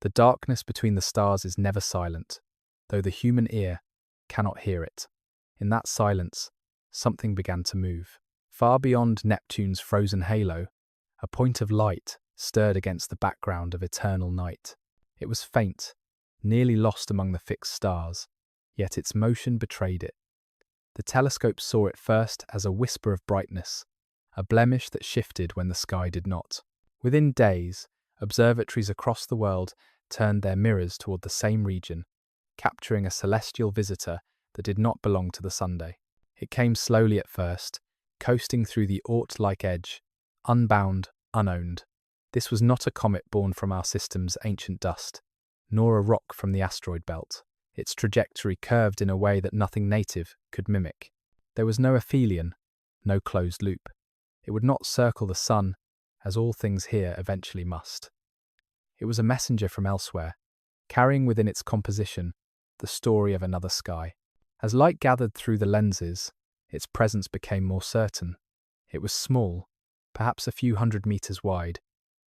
The darkness between the stars is never silent, though the human ear cannot hear it. In that silence, something began to move. Far beyond Neptune's frozen halo, a point of light stirred against the background of eternal night. It was faint, nearly lost among the fixed stars, yet its motion betrayed it. The telescope saw it first as a whisper of brightness, a blemish that shifted when the sky did not. Within days, observatories across the world turned their mirrors toward the same region, capturing a celestial visitor that did not belong to the Sunday. It came slowly at first, coasting through the Oort-like edge, unbound, unowned. This was not a comet born from our system's ancient dust, nor a rock from the asteroid belt. Its trajectory curved in a way that nothing native could mimic. There was no aphelion, no closed loop. It would not circle the sun, as all things here eventually must. It was a messenger from elsewhere, carrying within its composition the story of another sky. As light gathered through the lenses, its presence became more certain. It was small, perhaps a few hundred meters wide,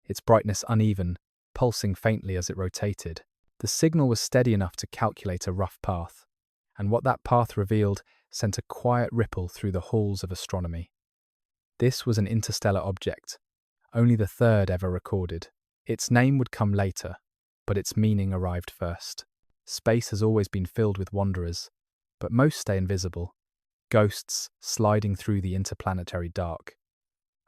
its brightness uneven, pulsing faintly as it rotated. The signal was steady enough to calculate a rough path, and what that path revealed sent a quiet ripple through the halls of astronomy. This was an interstellar object, only the third ever recorded. Its name would come later, but its meaning arrived first. Space has always been filled with wanderers, but most stay invisible, ghosts sliding through the interplanetary dark.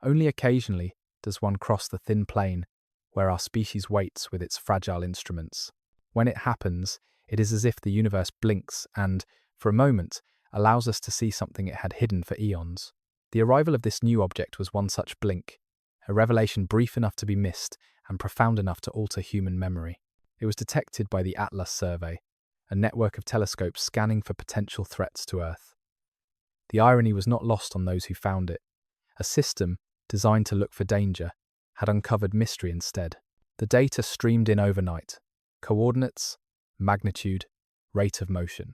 Only occasionally does one cross the thin plane where our species waits with its fragile instruments. When it happens, it is as if the universe blinks and, for a moment, allows us to see something it had hidden for eons. The arrival of this new object was one such blink, a revelation brief enough to be missed and profound enough to alter human memory. It was detected by the ATLAS survey, a network of telescopes scanning for potential threats to Earth. The irony was not lost on those who found it. A system, designed to look for danger, had uncovered mystery instead. The data streamed in overnight. Coordinates, magnitude, rate of motion.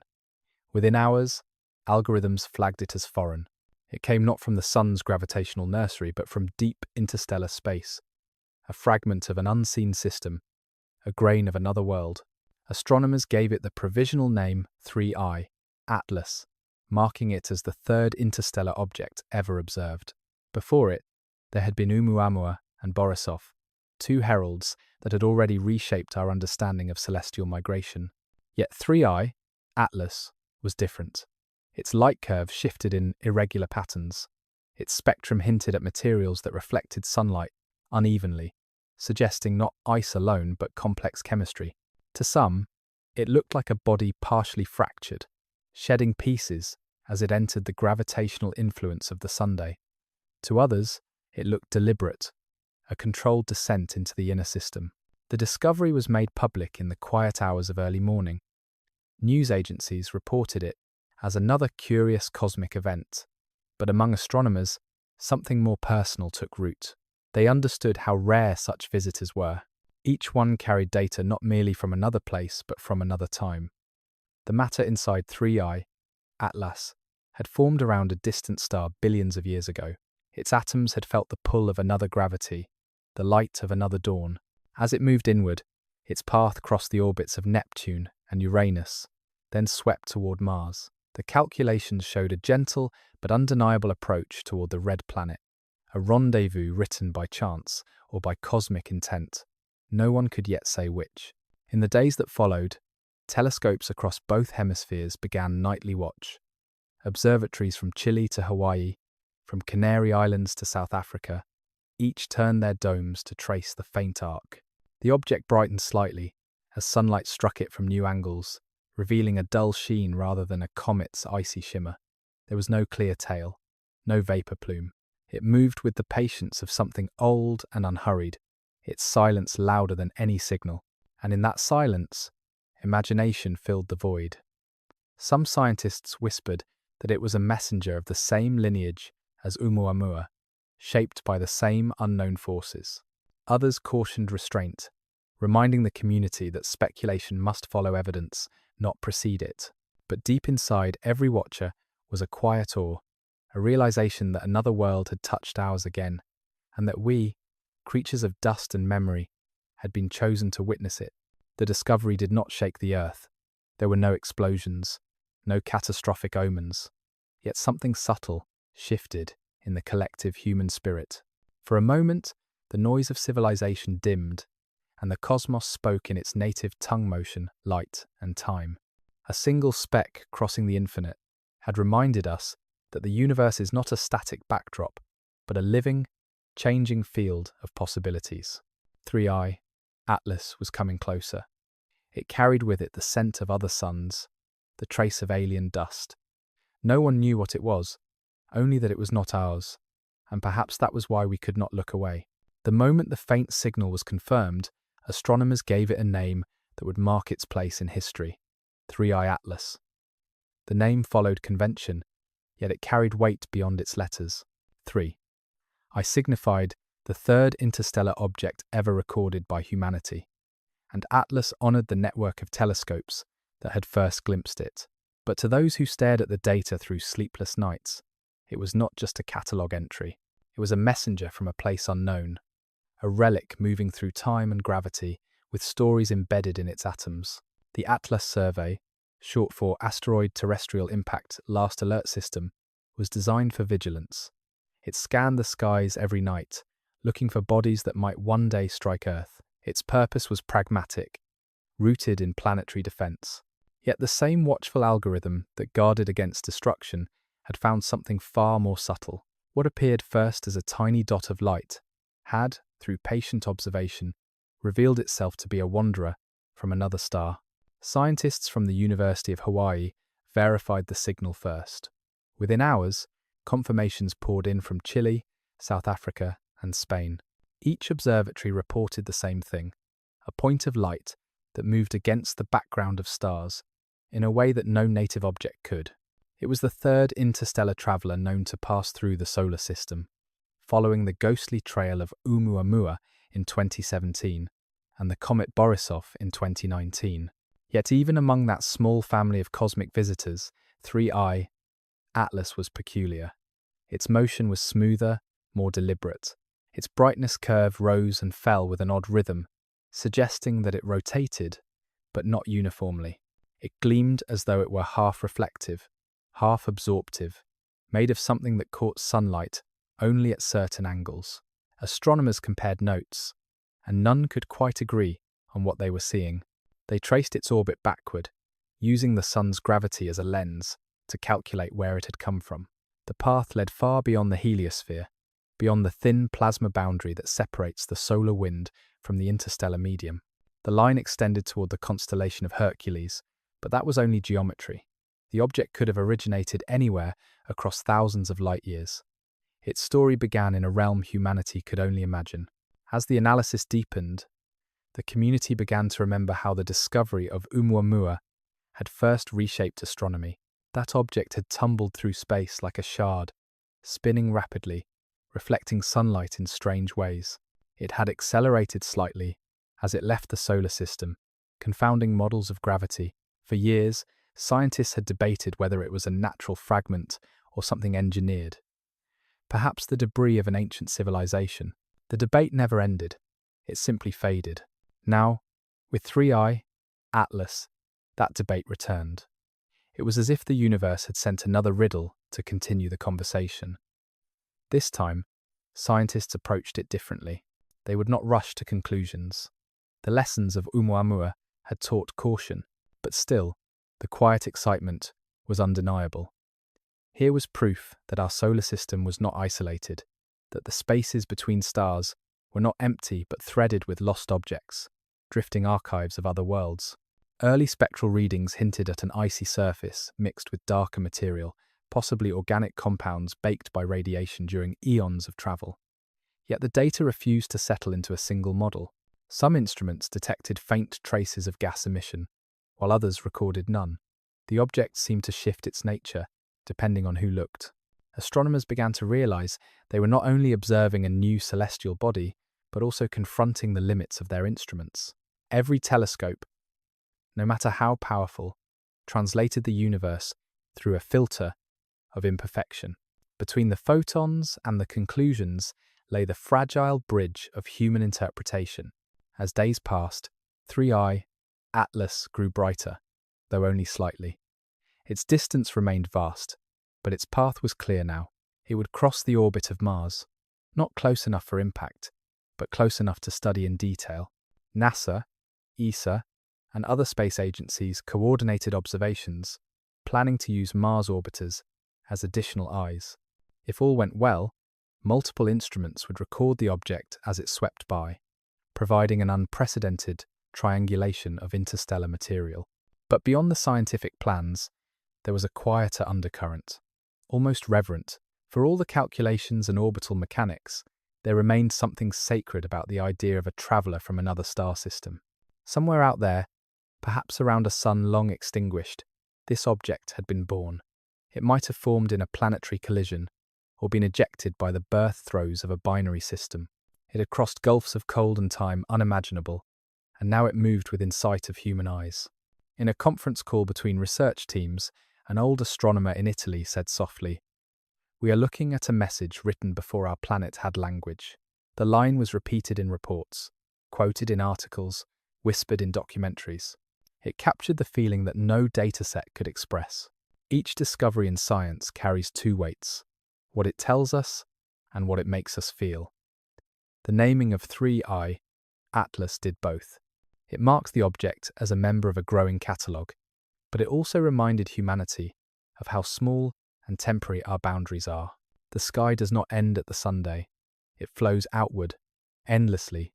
Within hours, algorithms flagged it as foreign. It came not from the sun's gravitational nursery, but from deep interstellar space, a fragment of an unseen system, a grain of another world. Astronomers gave it the provisional name 3IATLAS, marking it as the third interstellar object ever observed. Before it, there had been Oumuamua and Borisov, two heralds that had already reshaped our understanding of celestial migration. Yet 3IATLAS was different. Its light curve shifted in irregular patterns. Its spectrum hinted at materials that reflected sunlight unevenly, suggesting not ice alone but complex chemistry. To some, it looked like a body partially fractured, shedding pieces as it entered the gravitational influence of the Sunday. To others, it looked deliberate, a controlled descent into the inner system. The discovery was made public in the quiet hours of early morning. News agencies reported it as another curious cosmic event, but among astronomers, something more personal took root. They understood how rare such visitors were. Each one carried data not merely from another place, but from another time. The matter inside 3IATLAS had formed around a distant star billions of years ago. Its atoms had felt the pull of another gravity, the light of another dawn. As it moved inward, its path crossed the orbits of Neptune and Uranus, then swept toward Mars. The calculations showed a gentle but undeniable approach toward the red planet, a rendezvous written by chance or by cosmic intent. No one could yet say which. In the days that followed, telescopes across both hemispheres began nightly watch. Observatories from Chile to Hawaii, from Canary Islands to South Africa, each turned their domes to trace the faint arc. The object brightened slightly as sunlight struck it from new angles, revealing a dull sheen rather than a comet's icy shimmer. There was no clear tail, no vapor plume. It moved with the patience of something old and unhurried, its silence louder than any signal, and in that silence, imagination filled the void. Some scientists whispered that it was a messenger of the same lineage as Oumuamua, shaped by the same unknown forces. Others cautioned restraint, reminding the community that speculation must follow evidence, not precede it. But deep inside every watcher was a quiet awe, a realization that another world had touched ours again, and that we, creatures of dust and memory, had been chosen to witness it. The discovery did not shake the Earth. There were no explosions, no catastrophic omens. Yet something subtle shifted in the collective human spirit. For a moment, the noise of civilization dimmed, and the cosmos spoke in its native tongue motion, light, and time. A single speck crossing the infinite had reminded us that the universe is not a static backdrop, but a living, changing field of possibilities. 3IATLAS was coming closer. It carried with it the scent of other suns, the trace of alien dust. No one knew what it was, only that it was not ours, and perhaps that was why we could not look away. The moment the faint signal was confirmed, astronomers gave it a name that would mark its place in history: 3IATLAS. The name followed convention, yet it carried weight beyond its letters. 3. I signified the third interstellar object ever recorded by humanity, and Atlas honoured the network of telescopes that had first glimpsed it. But to those who stared at the data through sleepless nights, it was not just a catalogue entry. It was a messenger from a place unknown, a relic moving through time and gravity with stories embedded in its atoms. The ATLAS survey, short for Asteroid Terrestrial Impact Last Alert System, was designed for vigilance. It scanned the skies every night, looking for bodies that might one day strike Earth. Its purpose was pragmatic, rooted in planetary defense. Yet the same watchful algorithm that guarded against destruction had found something far more subtle. What appeared first as a tiny dot of light had, through patient observation, revealed itself to be a wanderer from another star. Scientists from the University of Hawaii verified the signal first. Within hours, confirmations poured in from Chile, South Africa, and Spain. Each observatory reported the same thing: a point of light that moved against the background of stars in a way that no native object could. It was the third interstellar traveller known to pass through the solar system, following the ghostly trail of Oumuamua in 2017 and the comet Borisov in 2019. Yet even among that small family of cosmic visitors, 3IATLAS was peculiar. Its motion was smoother, more deliberate. Its brightness curve rose and fell with an odd rhythm, suggesting that it rotated, but not uniformly. It gleamed as though it were half reflective, half absorptive, made of something that caught sunlight only at certain angles. Astronomers compared notes, and none could quite agree on what they were seeing. They traced its orbit backward, using the sun's gravity as a lens to calculate where it had come from. The path led far beyond the heliosphere, beyond the thin plasma boundary that separates the solar wind from the interstellar medium. The line extended toward the constellation of Hercules, but that was only geometry. The object could have originated anywhere across thousands of light years. Its story began in a realm humanity could only imagine. As the analysis deepened, the community began to remember how the discovery of Oumuamua had first reshaped astronomy. That object had tumbled through space like a shard, spinning rapidly, reflecting sunlight in strange ways. It had accelerated slightly as it left the solar system, confounding models of gravity. For years, scientists had debated whether it was a natural fragment or something engineered. Perhaps the debris of an ancient civilization. The debate never ended. It simply faded. Now, with 3IATLAS, that debate returned. It was as if the universe had sent another riddle to continue the conversation. This time, scientists approached it differently. They would not rush to conclusions. The lessons of Oumuamua had taught caution, but still, the quiet excitement was undeniable. Here was proof that our solar system was not isolated, that the spaces between stars were not empty but threaded with lost objects, drifting archives of other worlds. Early spectral readings hinted at an icy surface mixed with darker material, possibly organic compounds baked by radiation during eons of travel. Yet the data refused to settle into a single model. Some instruments detected faint traces of gas emission, while others recorded none. The object seemed to shift its nature, depending on who looked. Astronomers began to realize they were not only observing a new celestial body, but also confronting the limits of their instruments. Every telescope, no matter how powerful, translated the universe through a filter of imperfection. Between the photons and the conclusions lay the fragile bridge of human interpretation. As days passed, 3IATLAS 3IATLAS grew brighter, though only slightly. Its distance remained vast, but its path was clear now. It would cross the orbit of Mars, not close enough for impact, but close enough to study in detail. NASA, ESA, and other space agencies coordinated observations, planning to use Mars orbiters as additional eyes. If all went well, multiple instruments would record the object as it swept by, providing an unprecedented triangulation of interstellar material. But beyond the scientific plans, there was a quieter undercurrent, almost reverent. For all the calculations and orbital mechanics, there remained something sacred about the idea of a traveler from another star system. Somewhere out there, perhaps around a sun long extinguished, this object had been born. It might have formed in a planetary collision, or been ejected by the birth throes of a binary system. It had crossed gulfs of cold and time unimaginable, and now it moved within sight of human eyes. In a conference call between research teams, an old astronomer in Italy said softly, "We are looking at a message written before our planet had language." The line was repeated in reports, quoted in articles, whispered in documentaries. It captured the feeling that no dataset could express. Each discovery in science carries two weights: what it tells us and what it makes us feel. The naming of 3IATLAS did both. It marked the object as a member of a growing catalogue, but it also reminded humanity of how small and temporary our boundaries are. The sky does not end at the Sunday. It flows outward, endlessly,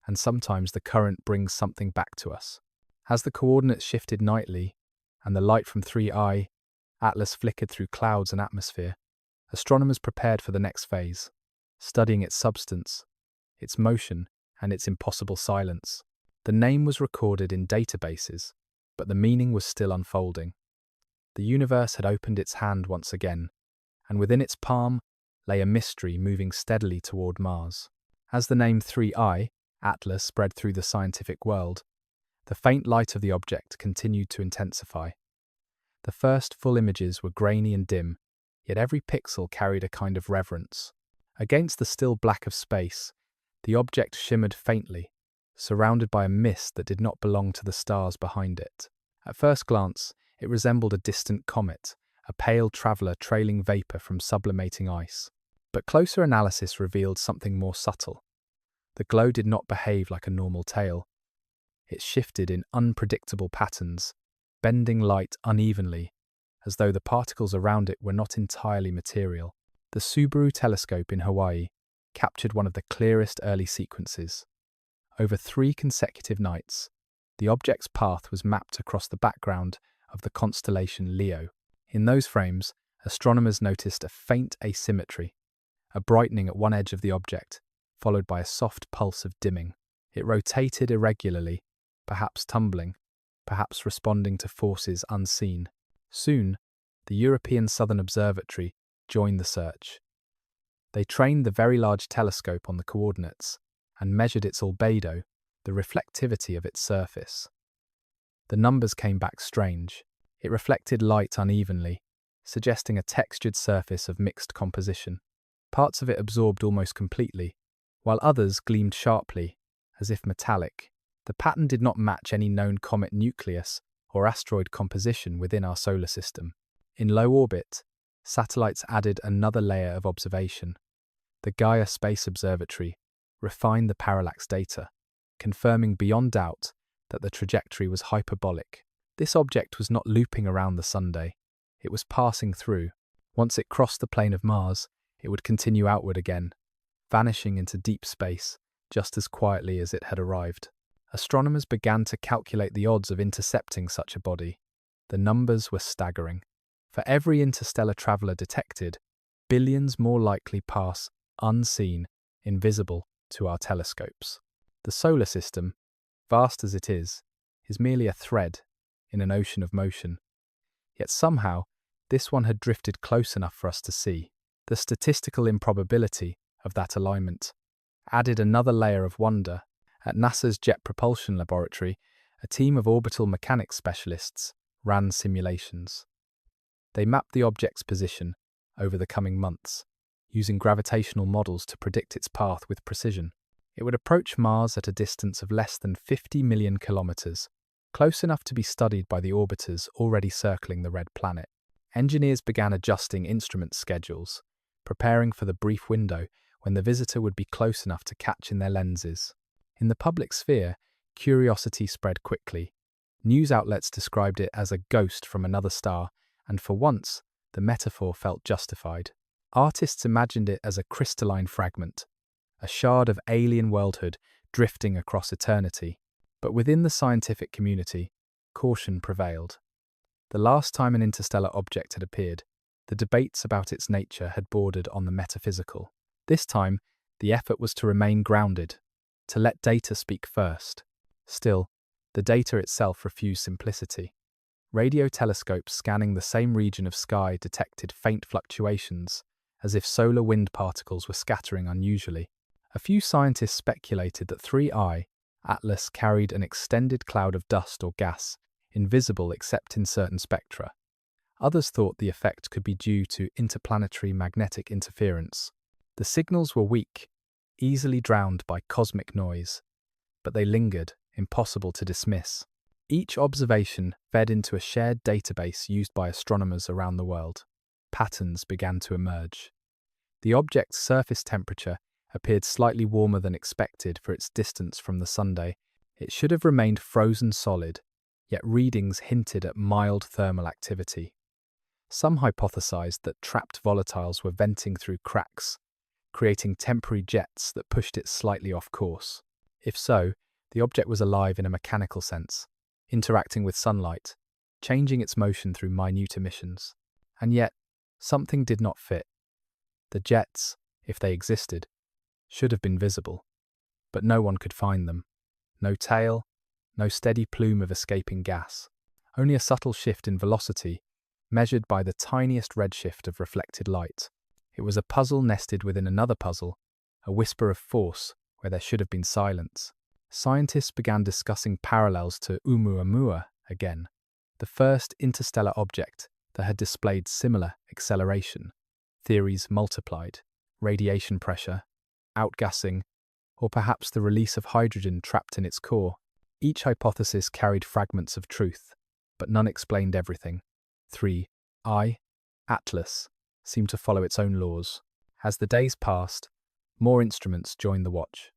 and sometimes the current brings something back to us. As the coordinates shifted nightly, and the light from 3IATLAS flickered through clouds and atmosphere, astronomers prepared for the next phase, studying its substance, its motion, and its impossible silence. The name was recorded in databases, but the meaning was still unfolding. The universe had opened its hand once again, and within its palm lay a mystery moving steadily toward Mars. As the name 3IATLAS spread through the scientific world, the faint light of the object continued to intensify. The first full images were grainy and dim, yet every pixel carried a kind of reverence. Against the still black of space, the object shimmered faintly, surrounded by a mist that did not belong to the stars behind it. At first glance, it resembled a distant comet, a pale traveler trailing vapor from sublimating ice. But closer analysis revealed something more subtle. The glow did not behave like a normal tail. It shifted in unpredictable patterns, bending light unevenly, as though the particles around it were not entirely material. The Subaru telescope in Hawaii captured one of the clearest early sequences. Over 3 consecutive nights, the object's path was mapped across the background of the constellation Leo. In those frames, astronomers noticed a faint asymmetry, a brightening at one edge of the object, followed by a soft pulse of dimming. It rotated irregularly, perhaps tumbling, perhaps responding to forces unseen. Soon, the European Southern Observatory joined the search. They trained the Very Large Telescope on the coordinates and measured its albedo, the reflectivity of its surface. The numbers came back strange. It reflected light unevenly, suggesting a textured surface of mixed composition. Parts of it absorbed almost completely, while others gleamed sharply, as if metallic. The pattern did not match any known comet nucleus or asteroid composition within our solar system. In low orbit, satellites added another layer of observation. The Gaia Space Observatory refined the parallax data, confirming beyond doubt that the trajectory was hyperbolic. This object was not looping around the Sunday. It was passing through. Once it crossed the plane of Mars, it would continue outward again, vanishing into deep space just as quietly as it had arrived. Astronomers began to calculate the odds of intercepting such a body. The numbers were staggering. For every interstellar traveler detected, billions more likely pass unseen, invisible to our telescopes. The solar system, vast as it is merely a thread in an ocean of motion. Yet somehow, this one had drifted close enough for us to see. The statistical improbability of that alignment added another layer of wonder. At NASA's Jet Propulsion Laboratory, a team of orbital mechanics specialists ran simulations. They mapped the object's position over the coming months, using gravitational models to predict its path with precision. It would approach Mars at a distance of less than 50 million kilometers, close enough to be studied by the orbiters already circling the red planet. Engineers began adjusting instrument schedules, preparing for the brief window when the visitor would be close enough to catch in their lenses. In the public sphere, curiosity spread quickly. News outlets described it as a ghost from another star, and for once, the metaphor felt justified. Artists imagined it as a crystalline fragment, a shard of alien worldhood drifting across eternity. But within the scientific community, caution prevailed. The last time an interstellar object had appeared, the debates about its nature had bordered on the metaphysical. This time, the effort was to remain grounded, to let data speak first. Still, the data itself refused simplicity. Radio telescopes scanning the same region of sky detected faint fluctuations, as if solar wind particles were scattering unusually. A few scientists speculated that 3IATLAS carried an extended cloud of dust or gas, invisible except in certain spectra. Others thought the effect could be due to interplanetary magnetic interference. The signals were weak, easily drowned by cosmic noise, but they lingered, impossible to dismiss. Each observation fed into a shared database used by astronomers around the world. Patterns began to emerge. The object's surface temperature appeared slightly warmer than expected for its distance from the Sunday. It should have remained frozen solid, yet readings hinted at mild thermal activity. Some hypothesized that trapped volatiles were venting through cracks, creating temporary jets that pushed it slightly off course. If so, the object was alive in a mechanical sense, interacting with sunlight, changing its motion through minute emissions. And yet, something did not fit. The jets, if they existed, should have been visible, but no one could find them. No tail, no steady plume of escaping gas, only a subtle shift in velocity, measured by the tiniest redshift of reflected light. It was a puzzle nested within another puzzle, a whisper of force where there should have been silence. Scientists began discussing parallels to Oumuamua again, the first interstellar object that had displayed similar acceleration. Theories multiplied: radiation pressure, outgassing, or perhaps the release of hydrogen trapped in its core. Each hypothesis carried fragments of truth, but none explained everything. 3IATLAS seemed to follow its own laws. As the days passed, more instruments joined the watch.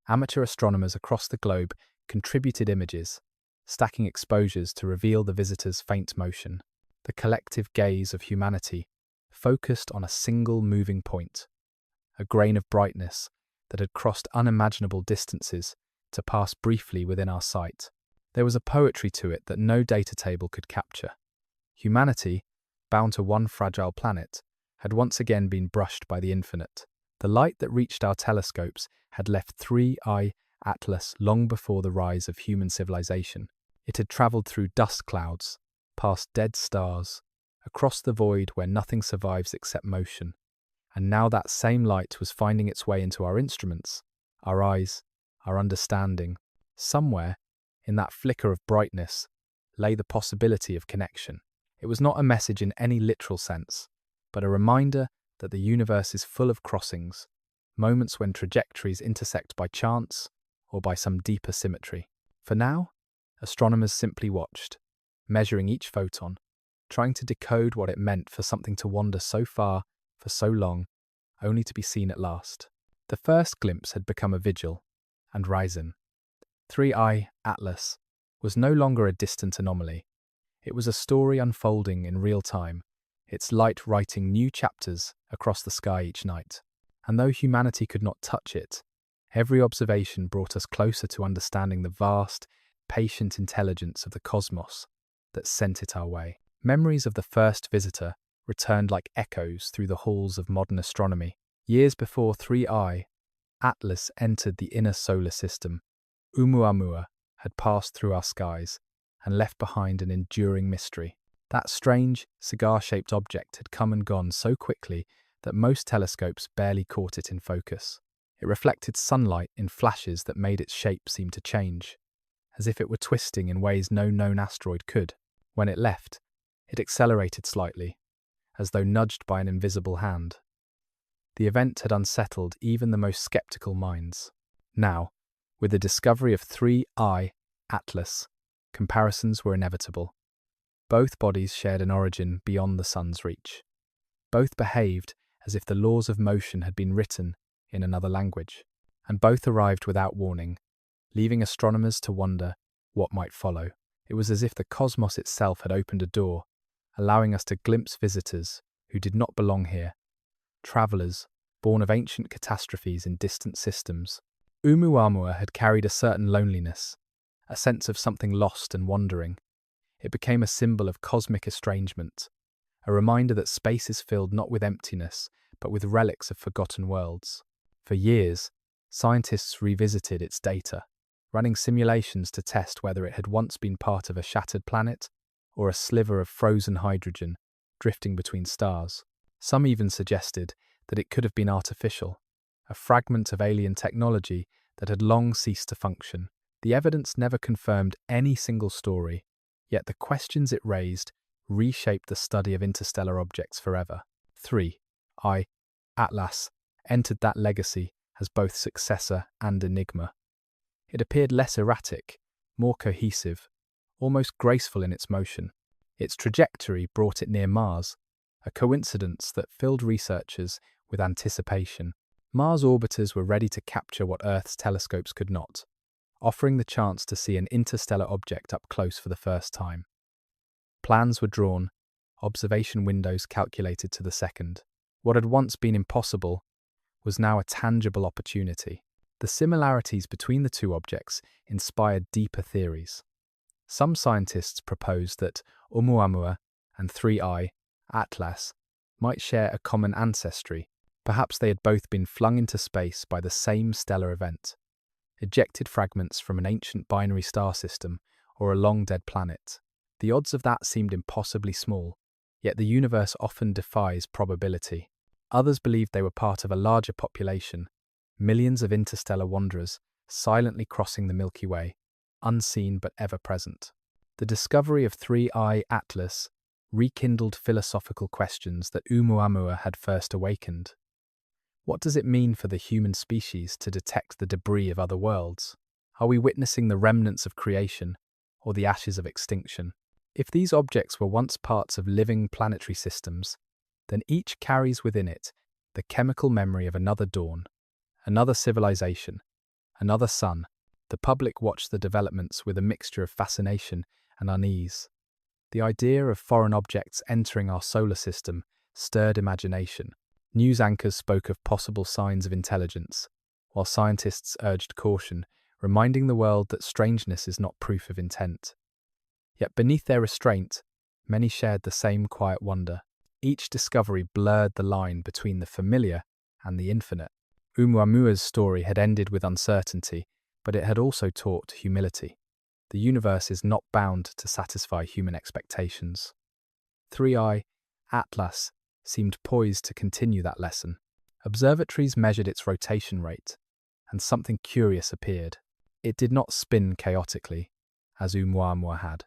Amateur astronomers across the globe contributed images, stacking exposures to reveal the visitor's faint motion. The collective gaze of humanity focused on a single moving point, a grain of brightness that had crossed unimaginable distances to pass briefly within our sight. There was a poetry to it that no data table could capture. Humanity, bound to one fragile planet, had once again been brushed by the infinite. The light that reached our telescopes had left 3IATLAS long before the rise of human civilization. It had travelled through dust clouds, past dead stars, across the void where nothing survives except motion. And now that same light was finding its way into our instruments, our eyes, our understanding. Somewhere, in that flicker of brightness, lay the possibility of connection. It was not a message in any literal sense, but a reminder that the universe is full of crossings, moments when trajectories intersect by chance or by some deeper symmetry. For now, astronomers simply watched, measuring each photon, trying to decode what it meant for something to wander so far for so long, only to be seen at last. The first glimpse had become a vigil, and risen. 3IATLAS was no longer a distant anomaly. It was a story unfolding in real time, its light writing new chapters across the sky each night. And though humanity could not touch it, every observation brought us closer to understanding the vast, patient intelligence of the cosmos that sent it our way. Memories of the first visitor returned like echoes through the halls of modern astronomy. Years before 3IATLAS entered the inner solar system, Oumuamua had passed through our skies and left behind an enduring mystery. That strange, cigar-shaped object had come and gone so quickly that most telescopes barely caught it in focus. It reflected sunlight in flashes that made its shape seem to change, as if it were twisting in ways no known asteroid could. When it left, it accelerated slightly, as though nudged by an invisible hand. The event had unsettled even the most skeptical minds. Now, with the discovery of 3IATLAS, Comparisons were inevitable. Both bodies shared an origin beyond the sun's reach. Both behaved as if the laws of motion had been written in another language, and both arrived without warning, leaving astronomers to wonder what might follow. It was as if the cosmos itself had opened a door, allowing us to glimpse visitors who did not belong here, travelers born of ancient catastrophes in distant systems. Oumuamua had carried a certain loneliness, a sense of something lost and wandering. It became a symbol of cosmic estrangement, a reminder that space is filled not with emptiness, but with relics of forgotten worlds. For years, scientists revisited its data, running simulations to test whether it had once been part of a shattered planet or a sliver of frozen hydrogen drifting between stars. Some even suggested that it could have been artificial, a fragment of alien technology that had long ceased to function. The evidence never confirmed any single story, yet the questions it raised reshaped the study of interstellar objects forever. 3IATLAS entered that legacy as both successor and enigma. It appeared less erratic, more cohesive, almost graceful in its motion. Its trajectory brought it near Mars, a coincidence that filled researchers with anticipation. Mars orbiters were ready to capture what Earth's telescopes could not, offering the chance to see an interstellar object up close for the first time. Plans were drawn, observation windows calculated to the second. What had once been impossible was now a tangible opportunity. The similarities between the two objects inspired deeper theories. Some scientists proposed that Oumuamua and 3IATLAS might share a common ancestry. Perhaps they had both been flung into space by the same stellar event, ejected fragments from an ancient binary star system or a long-dead planet. The odds of that seemed impossibly small, yet the universe often defies probability. Others believed they were part of a larger population, millions of interstellar wanderers silently crossing the Milky Way, unseen but ever present. The discovery of 3IATLAS rekindled philosophical questions that Oumuamua had first awakened. What does it mean for the human species to detect the debris of other worlds? Are we witnessing the remnants of creation or the ashes of extinction? If these objects were once parts of living planetary systems, then each carries within it the chemical memory of another dawn, another civilization, another sun. The public watched the developments with a mixture of fascination and unease. The idea of foreign objects entering our solar system stirred imagination. News anchors spoke of possible signs of intelligence, while scientists urged caution, reminding the world that strangeness is not proof of intent. Yet beneath their restraint, many shared the same quiet wonder. Each discovery blurred the line between the familiar and the infinite. Oumuamua's story had ended with uncertainty, but it had also taught humility. The universe is not bound to satisfy human expectations. 3IATLAS seemed poised to continue that lesson. Observatories measured its rotation rate, and something curious appeared. It did not spin chaotically, as Oumuamua had.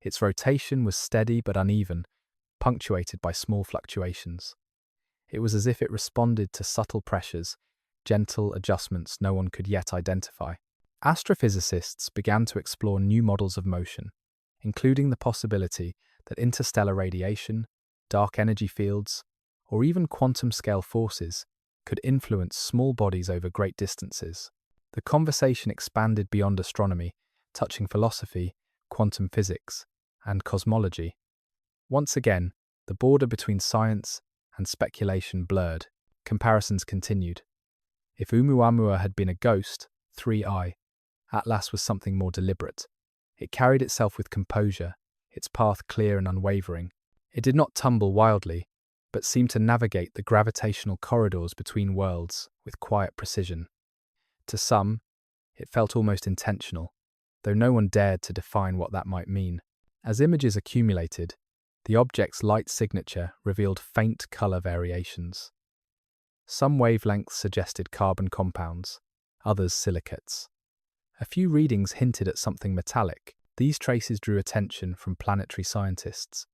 Its rotation was steady but uneven, punctuated by small fluctuations. It was as if it responded to subtle pressures, gentle adjustments no one could yet identify. Astrophysicists began to explore new models of motion, including the possibility that interstellar radiation, dark energy fields, or even quantum-scale forces could influence small bodies over great distances. The conversation expanded beyond astronomy, touching philosophy, quantum physics, and cosmology. Once again, the border between science and speculation blurred. Comparisons continued. If Oumuamua had been a ghost, 3IATLAS was something more deliberate. It carried itself with composure, its path clear and unwavering. It did not tumble wildly, but seemed to navigate the gravitational corridors between worlds with quiet precision. To some, it felt almost intentional, though no one dared to define what that might mean. As images accumulated, the object's light signature revealed faint color variations. Some wavelengths suggested carbon compounds, others silicates. A few readings hinted at something metallic. These traces drew attention from planetary scientists,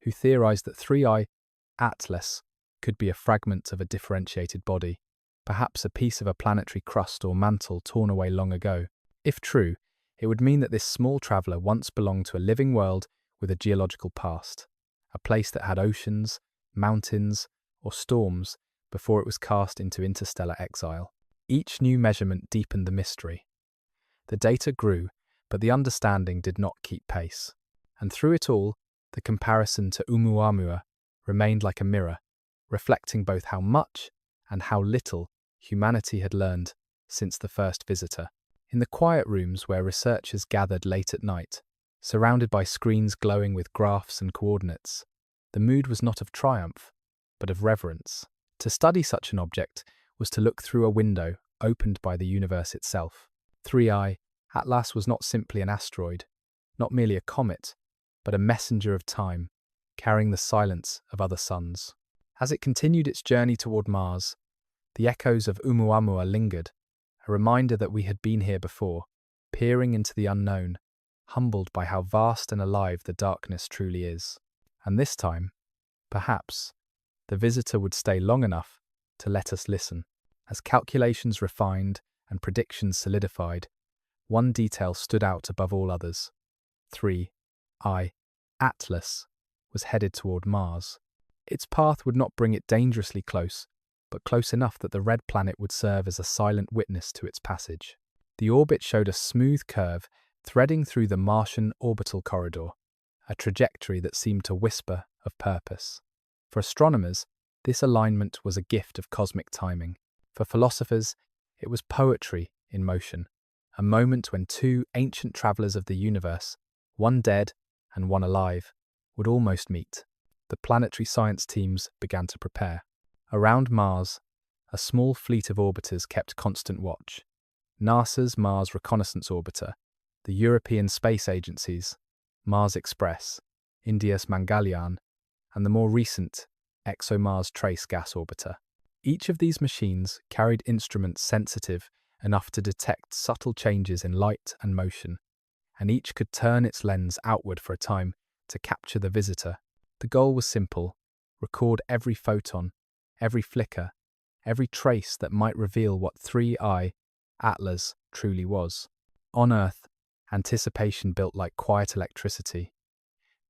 who theorized that 3IATLAS could be a fragment of a differentiated body, perhaps a piece of a planetary crust or mantle torn away long ago. If true, It would mean that this small traveller once belonged to a living world with a geological past, a place that had oceans, mountains, or storms before it was cast into interstellar exile. Each new measurement deepened the mystery. The data grew, but the understanding did not keep pace. And through it all, the comparison to Oumuamua remained like a mirror, reflecting both how much and how little humanity had learned since the first visitor. In the quiet rooms where researchers gathered late at night, surrounded by screens glowing with graphs and coordinates, the mood was not of triumph, but of reverence. To study such an object was to look through a window opened by the universe itself. 3IATLAS was not simply an asteroid, not merely a comet, but a messenger of time, carrying the silence of other suns. As it continued its journey toward Mars, the echoes of Oumuamua lingered, a reminder that we had been here before, peering into the unknown, humbled by how vast and alive the darkness truly is. And this time, perhaps, the visitor would stay long enough to let us listen. As calculations refined and predictions solidified, one detail stood out above all others. 3IATLAS was headed toward Mars. Its path would not bring it dangerously close, but close enough that the red planet would serve as a silent witness to its passage. The orbit showed a smooth curve threading through the Martian orbital corridor, a trajectory that seemed to whisper of purpose. For astronomers, this alignment was a gift of cosmic timing. For philosophers, it was poetry in motion, a moment when two ancient travelers of the universe, one dead and one alive, would almost meet. The planetary science teams began to prepare. Around Mars, a small fleet of orbiters kept constant watch. NASA's Mars Reconnaissance Orbiter, the European Space Agency's Mars Express, India's Mangalyaan, and the more recent ExoMars Trace Gas Orbiter. Each of these machines carried instruments sensitive enough to detect subtle changes in light and motion, and each could turn its lens outward for a time to capture the visitor. The goal was simple: record every photon, every flicker, every trace that might reveal what 3IATLAS truly was. On Earth, anticipation built like quiet electricity.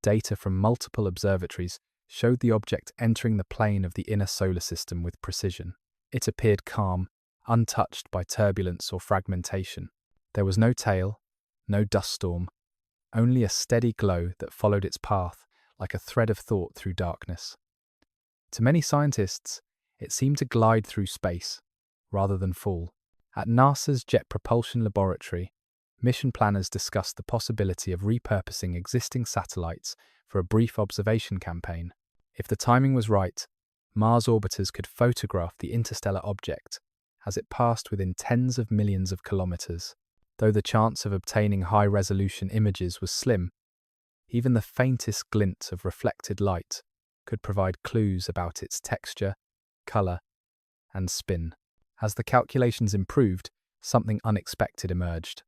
Data from multiple observatories showed the object entering the plane of the inner solar system with precision. It appeared calm, untouched by turbulence or fragmentation. There was no tail, no dust storm, only a steady glow that followed its path like a thread of thought through darkness. To many scientists, it seemed to glide through space, rather than fall. At NASA's Jet Propulsion Laboratory, mission planners discussed the possibility of repurposing existing satellites for a brief observation campaign. If the timing was right, Mars orbiters could photograph the interstellar object as it passed within tens of millions of kilometers. Though the chance of obtaining high-resolution images was slim, even the faintest glint of reflected light could provide clues about its texture, color, and spin. As the calculations improved, something unexpected emerged.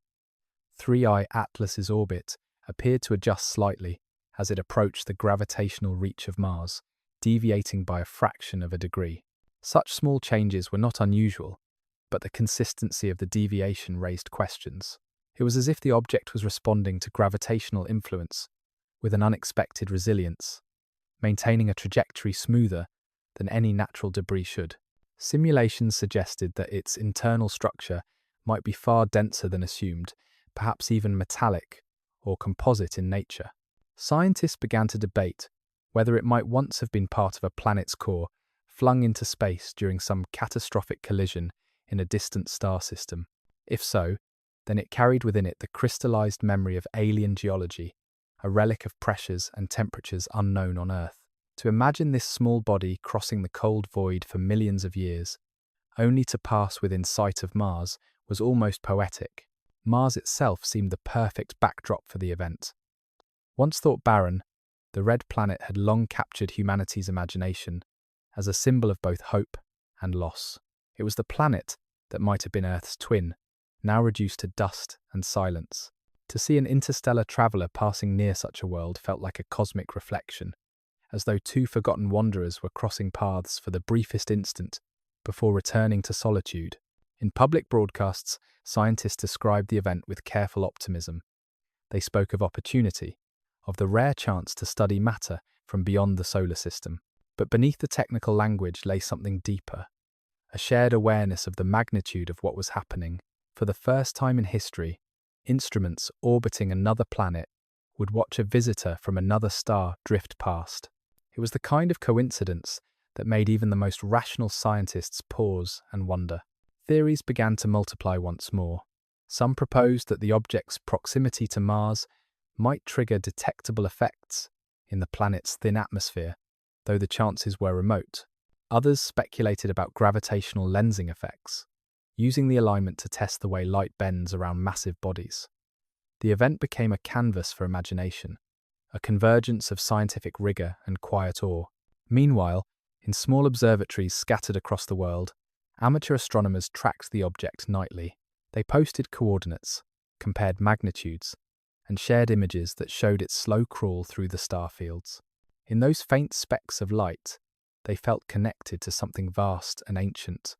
3IATLAS's orbit appeared to adjust slightly as it approached the gravitational reach of Mars, deviating by a fraction of a degree. Such small changes were not unusual, but the consistency of the deviation raised questions. It was as if the object was responding to gravitational influence with an unexpected resilience, maintaining a trajectory smoother than any natural debris should. Simulations suggested that its internal structure might be far denser than assumed, perhaps even metallic or composite in nature. Scientists began to debate whether it might once have been part of a planet's core, flung into space during some catastrophic collision in a distant star system. If so, then it carried within it the crystallized memory of alien geology, a relic of pressures and temperatures unknown on Earth. To imagine this small body crossing the cold void for millions of years, only to pass within sight of Mars, was almost poetic. Mars itself seemed the perfect backdrop for the event. Once thought barren, the red planet had long captured humanity's imagination as a symbol of both hope and loss. It was the planet that might have been Earth's twin, now reduced to dust and silence. To see an interstellar traveller passing near such a world felt like a cosmic reflection, as though two forgotten wanderers were crossing paths for the briefest instant before returning to solitude. In public broadcasts, scientists described the event with careful optimism. They spoke of opportunity, of the rare chance to study matter from beyond the solar system. But beneath the technical language lay something deeper, a shared awareness of the magnitude of what was happening. For the first time in history, instruments orbiting another planet would watch a visitor from another star drift past. It was the kind of coincidence that made even the most rational scientists pause and wonder. Theories began to multiply once more. Some proposed that the object's proximity to Mars might trigger detectable effects in the planet's thin atmosphere, though the chances were remote. Others speculated about gravitational lensing effects, using the alignment to test the way light bends around massive bodies. The event became a canvas for imagination, a convergence of scientific rigor and quiet awe. Meanwhile, in small observatories scattered across the world, amateur astronomers tracked the object nightly. They posted coordinates, compared magnitudes, and shared images that showed its slow crawl through the star fields. In those faint specks of light, they felt connected to something vast and ancient.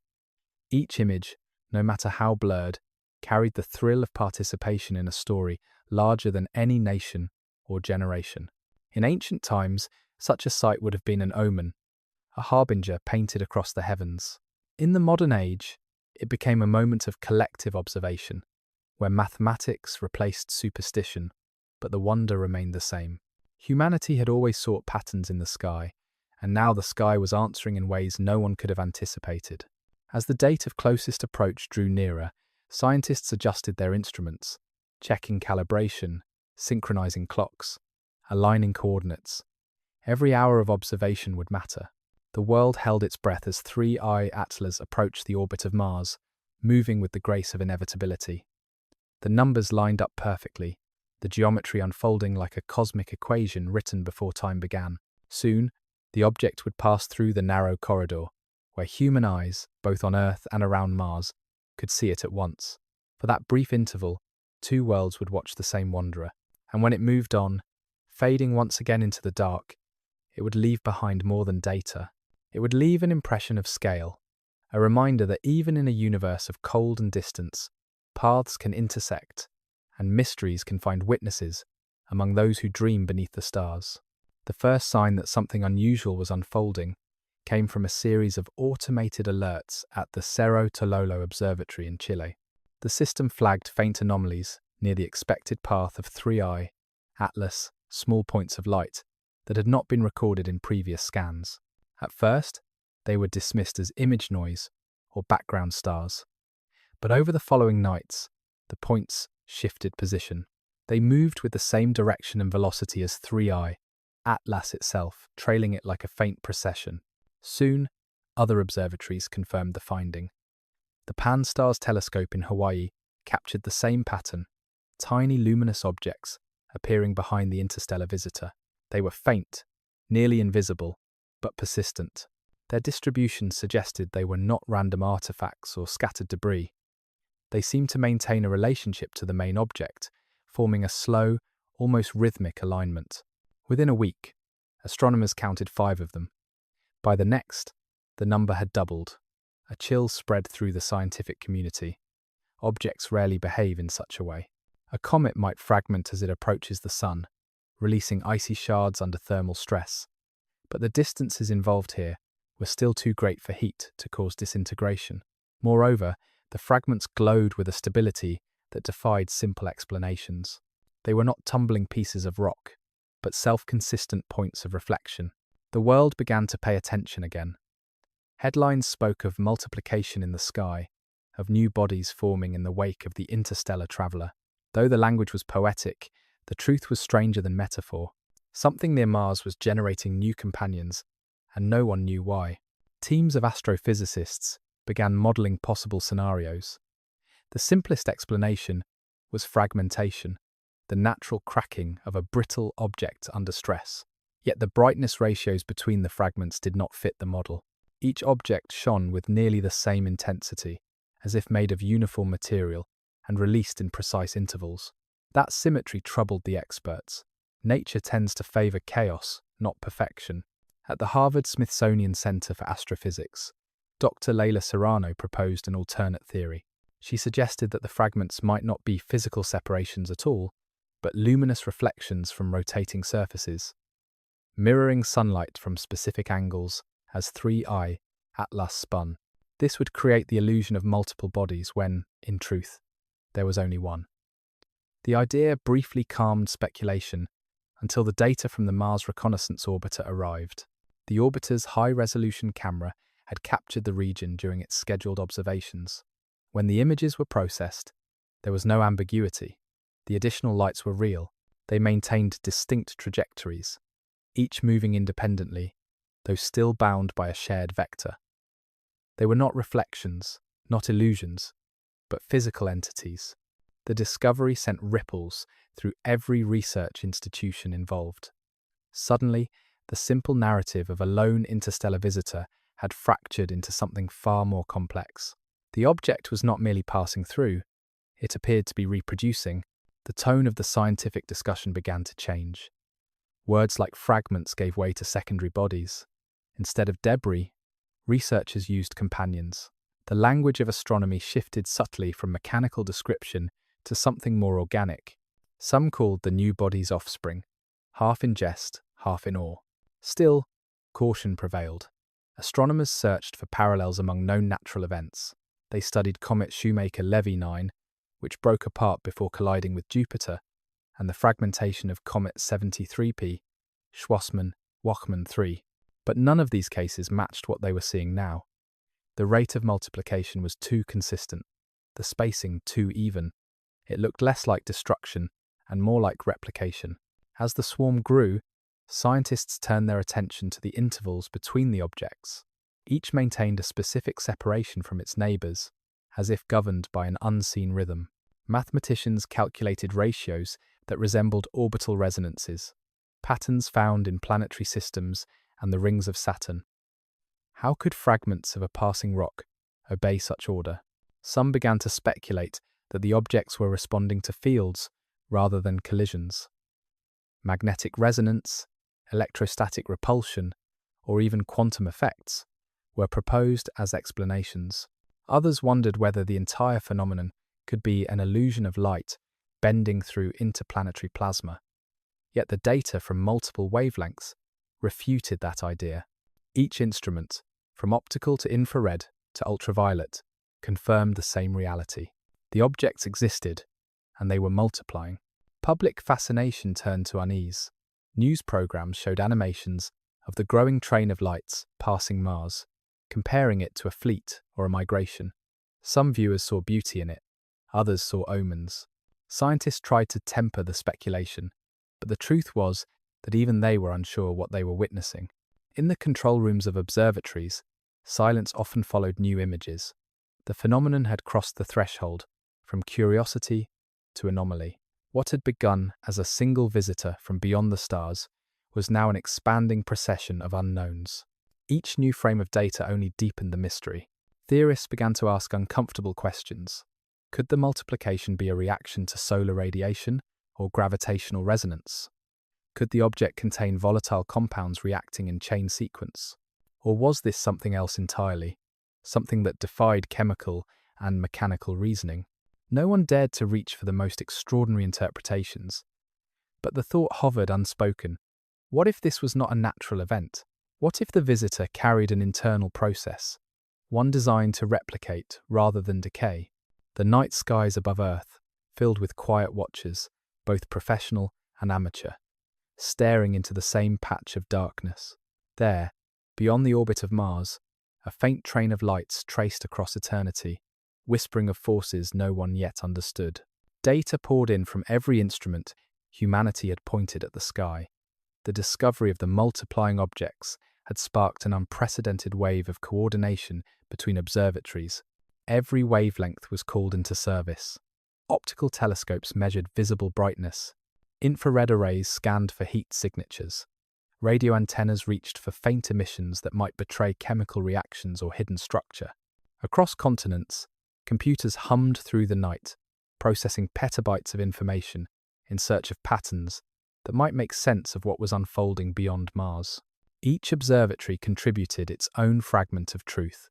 Each image, no matter how blurred, carried the thrill of participation in a story larger than any nation or generation. In ancient times, such a sight would have been an omen, a harbinger painted across the heavens. In the modern age, it became a moment of collective observation, where mathematics replaced superstition, but the wonder remained the same. Humanity had always sought patterns in the sky, and now the sky was answering in ways no one could have anticipated. As the date of closest approach drew nearer, scientists adjusted their instruments, checking calibration, synchronizing clocks, aligning coordinates. Every hour of observation would matter. The world held its breath as 3IATLAS approached the orbit of Mars, moving with the grace of inevitability. The numbers lined up perfectly, the geometry unfolding like a cosmic equation written before time began. Soon, the object would pass through the narrow corridor, where human eyes, both on Earth and around Mars, could see it at once. For that brief interval, two worlds would watch the same wanderer, and when it moved on, fading once again into the dark, it would leave behind more than data. It would leave an impression of scale, a reminder that even in a universe of cold and distance, paths can intersect, and mysteries can find witnesses among those who dream beneath the stars. The first sign that something unusual was unfolding came from a series of automated alerts at the Cerro Tololo Observatory in Chile. The system flagged faint anomalies near the expected path of 3IATLAS small points of light that had not been recorded in previous scans. At first, they were dismissed as image noise or background stars. But over the following nights, the points shifted position. They moved with the same direction and velocity as 3IATLAS itself, trailing it like a faint procession. Soon, other observatories confirmed the finding. The Pan-STARRS telescope in Hawaii captured the same pattern, tiny luminous objects appearing behind the interstellar visitor. They were faint, nearly invisible, but persistent. Their distribution suggested they were not random artifacts or scattered debris. They seemed to maintain a relationship to the main object, forming a slow, almost rhythmic alignment. Within a week, astronomers counted 5 of them. By the next, the number had doubled. A chill spread through the scientific community. Objects rarely behave in such a way. A comet might fragment as it approaches the sun, releasing icy shards under thermal stress. But the distances involved here were still too great for heat to cause disintegration. Moreover, the fragments glowed with a stability that defied simple explanations. They were not tumbling pieces of rock, but self-consistent points of reflection. The world began to pay attention again. Headlines spoke of multiplication in the sky, of new bodies forming in the wake of the interstellar traveller. Though the language was poetic, the truth was stranger than metaphor. Something near Mars was generating new companions, and no one knew why. Teams of astrophysicists began modelling possible scenarios. The simplest explanation was fragmentation, the natural cracking of a brittle object under stress. Yet the brightness ratios between the fragments did not fit the model. Each object shone with nearly the same intensity, as if made of uniform material and released in precise intervals. That symmetry troubled the experts. Nature tends to favour chaos, not perfection. At the Harvard-Smithsonian Center for Astrophysics, Dr. Leila Serrano proposed an alternate theory. She suggested that the fragments might not be physical separations at all, but luminous reflections from rotating surfaces, mirroring sunlight from specific angles as 3IATLAS spun. This would create the illusion of multiple bodies when, in truth, there was only one. The idea briefly calmed speculation until the data from the Mars Reconnaissance Orbiter arrived. The orbiter's high-resolution camera had captured the region during its scheduled observations. When the images were processed, there was no ambiguity. The additional lights were real. They maintained distinct trajectories, each moving independently, though still bound by a shared vector. They were not reflections, not illusions, but physical entities. The discovery sent ripples through every research institution involved. Suddenly, the simple narrative of a lone interstellar visitor had fractured into something far more complex. The object was not merely passing through, it appeared to be reproducing. The tone of the scientific discussion began to change. Words like fragments gave way to secondary bodies. Instead of debris, researchers used companions. The language of astronomy shifted subtly from mechanical description to something more organic. Some called the new body's offspring, half in jest, half in awe. Still, caution prevailed. Astronomers searched for parallels among known natural events. They studied comet Shoemaker-Levy 9, which broke apart before colliding with Jupiter, and the fragmentation of comet 73P, Schwarzmann-Wachmann 3. But none of these cases matched what they were seeing now. The rate of multiplication was too consistent, the spacing too even. It looked less like destruction and more like replication. As the swarm grew, scientists turned their attention to the intervals between the objects. Each maintained a specific separation from its neighbours, as if governed by an unseen rhythm. Mathematicians calculated ratios that resembled orbital resonances, patterns found in planetary systems and the rings of Saturn. How could fragments of a passing rock obey such order? Some began to speculate that the objects were responding to fields rather than collisions. Magnetic resonance, electrostatic repulsion, or even quantum effects were proposed as explanations. Others wondered whether the entire phenomenon could be an illusion of light bending through interplanetary plasma. Yet the data from multiple wavelengths refuted that idea. Each instrument, from optical to infrared to ultraviolet, confirmed the same reality. The objects existed, and they were multiplying. Public fascination turned to unease. News programs showed animations of the growing train of lights passing Mars, comparing it to a fleet or a migration. Some viewers saw beauty in it, others saw omens. Scientists tried to temper the speculation, but the truth was that even they were unsure what they were witnessing. In the control rooms of observatories, silence often followed new images. The phenomenon had crossed the threshold from curiosity to anomaly. What had begun as a single visitor from beyond the stars was now an expanding procession of unknowns. Each new frame of data only deepened the mystery. Theorists began to ask uncomfortable questions. Could the multiplication be a reaction to solar radiation or gravitational resonance? Could the object contain volatile compounds reacting in chain sequence? Or was this something else entirely, something that defied chemical and mechanical reasoning? No one dared to reach for the most extraordinary interpretations, but the thought hovered unspoken. What if this was not a natural event? What if the visitor carried an internal process, one designed to replicate rather than decay? The night skies above Earth, filled with quiet watchers, both professional and amateur, staring into the same patch of darkness. There, beyond the orbit of Mars, a faint train of lights traced across eternity, whispering of forces no one yet understood. Data poured in from every instrument humanity had pointed at the sky. The discovery of the multiplying objects had sparked an unprecedented wave of coordination between observatories. Every wavelength was called into service. Optical telescopes measured visible brightness. Infrared arrays scanned for heat signatures. Radio antennas reached for faint emissions that might betray chemical reactions or hidden structure. Across continents, computers hummed through the night, processing petabytes of information in search of patterns that might make sense of what was unfolding beyond Mars. Each observatory contributed its own fragment of truth,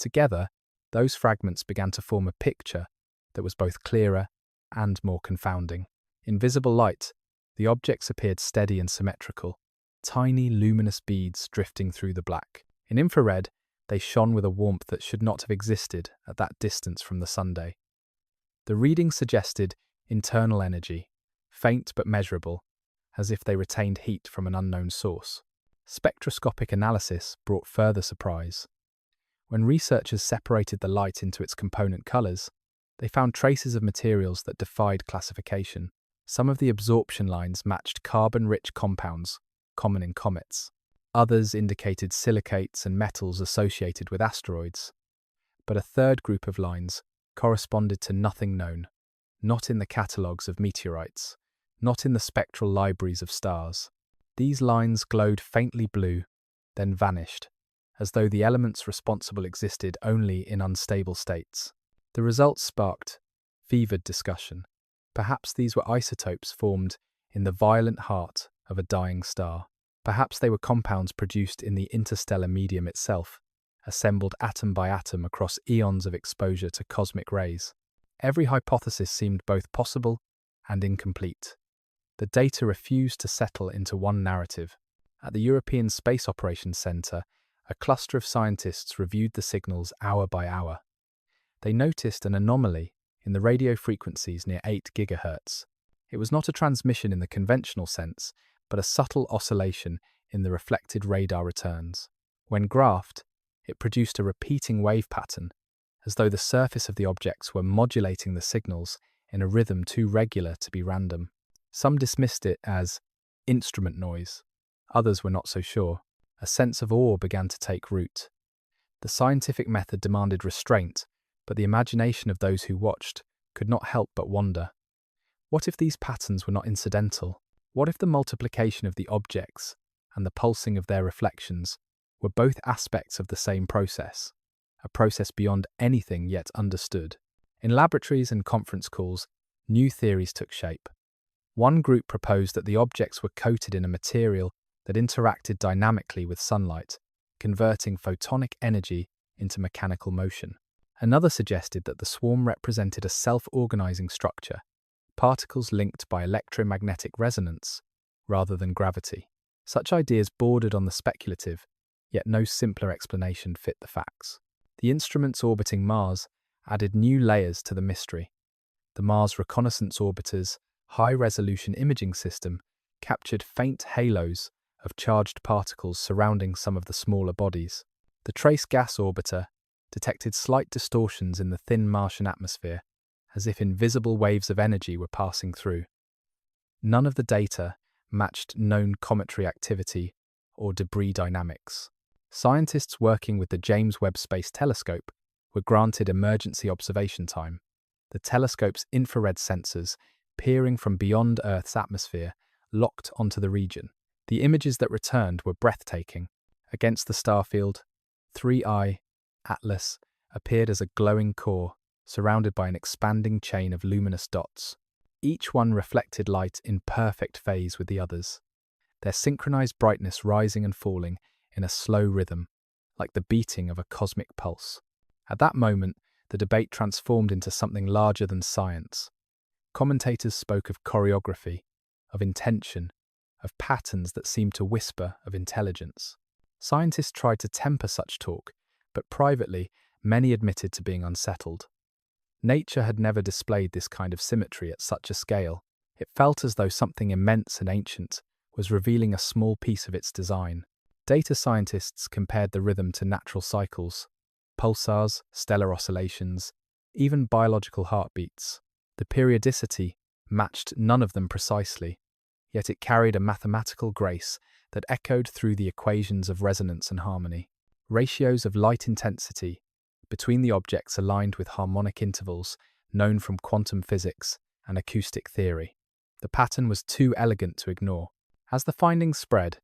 Together, those fragments began to form a picture that was both clearer and more confounding. In visible light, the objects appeared steady and symmetrical, tiny luminous beads drifting through the black. In infrared, they shone with a warmth that should not have existed at that distance from the sunday. The readings suggested internal energy, faint but measurable, as if they retained heat from an unknown source. Spectroscopic analysis brought further surprise. When researchers separated the light into its component colours, they found traces of materials that defied classification. Some of the absorption lines matched carbon-rich compounds common in comets. Others indicated silicates and metals associated with asteroids. But a third group of lines corresponded to nothing known, not in the catalogues of meteorites, not in the spectral libraries of stars. These lines glowed faintly blue, then vanished, as though the elements responsible existed only in unstable states. The results sparked fevered discussion. Perhaps these were isotopes formed in the violent heart of a dying star. Perhaps they were compounds produced in the interstellar medium itself, assembled atom by atom across eons of exposure to cosmic rays. Every hypothesis seemed both possible and incomplete. The data refused to settle into one narrative. At the European Space Operations Centre, a cluster of scientists reviewed the signals hour by hour. They noticed an anomaly in the radio frequencies near 8 GHz. It was not a transmission in the conventional sense, but a subtle oscillation in the reflected radar returns. When graphed, it produced a repeating wave pattern, as though the surface of the objects were modulating the signals in a rhythm too regular to be random. Some dismissed it as instrument noise. Others were not so sure. A sense of awe began to take root. The scientific method demanded restraint, but the imagination of those who watched could not help but wonder. What if these patterns were not incidental? What if the multiplication of the objects and the pulsing of their reflections were both aspects of the same process, a process beyond anything yet understood? In laboratories and conference calls, new theories took shape. One group proposed that the objects were coated in a material that interacted dynamically with sunlight, converting photonic energy into mechanical motion. Another suggested that the swarm represented a self-organizing structure, particles linked by electromagnetic resonance rather than gravity. Such ideas bordered on the speculative, yet no simpler explanation fit the facts. The instruments orbiting Mars added new layers to the mystery. The Mars Reconnaissance Orbiter's high-resolution imaging system captured faint halos of charged particles surrounding some of the smaller bodies. The Trace Gas Orbiter detected slight distortions in the thin Martian atmosphere, as if invisible waves of energy were passing through. None of the data matched known cometary activity or debris dynamics. Scientists working with the James Webb Space Telescope were granted emergency observation time. The telescope's infrared sensors, peering from beyond Earth's atmosphere, locked onto the region. The images that returned were breathtaking. Against the starfield, 3IATLAS appeared as a glowing core, surrounded by an expanding chain of luminous dots. Each one reflected light in perfect phase with the others, their synchronized brightness rising and falling in a slow rhythm, like the beating of a cosmic pulse. At that moment, the debate transformed into something larger than science. Commentators spoke of choreography, of intention, of patterns that seemed to whisper of intelligence. Scientists tried to temper such talk, but privately, many admitted to being unsettled. Nature had never displayed this kind of symmetry at such a scale. It felt as though something immense and ancient was revealing a small piece of its design. Data scientists compared the rhythm to natural cycles, pulsars, stellar oscillations, even biological heartbeats. The periodicity matched none of them precisely, yet it carried a mathematical grace that echoed through the equations of resonance and harmony. Ratios of light intensity between the objects aligned with harmonic intervals known from quantum physics and acoustic theory. The pattern was too elegant to ignore. As the findings spread,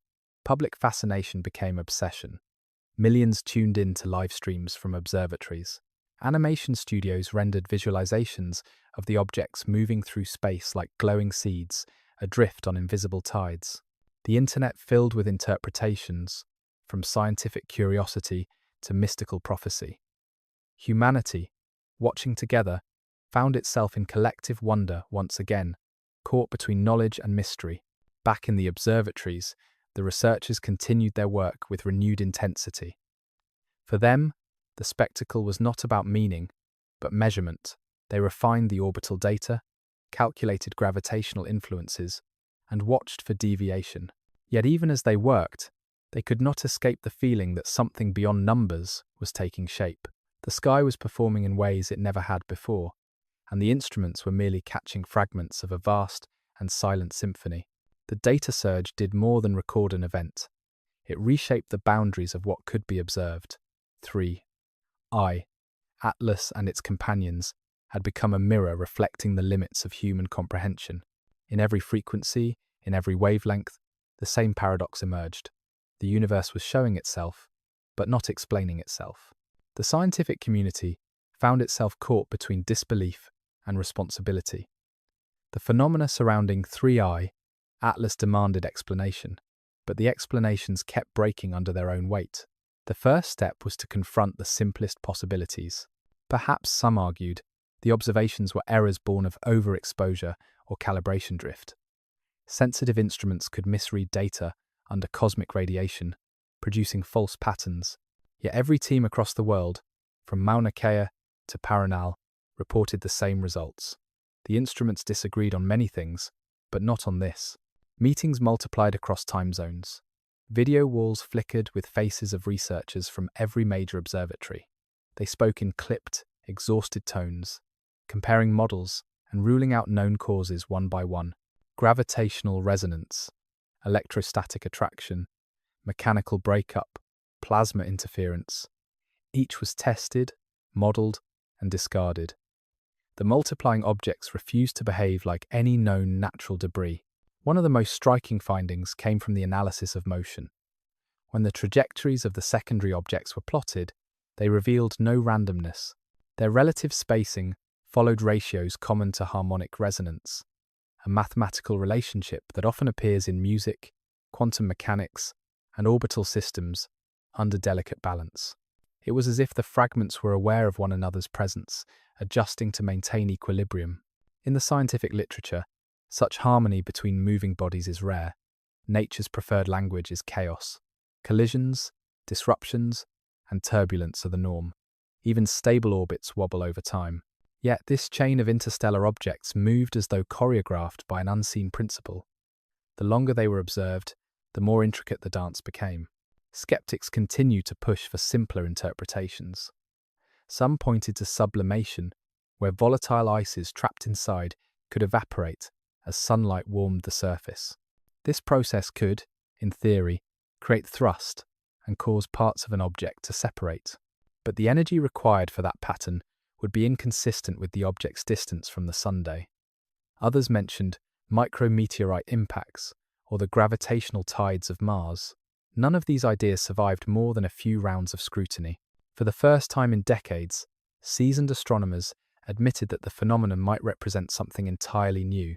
public fascination became obsession. Millions tuned in to live streams from observatories. Animation studios rendered visualizations of the objects moving through space like glowing seeds adrift on invisible tides. The internet filled with interpretations, from scientific curiosity to mystical prophecy. Humanity, watching together, found itself in collective wonder once again, caught between knowledge and mystery. Back in the observatories, the researchers continued their work with renewed intensity. For them, the spectacle was not about meaning, but measurement. They refined the orbital data, calculated gravitational influences, and watched for deviation. Yet even as they worked, they could not escape the feeling that something beyond numbers was taking shape. The sky was performing in ways it never had before, and the instruments were merely catching fragments of a vast and silent symphony. The data surge did more than record an event. It reshaped the boundaries of what could be observed. 3I, Atlas and its companions, had become a mirror reflecting the limits of human comprehension. In every frequency, in every wavelength, the same paradox emerged. The universe was showing itself, but not explaining itself. The scientific community found itself caught between disbelief and responsibility. The phenomena surrounding 3I, Atlas demanded explanation, but the explanations kept breaking under their own weight. The first step was to confront the simplest possibilities. Perhaps, some argued, the observations were errors born of overexposure or calibration drift. Sensitive instruments could misread data under cosmic radiation, producing false patterns. Yet every team across the world, from Mauna Kea to Paranal, reported the same results. The instruments disagreed on many things, but not on this. Meetings multiplied across time zones. Video walls flickered with faces of researchers from every major observatory. They spoke in clipped, exhausted tones, comparing models and ruling out known causes one by one. Gravitational resonance, electrostatic attraction, mechanical breakup, plasma interference. Each was tested, modelled, and discarded. The multiplying objects refused to behave like any known natural debris. One of the most striking findings came from the analysis of motion. When the trajectories of the secondary objects were plotted, they revealed no randomness. Their relative spacing followed ratios common to harmonic resonance, a mathematical relationship that often appears in music, quantum mechanics, and orbital systems under delicate balance. It was as if the fragments were aware of one another's presence, adjusting to maintain equilibrium. In the scientific literature, such harmony between moving bodies is rare. Nature's preferred language is chaos. Collisions, disruptions, and turbulence are the norm. Even stable orbits wobble over time. Yet this chain of interstellar objects moved as though choreographed by an unseen principle. The longer they were observed, the more intricate the dance became. Skeptics continue to push for simpler interpretations. Some pointed to sublimation, where volatile ices trapped inside could evaporate as sunlight warmed the surface. This process could, in theory, create thrust and cause parts of an object to separate. But the energy required for that pattern would be inconsistent with the object's distance from the sunday. Others mentioned micrometeorite impacts or the gravitational tides of Mars. None of these ideas survived more than a few rounds of scrutiny. For the first time in decades, seasoned astronomers admitted that the phenomenon might represent something entirely new.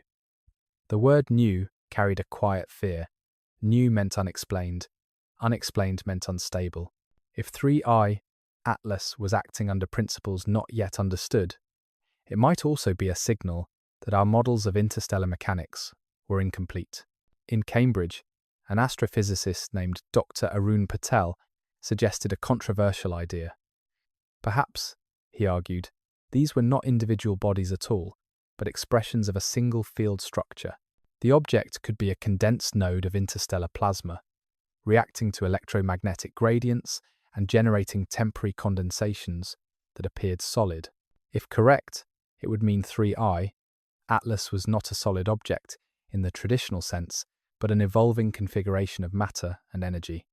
The word new carried a quiet fear. New meant unexplained. Unexplained meant unstable. If 3IATLAS was acting under principles not yet understood, it might also be a signal that our models of interstellar mechanics were incomplete. In Cambridge, an astrophysicist named Dr. Arun Patel suggested a controversial idea. Perhaps, he argued, these were not individual bodies at all, but expressions of a single field structure. The object could be a condensed node of interstellar plasma, reacting to electromagnetic gradients and generating temporary condensations that appeared solid. If correct, it would mean 3IATLAS was not a solid object in the traditional sense, but an evolving configuration of matter and energy.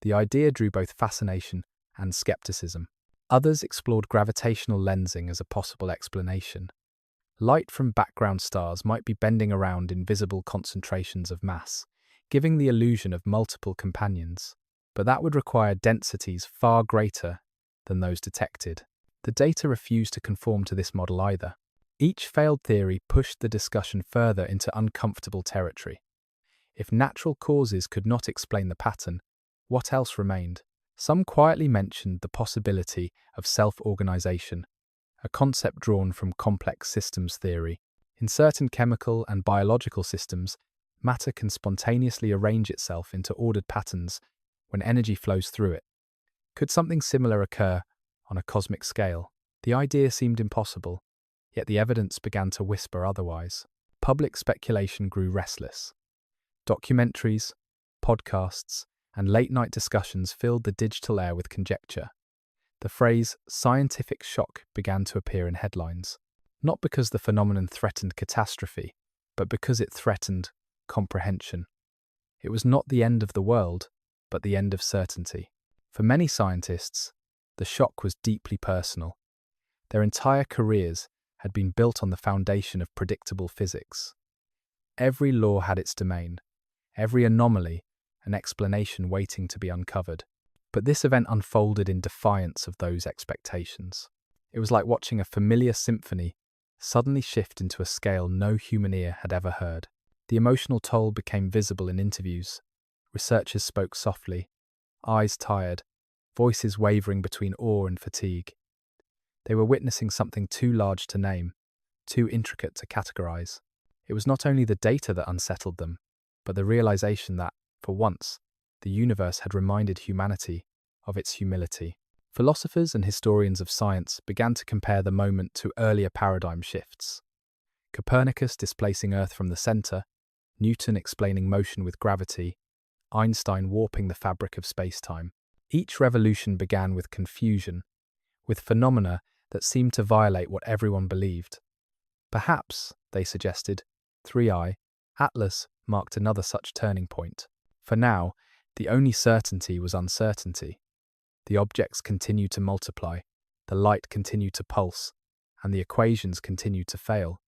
The idea drew both fascination and skepticism. Others explored gravitational lensing as a possible explanation. Light from background stars might be bending around invisible concentrations of mass, giving the illusion of multiple companions. But that would require densities far greater than those detected. The data refused to conform to this model either. Each failed theory pushed the discussion further into uncomfortable territory. If natural causes could not explain the pattern, what else remained? Some quietly mentioned the possibility of self-organization, a concept drawn from complex systems theory. In certain chemical and biological systems, matter can spontaneously arrange itself into ordered patterns when energy flows through it. Could something similar occur on a cosmic scale? The idea seemed impossible, yet the evidence began to whisper otherwise. Public speculation grew restless. Documentaries, podcasts, and late-night discussions filled the digital air with conjecture. The phrase scientific shock began to appear in headlines, not because the phenomenon threatened catastrophe, but because it threatened comprehension. It was not the end of the world, but the end of certainty. For many scientists, the shock was deeply personal. Their entire careers had been built on the foundation of predictable physics. Every law had its domain, every anomaly an explanation waiting to be uncovered. But this event unfolded in defiance of those expectations. It was like watching a familiar symphony suddenly shift into a scale no human ear had ever heard. The emotional toll became visible in interviews. Researchers spoke softly, eyes tired, voices wavering between awe and fatigue. They were witnessing something too large to name, too intricate to categorize. It was not only the data that unsettled them, but the realization that, for once, the universe had reminded humanity of its humility. Philosophers and historians of science began to compare the moment to earlier paradigm shifts. Copernicus displacing Earth from the center, Newton explaining motion with gravity, Einstein warping the fabric of space-time. Each revolution began with confusion, with phenomena that seemed to violate what everyone believed. Perhaps, they suggested, 3IATLAS marked another such turning point. For now, the only certainty was uncertainty. The objects continued to multiply, the light continued to pulse, and the equations continued to fail.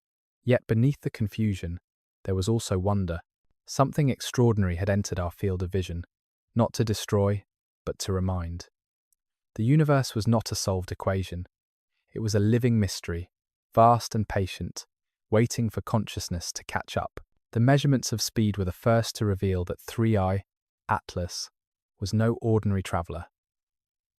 Yet beneath the confusion, there was also wonder. Something extraordinary had entered our field of vision, not to destroy, but to remind. The universe was not a solved equation. It was a living mystery, vast and patient, waiting for consciousness to catch up. The measurements of speed were the first to reveal that 3IATLAS was no ordinary traveler.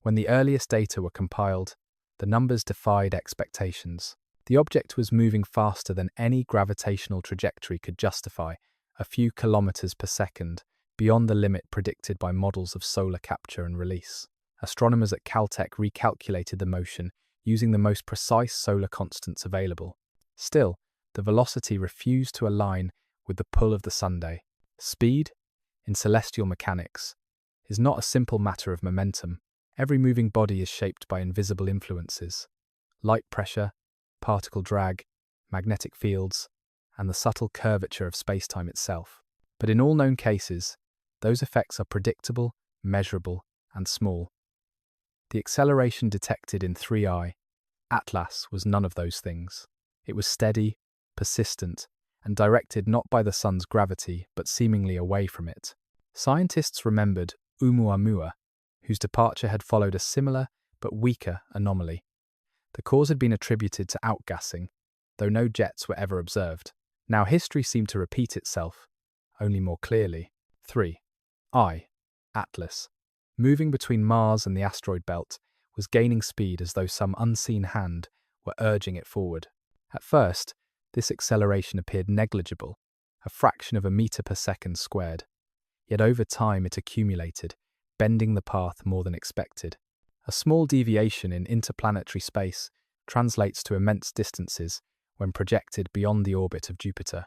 When the earliest data were compiled, the numbers defied expectations. The object was moving faster than any gravitational trajectory could justify, a few kilometers per second, beyond the limit predicted by models of solar capture and release. Astronomers at Caltech recalculated the motion using the most precise solar constants available. Still, the velocity refused to align with the pull of the sunday. Speed, in celestial mechanics, is not a simple matter of momentum. Every moving body is shaped by invisible influences: light pressure, particle drag, magnetic fields, and the subtle curvature of spacetime itself. But in all known cases, those effects are predictable, measurable, and small. The acceleration detected in 3IATLAS was none of those things. It was steady, persistent, and directed not by the sun's gravity, but seemingly away from it. Scientists remembered Oumuamua, whose departure had followed a similar but weaker anomaly. The cause had been attributed to outgassing, though no jets were ever observed. Now history seemed to repeat itself, only more clearly. 3IATLAS, moving between Mars and the asteroid belt, was gaining speed as though some unseen hand were urging it forward. At first, this acceleration appeared negligible, a fraction of a meter per second squared. Yet over time it accumulated, bending the path more than expected. A small deviation in interplanetary space translates to immense distances when projected beyond the orbit of Jupiter.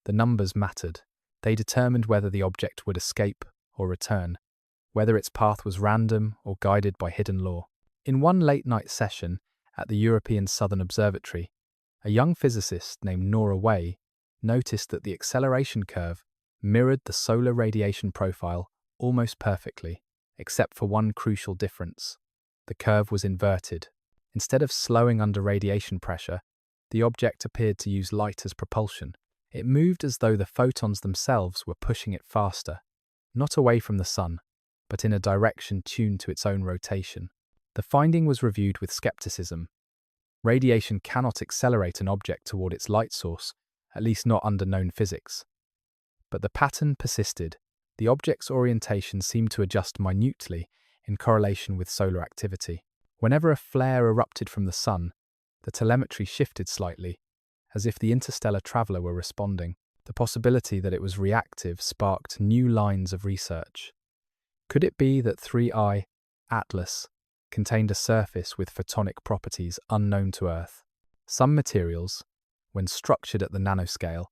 The numbers mattered. They determined whether the object would escape or return, whether its path was random or guided by hidden law. In one late-night session at the European Southern Observatory, a young physicist named Nora Way noticed that the acceleration curve mirrored the solar radiation profile almost perfectly, except for one crucial difference. The curve was inverted. Instead of slowing under radiation pressure, the object appeared to use light as propulsion. It moved as though the photons themselves were pushing it faster, not away from the sun, but in a direction tuned to its own rotation. The finding was reviewed with skepticism. Radiation cannot accelerate an object toward its light source, at least not under known physics. But the pattern persisted. The object's orientation seemed to adjust minutely in correlation with solar activity. Whenever a flare erupted from the sun, the telemetry shifted slightly, as if the interstellar traveler were responding. The possibility that it was reactive sparked new lines of research. Could it be that 3IATLAS contained a surface with photonic properties unknown to Earth? Some materials, when structured at the nanoscale,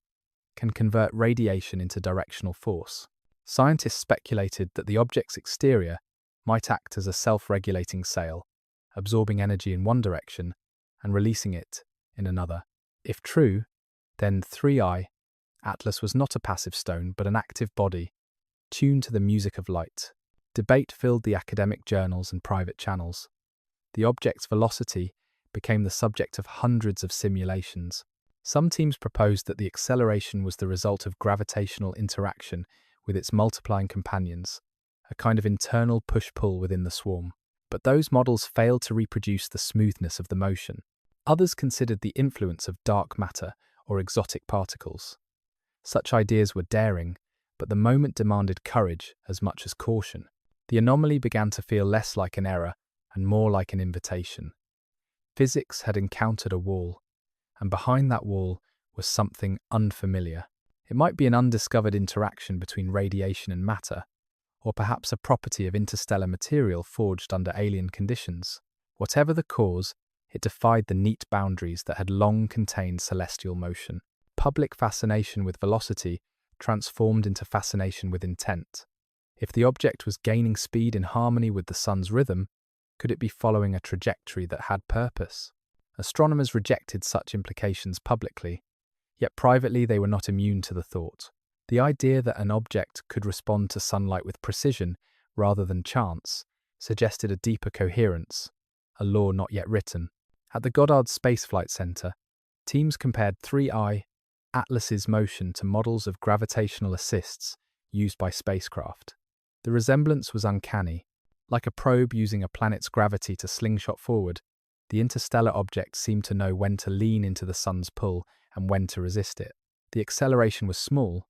can convert radiation into directional force. Scientists speculated that the object's exterior might act as a self-regulating sail, absorbing energy in one direction and releasing it in another. If true, then 3IATLAS was not a passive stone but an active body, tuned to the music of light. Debate filled the academic journals and private channels. The object's velocity became the subject of hundreds of simulations. Some teams proposed that the acceleration was the result of gravitational interaction with its multiplying companions, a kind of internal push-pull within the swarm. But those models failed to reproduce the smoothness of the motion. Others considered the influence of dark matter or exotic particles. Such ideas were daring, but the moment demanded courage as much as caution. The anomaly began to feel less like an error and more like an invitation. Physics had encountered a wall, and behind that wall was something unfamiliar. It might be an undiscovered interaction between radiation and matter, or perhaps a property of interstellar material forged under alien conditions. Whatever the cause, it defied the neat boundaries that had long contained celestial motion. Public fascination with velocity transformed into fascination with intent. If the object was gaining speed in harmony with the sun's rhythm, could it be following a trajectory that had purpose? Astronomers rejected such implications publicly, yet privately they were not immune to the thought. The idea that an object could respond to sunlight with precision rather than chance suggested a deeper coherence, a law not yet written. At the Goddard Space Flight Center, teams compared 3IATLAS's motion to models of gravitational assists used by spacecraft. The resemblance was uncanny. Like a probe using a planet's gravity to slingshot forward, the interstellar object seemed to know when to lean into the sun's pull and when to resist it. The acceleration was small,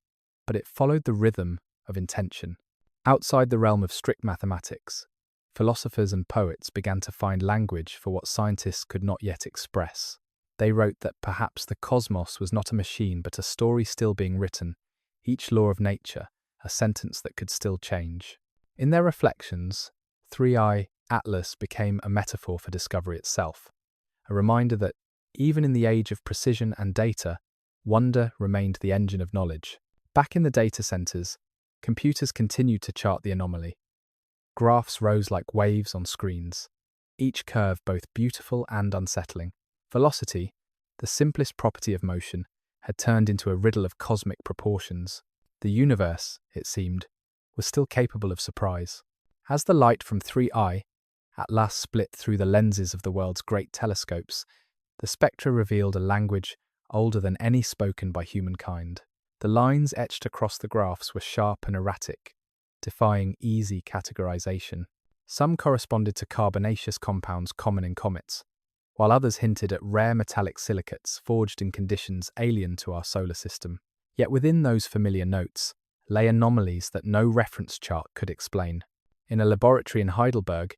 but it followed the rhythm of intention. Outside the realm of strict mathematics, philosophers and poets began to find language for what scientists could not yet express. They wrote that perhaps the cosmos was not a machine but a story still being written, each law of nature a sentence that could still change. In their reflections, 3IATLAS became a metaphor for discovery itself, a reminder that, even in the age of precision and data, wonder remained the engine of knowledge. Back in the data centers, computers continued to chart the anomaly. Graphs rose like waves on screens, each curve both beautiful and unsettling. Velocity, the simplest property of motion, had turned into a riddle of cosmic proportions. The universe, it seemed, was still capable of surprise. As the light from 3IATLAS split through the lenses of the world's great telescopes, the spectra revealed a language older than any spoken by humankind. The lines etched across the graphs were sharp and erratic, defying easy categorization. Some corresponded to carbonaceous compounds common in comets, while others hinted at rare metallic silicates forged in conditions alien to our solar system. Yet within those familiar notes lay anomalies that no reference chart could explain. In a laboratory in Heidelberg,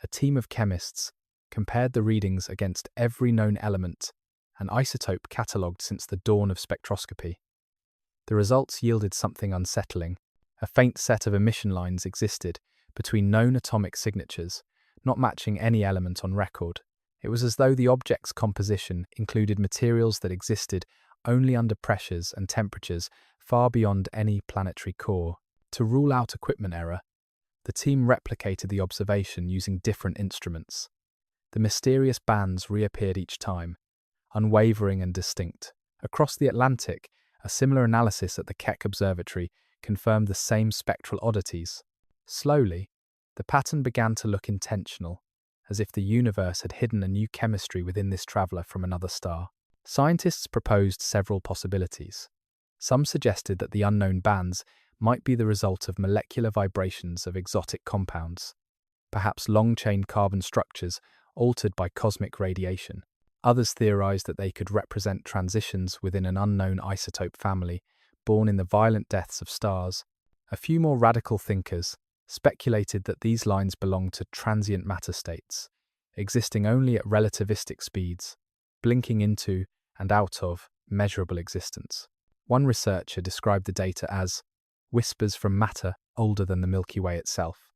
a team of chemists compared the readings against every known element and isotope catalogued since the dawn of spectroscopy. The results yielded something unsettling. A faint set of emission lines existed between known atomic signatures, not matching any element on record. It was as though the object's composition included materials that existed only under pressures and temperatures far beyond any planetary core. To rule out equipment error, the team replicated the observation using different instruments. The mysterious bands reappeared each time, unwavering and distinct. Across the Atlantic, a similar analysis at the Keck Observatory confirmed the same spectral oddities. Slowly, the pattern began to look intentional, as if the universe had hidden a new chemistry within this traveler from another star. Scientists proposed several possibilities. Some suggested that the unknown bands might be the result of molecular vibrations of exotic compounds, perhaps long-chain carbon structures altered by cosmic radiation. Others theorized that they could represent transitions within an unknown isotope family born in the violent deaths of stars. A few more radical thinkers speculated that these lines belonged to transient matter states, existing only at relativistic speeds, blinking into and out of measurable existence. One researcher described the data as whispers from matter older than the Milky Way itself.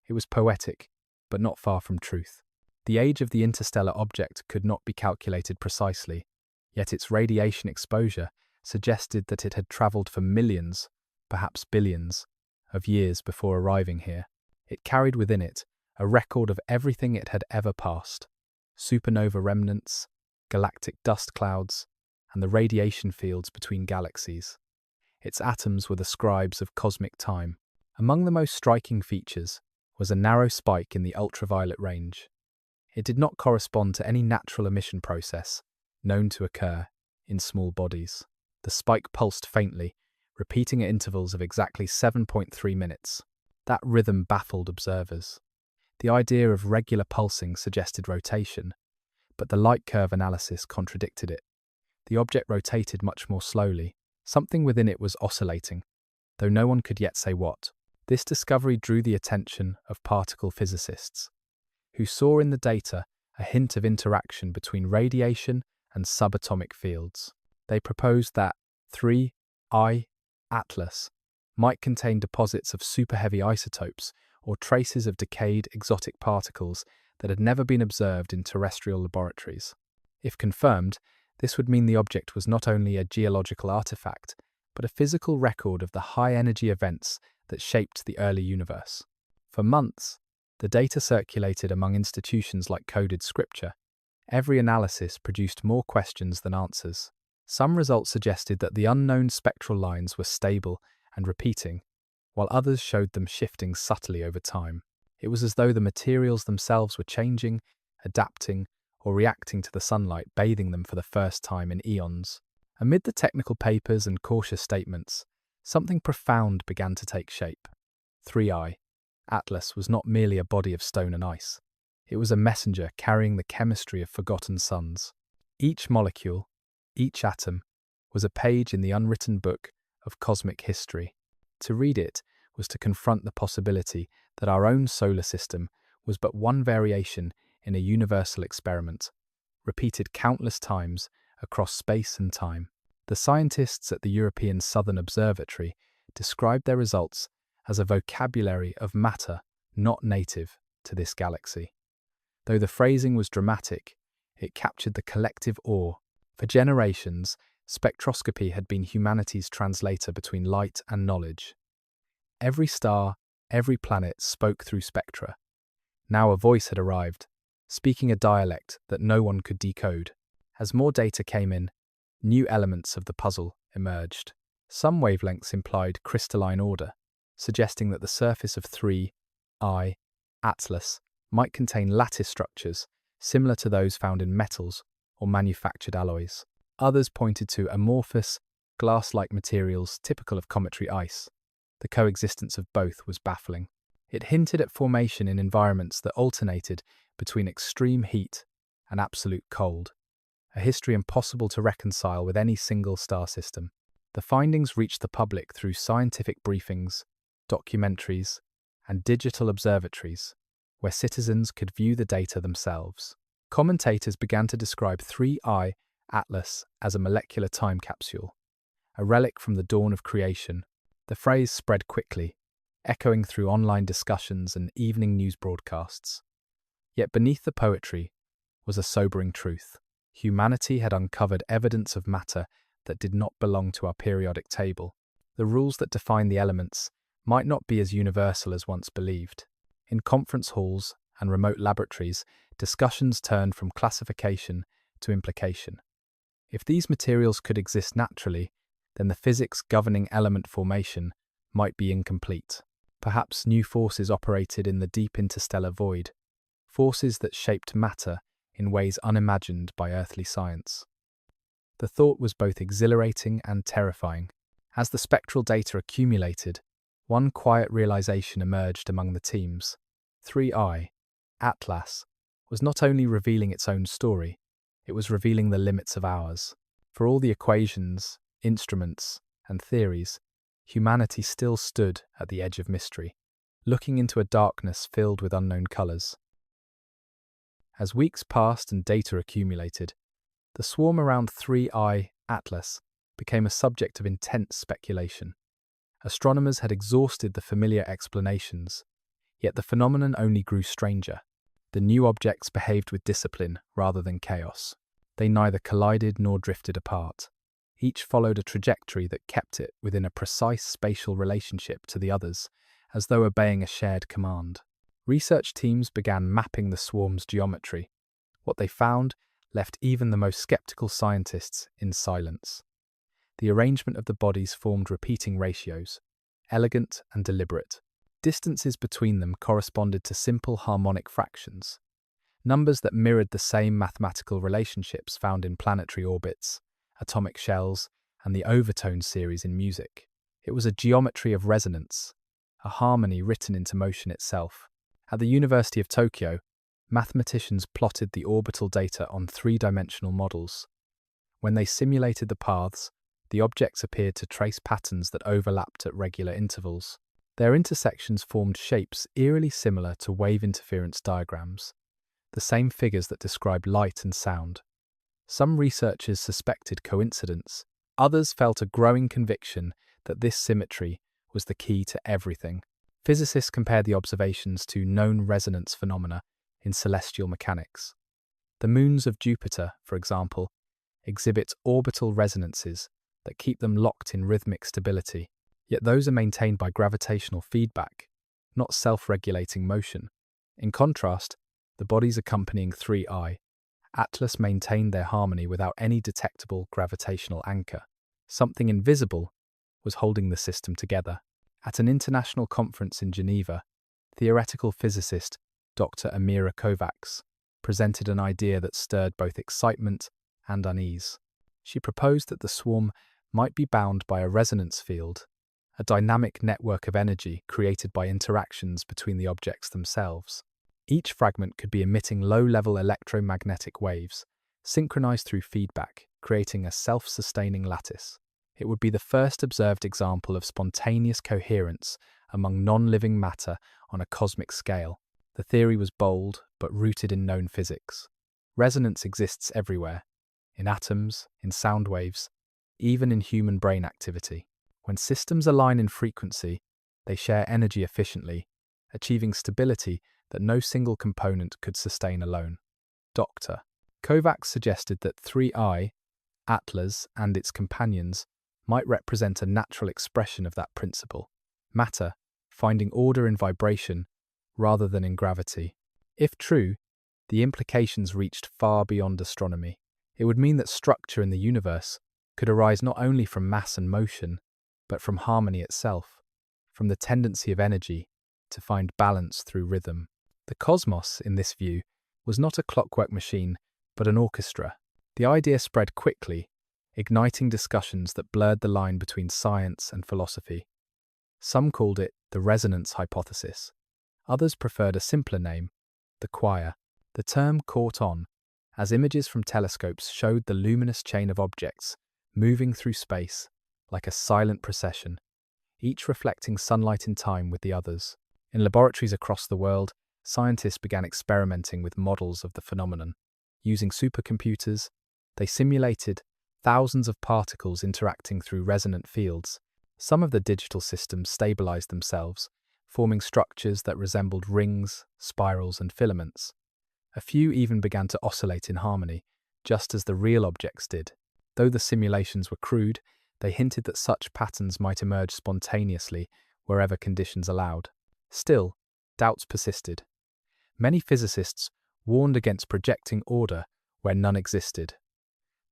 It was poetic, but not far from truth. The age of the interstellar object could not be calculated precisely, yet its radiation exposure suggested that it had travelled for millions, perhaps billions, of years before arriving here. It carried within it a record of everything it had ever passed: supernova remnants, galactic dust clouds, and the radiation fields between galaxies. Its atoms were the scribes of cosmic time. Among the most striking features was a narrow spike in the ultraviolet range. It did not correspond to any natural emission process known to occur in small bodies. The spike pulsed faintly, repeating at intervals of exactly 7.3 minutes. That rhythm baffled observers. The idea of regular pulsing suggested rotation, but the light curve analysis contradicted it. The object rotated much more slowly. Something within it was oscillating, though no one could yet say what. This discovery drew the attention of particle physicists, who saw in the data a hint of interaction between radiation and subatomic fields. They proposed that 3IATLAS might contain deposits of super-heavy isotopes or traces of decayed exotic particles that had never been observed in terrestrial laboratories. If confirmed, this would mean the object was not only a geological artifact, but a physical record of the high-energy events that shaped the early universe. For months, the data circulated among institutions like coded scripture. Every analysis produced more questions than answers. Some results suggested that the unknown spectral lines were stable and repeating, while others showed them shifting subtly over time. It was as though the materials themselves were changing, adapting, or reacting to the sunlight bathing them for the first time in eons. Amid the technical papers and cautious statements, something profound began to take shape. 3IATLAS was not merely a body of stone and ice. It was a messenger carrying the chemistry of forgotten suns. Each molecule, each atom, was a page in the unwritten book of cosmic history. To read it was to confront the possibility that our own solar system was but one variation in a universal experiment, repeated countless times across space and time. The scientists at the European Southern Observatory described their results as a vocabulary of matter not native to this galaxy. Though the phrasing was dramatic, it captured the collective awe. For generations, spectroscopy had been humanity's translator between light and knowledge. Every star, every planet spoke through spectra. Now a voice had arrived, speaking a dialect that no one could decode. As more data came in, new elements of the puzzle emerged. Some wavelengths implied crystalline order, suggesting that the surface of 3IATLAS might contain lattice structures similar to those found in metals or manufactured alloys. Others pointed to amorphous, glass-like materials typical of cometary ice. The coexistence of both was baffling. It hinted at formation in environments that alternated between extreme heat and absolute cold, a history impossible to reconcile with any single star system. The findings reached the public through scientific briefings, documentaries, and digital observatories, where citizens could view the data themselves. Commentators began to describe 3IATLAS as a molecular time capsule, a relic from the dawn of creation. The phrase spread quickly, echoing through online discussions and evening news broadcasts. Yet beneath the poetry was a sobering truth. Humanity had uncovered evidence of matter that did not belong to our periodic table. The rules that define the elements might not be as universal as once believed. In conference halls and remote laboratories, discussions turned from classification to implication. If these materials could exist naturally, then the physics governing element formation might be incomplete. Perhaps new forces operated in the deep interstellar void, forces that shaped matter in ways unimagined by earthly science. The thought was both exhilarating and terrifying. As the spectral data accumulated, one quiet realization emerged among the teams. 3IATLAS was not only revealing its own story, it was revealing the limits of ours. For all the equations, instruments, and theories, humanity still stood at the edge of mystery. looking into a darkness filled with unknown colors. As weeks passed and data accumulated, the swarm around 3IATLAS became a subject of intense speculation. Astronomers had exhausted the familiar explanations, yet the phenomenon only grew stranger. The new objects behaved with discipline rather than chaos. They neither collided nor drifted apart. Each followed a trajectory that kept it within a precise spatial relationship to the others, as though obeying a shared command. Research teams began mapping the swarm's geometry. What they found left even the most skeptical scientists in silence. The arrangement of the bodies formed repeating ratios, elegant and deliberate. Distances between them corresponded to simple harmonic fractions, numbers that mirrored the same mathematical relationships found in planetary orbits, atomic shells, and the overtone series in music. It was a geometry of resonance, a harmony written into motion itself. At the University of Tokyo, mathematicians plotted the orbital data on three-dimensional models. When they simulated the paths, the objects appeared to trace patterns that overlapped at regular intervals. Their intersections formed shapes eerily similar to wave interference diagrams, the same figures that describe light and sound. Some researchers suspected coincidence. Others felt a growing conviction that this symmetry was the key to everything. Physicists compared the observations to known resonance phenomena in celestial mechanics. The moons of Jupiter, for example, exhibit orbital resonances that keep them locked in rhythmic stability, yet those are maintained by gravitational feedback, not self-regulating motion. In contrast, the bodies accompanying 3IATLAS maintained their harmony without any detectable gravitational anchor. Something invisible was holding the system together. At an international conference in Geneva, theoretical physicist Dr. Amira Kovacs presented an idea that stirred both excitement and unease. She proposed that the swarm might be bound by a resonance field, a dynamic network of energy created by interactions between the objects themselves. Each fragment could be emitting low-level electromagnetic waves, synchronized through feedback, creating a self-sustaining lattice. It would be the first observed example of spontaneous coherence among non-living matter on a cosmic scale. The theory was bold, but rooted in known physics. Resonance exists everywhere, in atoms, in sound waves, even in human brain activity. When systems align in frequency, they share energy efficiently, achieving stability that no single component could sustain alone. Dr. Kovacs suggested that 3IATLAS and its companions might represent a natural expression of that principle, matter finding order in vibration rather than in gravity. If true, the implications reached far beyond astronomy. It would mean that structure in the universe could arise not only from mass and motion, but from harmony itself, from the tendency of energy to find balance through rhythm. The cosmos, in this view, was not a clockwork machine, but an orchestra. The idea spread quickly, igniting discussions that blurred the line between science and philosophy. Some called it the resonance hypothesis. Others preferred a simpler name, the choir. The term caught on, as images from telescopes showed the luminous chain of objects moving through space like a silent procession, each reflecting sunlight in time with the others. In laboratories across the world, scientists began experimenting with models of the phenomenon. Using supercomputers, they simulated thousands of particles interacting through resonant fields. Some of the digital systems stabilized themselves, forming structures that resembled rings, spirals, and filaments. A few even began to oscillate in harmony, just as the real objects did. Though the simulations were crude, they hinted that such patterns might emerge spontaneously wherever conditions allowed. Still, doubts persisted. Many physicists warned against projecting order where none existed.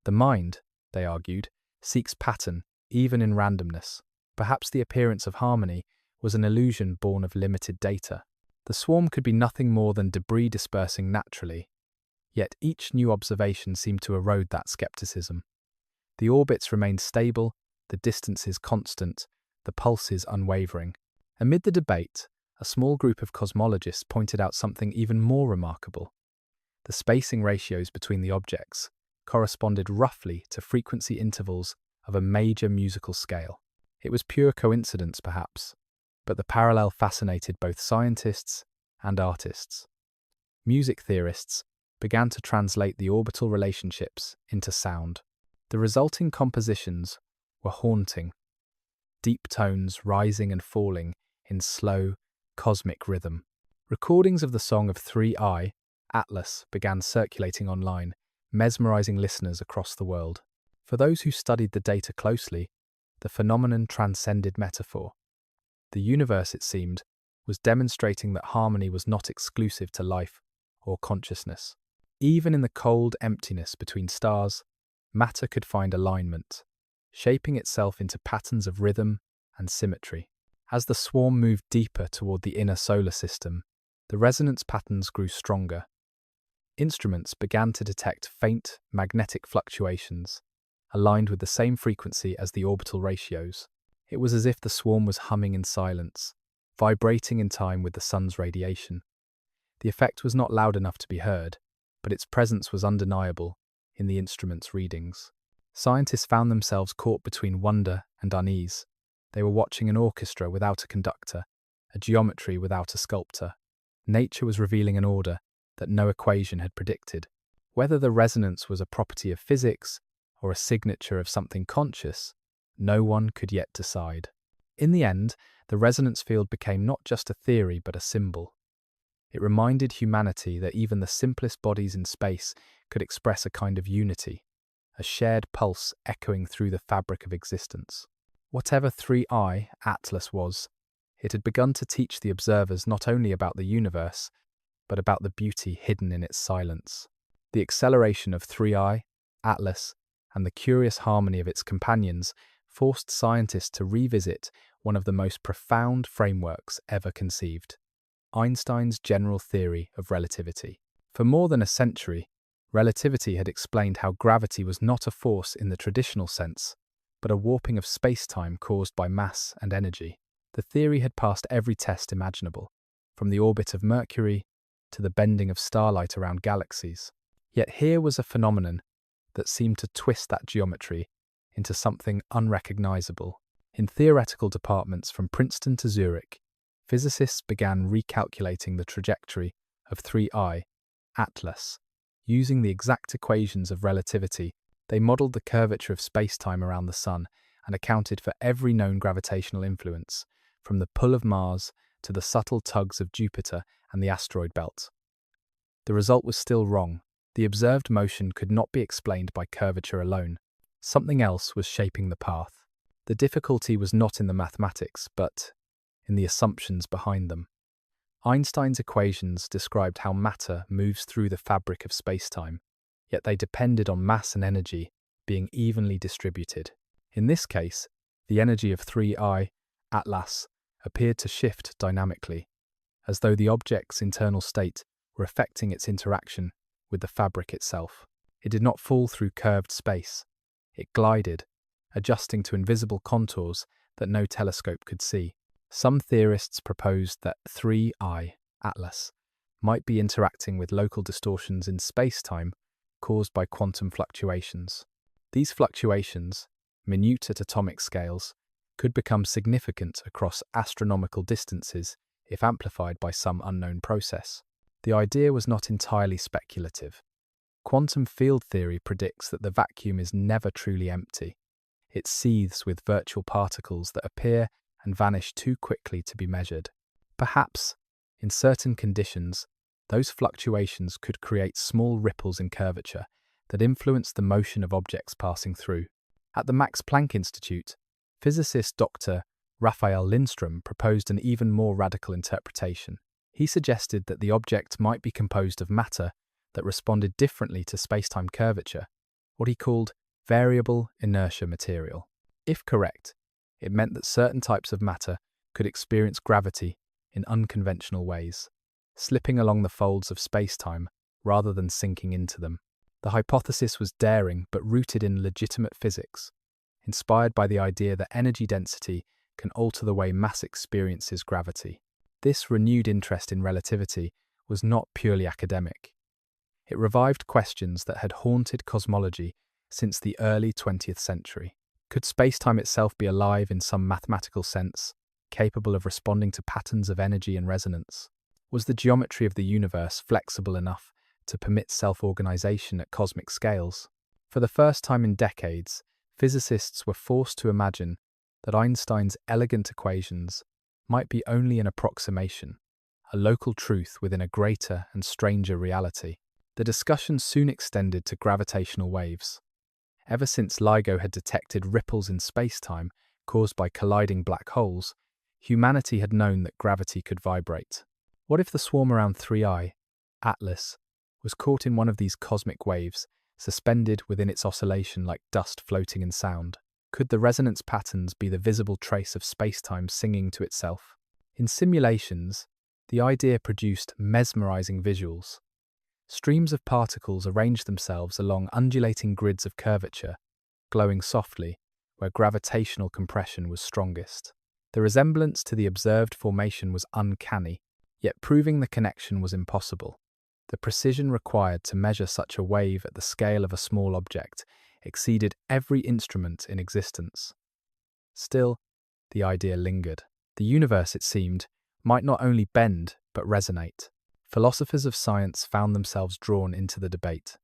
The mind, they argued, seeks pattern, even in randomness. Perhaps the appearance of harmony was an illusion born of limited data. The swarm could be nothing more than debris dispersing naturally. Yet each new observation seemed to erode that skepticism. The orbits remained stable, the distances constant, the pulses unwavering. Amid the debate, a small group of cosmologists pointed out something even more remarkable. The spacing ratios between the objects corresponded roughly to frequency intervals of a major musical scale. It was pure coincidence, perhaps, but the parallel fascinated both scientists and artists. Music theorists began to translate the orbital relationships into sound. The resulting compositions were haunting, deep tones rising and falling in slow, cosmic rhythm. Recordings of the song of 3IATLAS began circulating online, mesmerizing listeners across the world. For those who studied the data closely, the phenomenon transcended metaphor. The universe, it seemed, was demonstrating that harmony was not exclusive to life or consciousness. Even in the cold emptiness between stars, matter could find alignment, shaping itself into patterns of rhythm and symmetry. As the swarm moved deeper toward the inner solar system, the resonance patterns grew stronger. Instruments began to detect faint magnetic fluctuations, aligned with the same frequency as the orbital ratios. It was as if the swarm was humming in silence, vibrating in time with the sun's radiation. The effect was not loud enough to be heard, but its presence was undeniable in the instrument's readings. Scientists found themselves caught between wonder and unease. They were watching an orchestra without a conductor, a geometry without a sculptor. Nature was revealing an order that no equation had predicted. Whether the resonance was a property of physics or a signature of something conscious, no one could yet decide. In the end, the resonance field became not just a theory but a symbol. It reminded humanity that even the simplest bodies in space could express a kind of unity, a shared pulse echoing through the fabric of existence. Whatever 3IATLAS was, it had begun to teach the observers not only about the universe, but about the beauty hidden in its silence. The acceleration of 3IATLAS and the curious harmony of its companions forced scientists to revisit one of the most profound frameworks ever conceived: Einstein's general theory of relativity. For more than a century, relativity had explained how gravity was not a force in the traditional sense, but a warping of space-time caused by mass and energy. The theory had passed every test imaginable, from the orbit of Mercury to the bending of starlight around galaxies. Yet here was a phenomenon that seemed to twist that geometry into something unrecognizable. In theoretical departments from Princeton to Zurich, physicists began recalculating the trajectory of 3IATLAS. Using the exact equations of relativity, they modeled the curvature of space-time around the Sun and accounted for every known gravitational influence, from the pull of Mars to the subtle tugs of Jupiter and the asteroid belt. The result was still wrong. The observed motion could not be explained by curvature alone. Something else was shaping the path. The difficulty was not in the mathematics, but in the assumptions behind them. Einstein's equations described how matter moves through the fabric of space-time, yet they depended on mass and energy being evenly distributed. In this case, the energy of 3IATLAS appeared to shift dynamically, as though the object's internal state were affecting its interaction with the fabric itself. It did not fall through curved space. It glided, adjusting to invisible contours that no telescope could see. Some theorists proposed that 3IATLAS might be interacting with local distortions in space-time caused by quantum fluctuations. These fluctuations, minute at atomic scales, could become significant across astronomical distances if amplified by some unknown process. The idea was not entirely speculative. Quantum field theory predicts that the vacuum is never truly empty. It seethes with virtual particles that appear and vanish too quickly to be measured. Perhaps, in certain conditions, those fluctuations could create small ripples in curvature that influence the motion of objects passing through. At the Max Planck Institute, physicist Dr. Raphael Lindström proposed an even more radical interpretation. He suggested that the object might be composed of matter that responded differently to spacetime curvature, what he called variable inertia material. If correct, it meant that certain types of matter could experience gravity in unconventional ways, slipping along the folds of spacetime rather than sinking into them. The hypothesis was daring but rooted in legitimate physics, inspired by the idea that energy density can alter the way mass experiences gravity. This renewed interest in relativity was not purely academic. It revived questions that had haunted cosmology since the early 20th century. Could spacetime itself be alive in some mathematical sense, capable of responding to patterns of energy and resonance? Was the geometry of the universe flexible enough to permit self-organization at cosmic scales? For the first time in decades, physicists were forced to imagine that Einstein's elegant equations might be only an approximation, a local truth within a greater and stranger reality. The discussion soon extended to gravitational waves. Ever since LIGO had detected ripples in space-time caused by colliding black holes, humanity had known that gravity could vibrate. What if the swarm around 3I, Atlas, was caught in one of these cosmic waves, suspended within its oscillation like dust floating in sound? Could the resonance patterns be the visible trace of space-time singing to itself? In simulations, the idea produced mesmerizing visuals. Streams of particles arranged themselves along undulating grids of curvature, glowing softly where gravitational compression was strongest. The resemblance to the observed formation was uncanny, yet proving the connection was impossible. The precision required to measure such a wave at the scale of a small object exceeded every instrument in existence. Still, the idea lingered. The universe, it seemed, might not only bend but resonate. Philosophers of science found themselves drawn into the debate.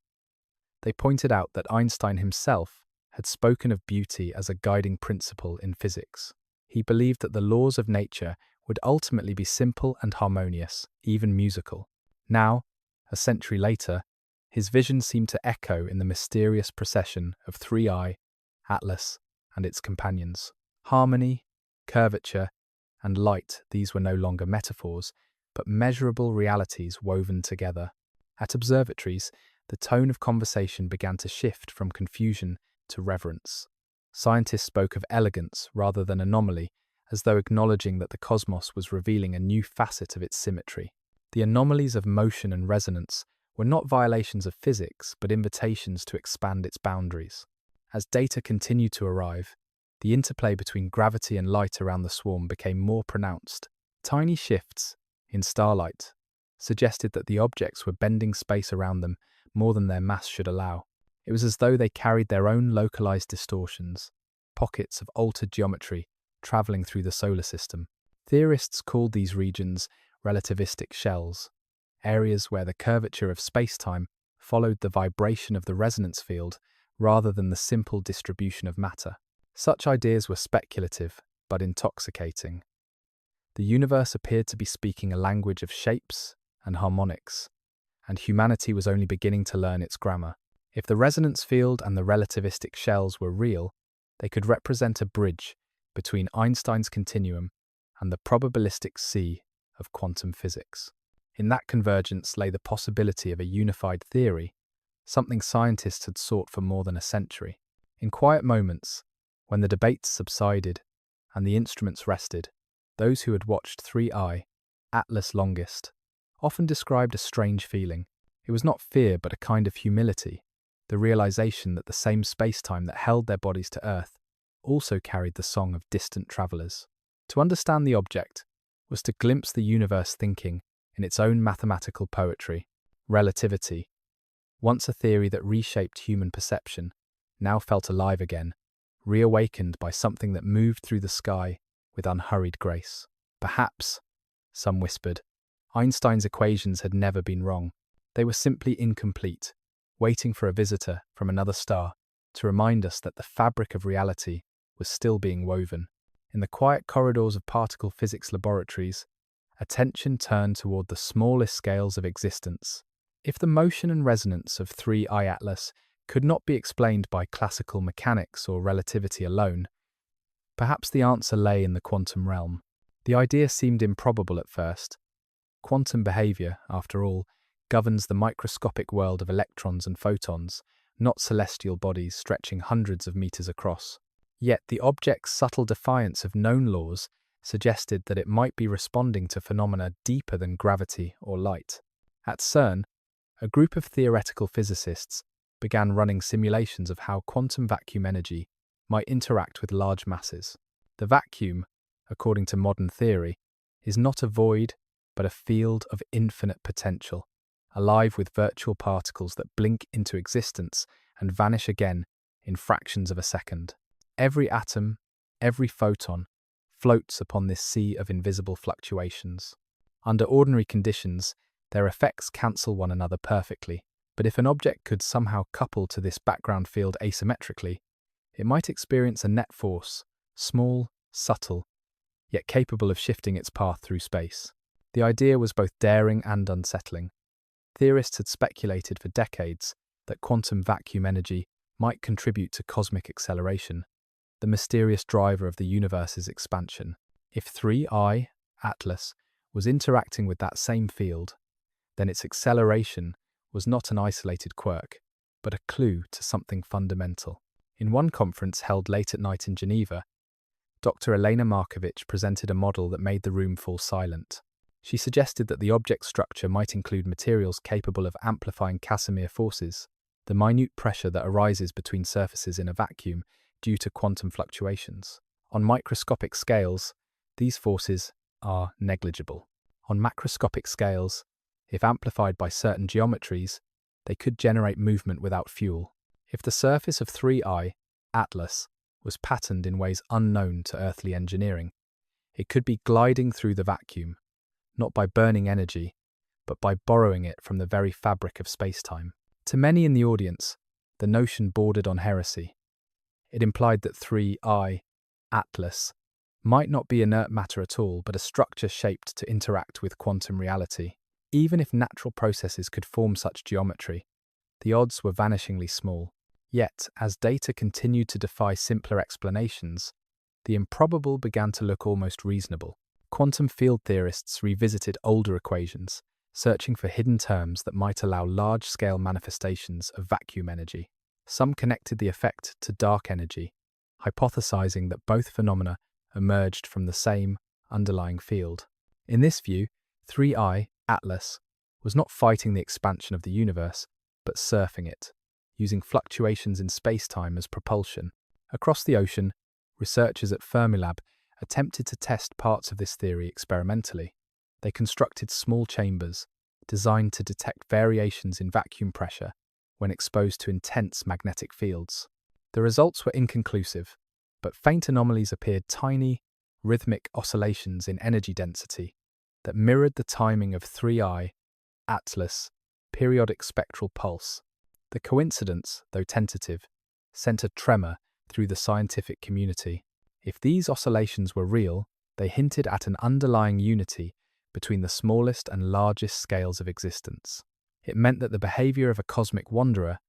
They pointed out that Einstein himself had spoken of beauty as a guiding principle in physics. He believed that the laws of nature would ultimately be simple and harmonious, even musical. Now, a century later, his vision seemed to echo in the mysterious procession of 3I, Atlas, and its companions. Harmony, curvature, and light, these were no longer metaphors, but measurable realities woven together. At observatories, the tone of conversation began to shift from confusion to reverence. Scientists spoke of elegance rather than anomaly, as though acknowledging that the cosmos was revealing a new facet of its symmetry. The anomalies of motion and resonance were not violations of physics, but invitations to expand its boundaries. As data continued to arrive, the interplay between gravity and light around the swarm became more pronounced. Tiny shifts in starlight suggested that the objects were bending space around them more than their mass should allow. It was as though they carried their own localized distortions, pockets of altered geometry traveling through the solar system. Theorists called these regions relativistic shells, areas where the curvature of space-time followed the vibration of the resonance field rather than the simple distribution of matter. Such ideas were speculative, but intoxicating. The universe appeared to be speaking a language of shapes and harmonics, and humanity was only beginning to learn its grammar. If the resonance field and the relativistic shells were real, they could represent a bridge between Einstein's continuum and the probabilistic sea of quantum physics. In that convergence lay the possibility of a unified theory, something scientists had sought for more than a century. In quiet moments, when the debates subsided and the instruments rested, those who had watched 3I, Atlas longest, often described a strange feeling. It was not fear, but a kind of humility, the realization that the same space-time that held their bodies to Earth also carried the song of distant travelers. To understand the object was to glimpse the universe thinking in its own mathematical poetry. Relativity, once a theory that reshaped human perception, now felt alive again, reawakened by something that moved through the sky with unhurried grace. Perhaps, some whispered, Einstein's equations had never been wrong. They were simply incomplete, waiting for a visitor from another star to remind us that the fabric of reality was still being woven. In the quiet corridors of particle physics laboratories, attention turned toward the smallest scales of existence. If the motion and resonance of 3IATLAS could not be explained by classical mechanics or relativity alone, perhaps the answer lay in the quantum realm. The idea seemed improbable at first. Quantum behavior, after all, governs the microscopic world of electrons and photons, not celestial bodies stretching hundreds of meters across. Yet the object's subtle defiance of known laws suggested that it might be responding to phenomena deeper than gravity or light. At CERN, a group of theoretical physicists began running simulations of how quantum vacuum energy might interact with large masses. The vacuum, according to modern theory, is not a void, but a field of infinite potential, alive with virtual particles that blink into existence and vanish again in fractions of a second. Every atom, every photon, floats upon this sea of invisible fluctuations. Under ordinary conditions, their effects cancel one another perfectly, but if an object could somehow couple to this background field asymmetrically, it might experience a net force, small, subtle, yet capable of shifting its path through space. The idea was both daring and unsettling. Theorists had speculated for decades that quantum vacuum energy might contribute to cosmic acceleration, the mysterious driver of the universe's expansion. If 3IATLAS was interacting with that same field, then its acceleration was not an isolated quirk, but a clue to something fundamental. In one conference held late at night in Geneva, Dr. Elena Markovich presented a model that made the room fall silent. She suggested that the object structure might include materials capable of amplifying Casimir forces, the minute pressure that arises between surfaces in a vacuum due to quantum fluctuations. On microscopic scales, these forces are negligible. On macroscopic scales, if amplified by certain geometries, they could generate movement without fuel. If the surface of 3IATLAS was patterned in ways unknown to earthly engineering, it could be gliding through the vacuum, not by burning energy, but by borrowing it from the very fabric of spacetime. To many in the audience, the notion bordered on heresy. It implied that 3IATLAS might not be inert matter at all, but a structure shaped to interact with quantum reality. Even if natural processes could form such geometry, the odds were vanishingly small. Yet, as data continued to defy simpler explanations, the improbable began to look almost reasonable. Quantum field theorists revisited older equations, searching for hidden terms that might allow large-scale manifestations of vacuum energy. Some connected the effect to dark energy, hypothesizing that both phenomena emerged from the same underlying field. In this view, 3IATLAS was not fighting the expansion of the universe, but surfing it, using fluctuations in spacetime as propulsion. Across the ocean, researchers at Fermilab attempted to test parts of this theory experimentally. They constructed small chambers designed to detect variations in vacuum pressure when exposed to intense magnetic fields. The results were inconclusive, but faint anomalies appeared, tiny, rhythmic oscillations in energy density that mirrored the timing of 3IATLAS' periodic spectral pulse. The coincidence, though tentative, sent a tremor through the scientific community. If these oscillations were real, they hinted at an underlying unity between the smallest and largest scales of existence. It meant that the behavior of a cosmic wanderer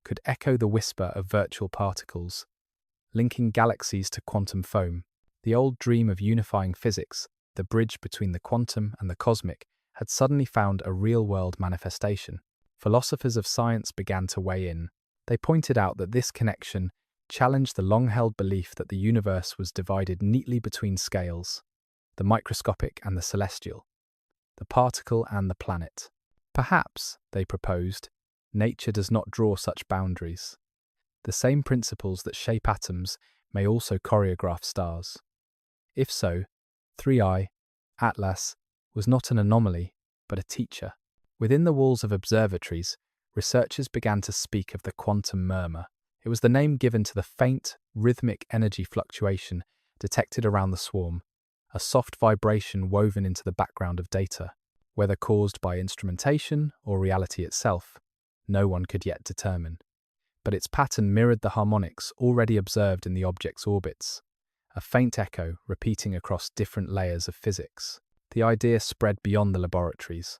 could echo the whisper of virtual particles, linking galaxies to quantum foam. The old dream of unifying physics, the bridge between the quantum and the cosmic, had suddenly found a real-world manifestation. Philosophers of science began to weigh in. They pointed out that this connection challenged the long-held belief that the universe was divided neatly between scales, the microscopic and the celestial, the particle and the planet. Perhaps, they proposed, nature does not draw such boundaries. The same principles that shape atoms may also choreograph stars. If so, 3IATLAS was not an anomaly, but a teacher. Within the walls of observatories, researchers began to speak of the quantum murmur. It was the name given to the faint, rhythmic energy fluctuation detected around the swarm, a soft vibration woven into the background of data. Whether caused by instrumentation or reality itself, no one could yet determine. But its pattern mirrored the harmonics already observed in the object's orbits, a faint echo repeating across different layers of physics. The idea spread beyond the laboratories.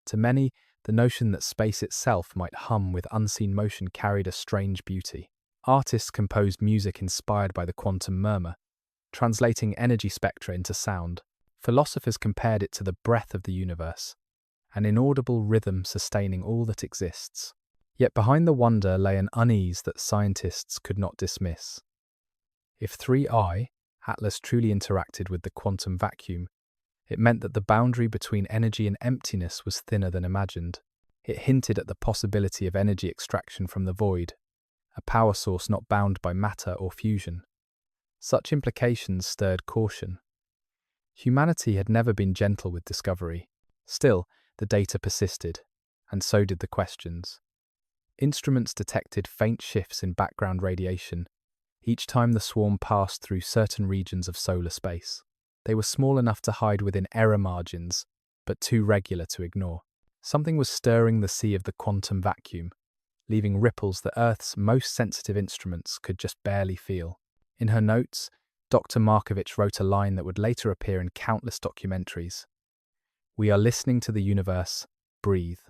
To many, the notion that space itself might hum with unseen motion carried a strange beauty. Artists composed music inspired by the quantum murmur, translating energy spectra into sound. Philosophers compared it to the breath of the universe, an inaudible rhythm sustaining all that exists. Yet behind the wonder lay an unease that scientists could not dismiss. If 3IATLAS truly interacted with the quantum vacuum, it meant that the boundary between energy and emptiness was thinner than imagined. It hinted at the possibility of energy extraction from the void, a power source not bound by matter or fusion. Such implications stirred caution. Humanity had never been gentle with discovery. Still, the data persisted, and so did the questions. Instruments detected faint shifts in background radiation each time the swarm passed through certain regions of solar space. They were small enough to hide within error margins, but too regular to ignore. Something was stirring the sea of the quantum vacuum, leaving ripples that Earth's most sensitive instruments could just barely feel. In her notes, Dr. Markovich wrote a line that would later appear in countless documentaries. "We are listening to the universe breathe."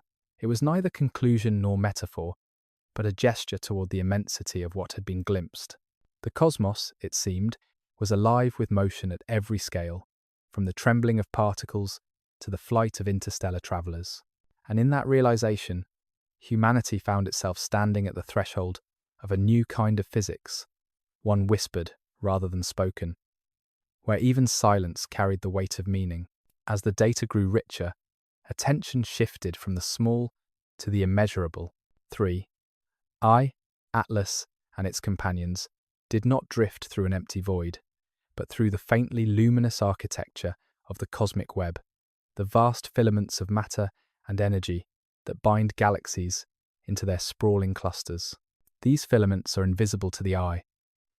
It was neither conclusion nor metaphor, but a gesture toward the immensity of what had been glimpsed. The cosmos, it seemed, was alive with motion at every scale, from the trembling of particles to the flight of interstellar travelers. And in that realization, humanity found itself standing at the threshold of a new kind of physics, one whispered rather than spoken, where even silence carried the weight of meaning. As the data grew richer, attention shifted from the small to the immeasurable. 3IATLAS and its companions did not drift through an empty void, but through the faintly luminous architecture of the cosmic web, the vast filaments of matter and energy that bind galaxies into their sprawling clusters. These filaments are invisible to the eye,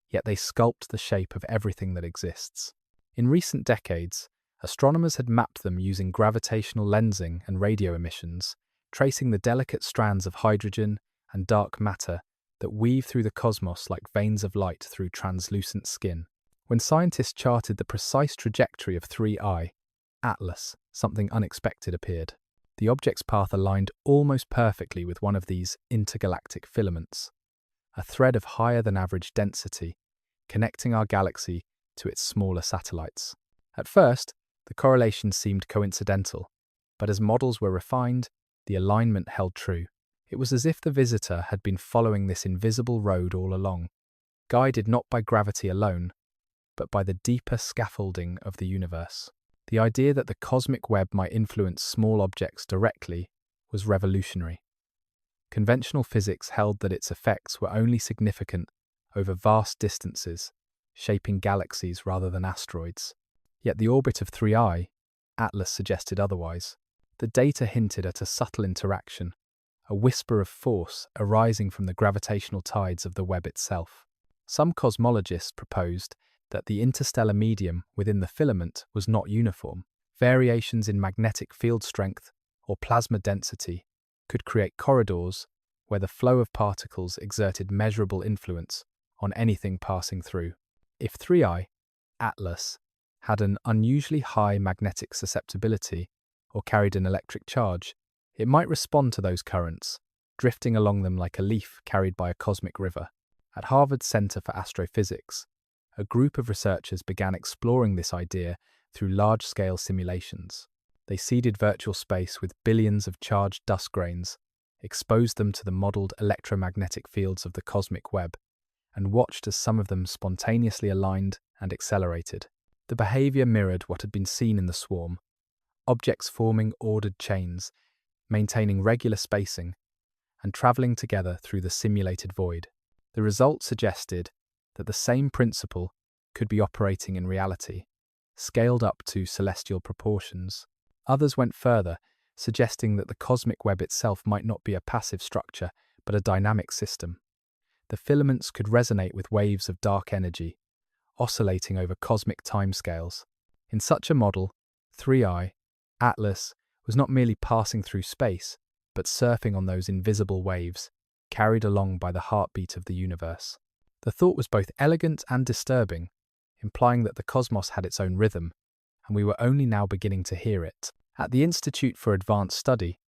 yet they sculpt the shape of everything that exists. In recent decades, astronomers had mapped them using gravitational lensing and radio emissions, tracing the delicate strands of hydrogen and dark matter that weave through the cosmos like veins of light through translucent skin. When scientists charted the precise trajectory of 3IATLAS, something unexpected appeared. The object's path aligned almost perfectly with one of these intergalactic filaments, a thread of higher than average density, connecting our galaxy to its smaller satellites. At first, the correlation seemed coincidental, but as models were refined, the alignment held true. It was as if the visitor had been following this invisible road all along, guided not by gravity alone, but by the deeper scaffolding of the universe. The idea that the cosmic web might influence small objects directly was revolutionary. Conventional physics held that its effects were only significant over vast distances, shaping galaxies rather than asteroids. Yet the orbit of 3IATLAS suggested otherwise. The data hinted at a subtle interaction, a whisper of force arising from the gravitational tides of the web itself. Some cosmologists proposed that the interstellar medium within the filament was not uniform. Variations in magnetic field strength or plasma density could create corridors where the flow of particles exerted measurable influence on anything passing through. If 3IATLAS had an unusually high magnetic susceptibility or carried an electric charge, it might respond to those currents, drifting along them like a leaf carried by a cosmic river. At Harvard's Center for Astrophysics, a group of researchers began exploring this idea through large-scale simulations. They seeded virtual space with billions of charged dust grains, exposed them to the modeled electromagnetic fields of the cosmic web, and watched as some of them spontaneously aligned and accelerated. The behavior mirrored what had been seen in the swarm, objects forming ordered chains, maintaining regular spacing, and traveling together through the simulated void. The results suggested that the same principle could be operating in reality, scaled up to celestial proportions. Others went further, suggesting that the cosmic web itself might not be a passive structure, but a dynamic system. The filaments could resonate with waves of dark energy, oscillating over cosmic timescales. In such a model, 3IATLAS was not merely passing through space, but surfing on those invisible waves, carried along by the heartbeat of the universe. The thought was both elegant and disturbing, implying that the cosmos had its own rhythm, and we were only now beginning to hear it. At the Institute for Advanced Study,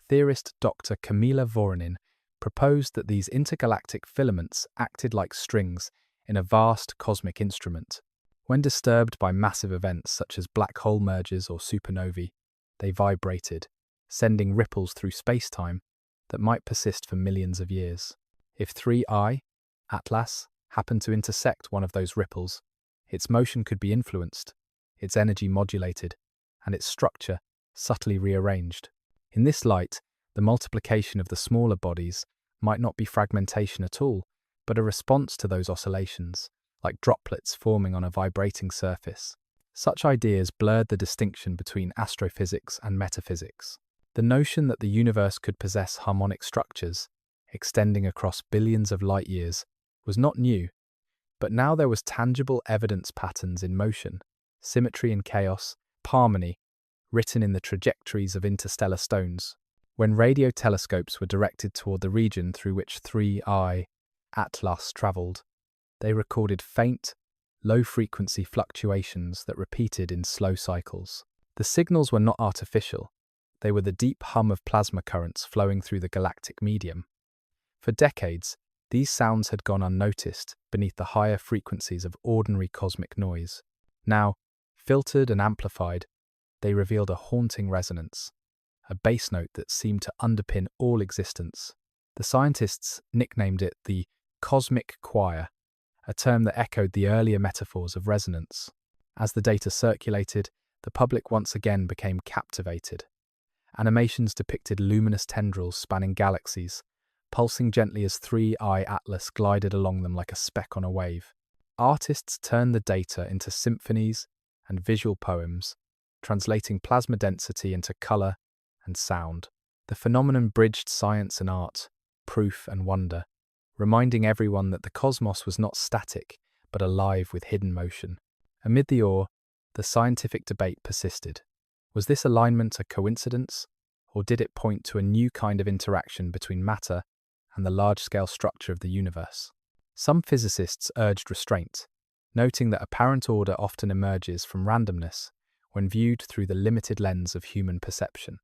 theorist Dr. Kamila Voronin proposed that these intergalactic filaments acted like strings in a vast cosmic instrument. When disturbed by massive events such as black hole mergers or supernovae, they vibrated, sending ripples through space-time that might persist for millions of years. If 3IATLAS happened to intersect one of those ripples, its motion could be influenced, its energy modulated, and its structure subtly rearranged. In this light, the multiplication of the smaller bodies might not be fragmentation at all, but a response to those oscillations, like droplets forming on a vibrating surface. Such ideas blurred the distinction between astrophysics and metaphysics. The notion that the universe could possess harmonic structures, extending across billions of light years, was not new, but now there was tangible evidence patterns in motion, symmetry and chaos, harmony, written in the trajectories of interstellar stones. When radio telescopes were directed toward the region through which 3IATLAS travelled, they recorded faint, low-frequency fluctuations that repeated in slow cycles. The signals were not artificial. They were the deep hum of plasma currents flowing through the galactic medium. For decades, these sounds had gone unnoticed beneath the higher frequencies of ordinary cosmic noise. Now, filtered and amplified, they revealed a haunting resonance, a bass note that seemed to underpin all existence. The scientists nicknamed it the cosmic choir, a term that echoed the earlier metaphors of resonance. As the data circulated, the public once again became captivated. Animations depicted luminous tendrils spanning galaxies, pulsing gently as 3IATLAS glided along them like a speck on a wave. Artists turned the data into symphonies and visual poems, translating plasma density into color and sound. The phenomenon bridged science and art, proof and wonder, reminding everyone that the cosmos was not static, but alive with hidden motion. Amid the awe, the scientific debate persisted. Was this alignment a coincidence, or did it point to a new kind of interaction between matter and the large-scale structure of the universe? Some physicists urged restraint, noting that apparent order often emerges from randomness when viewed through the limited lens of human perception.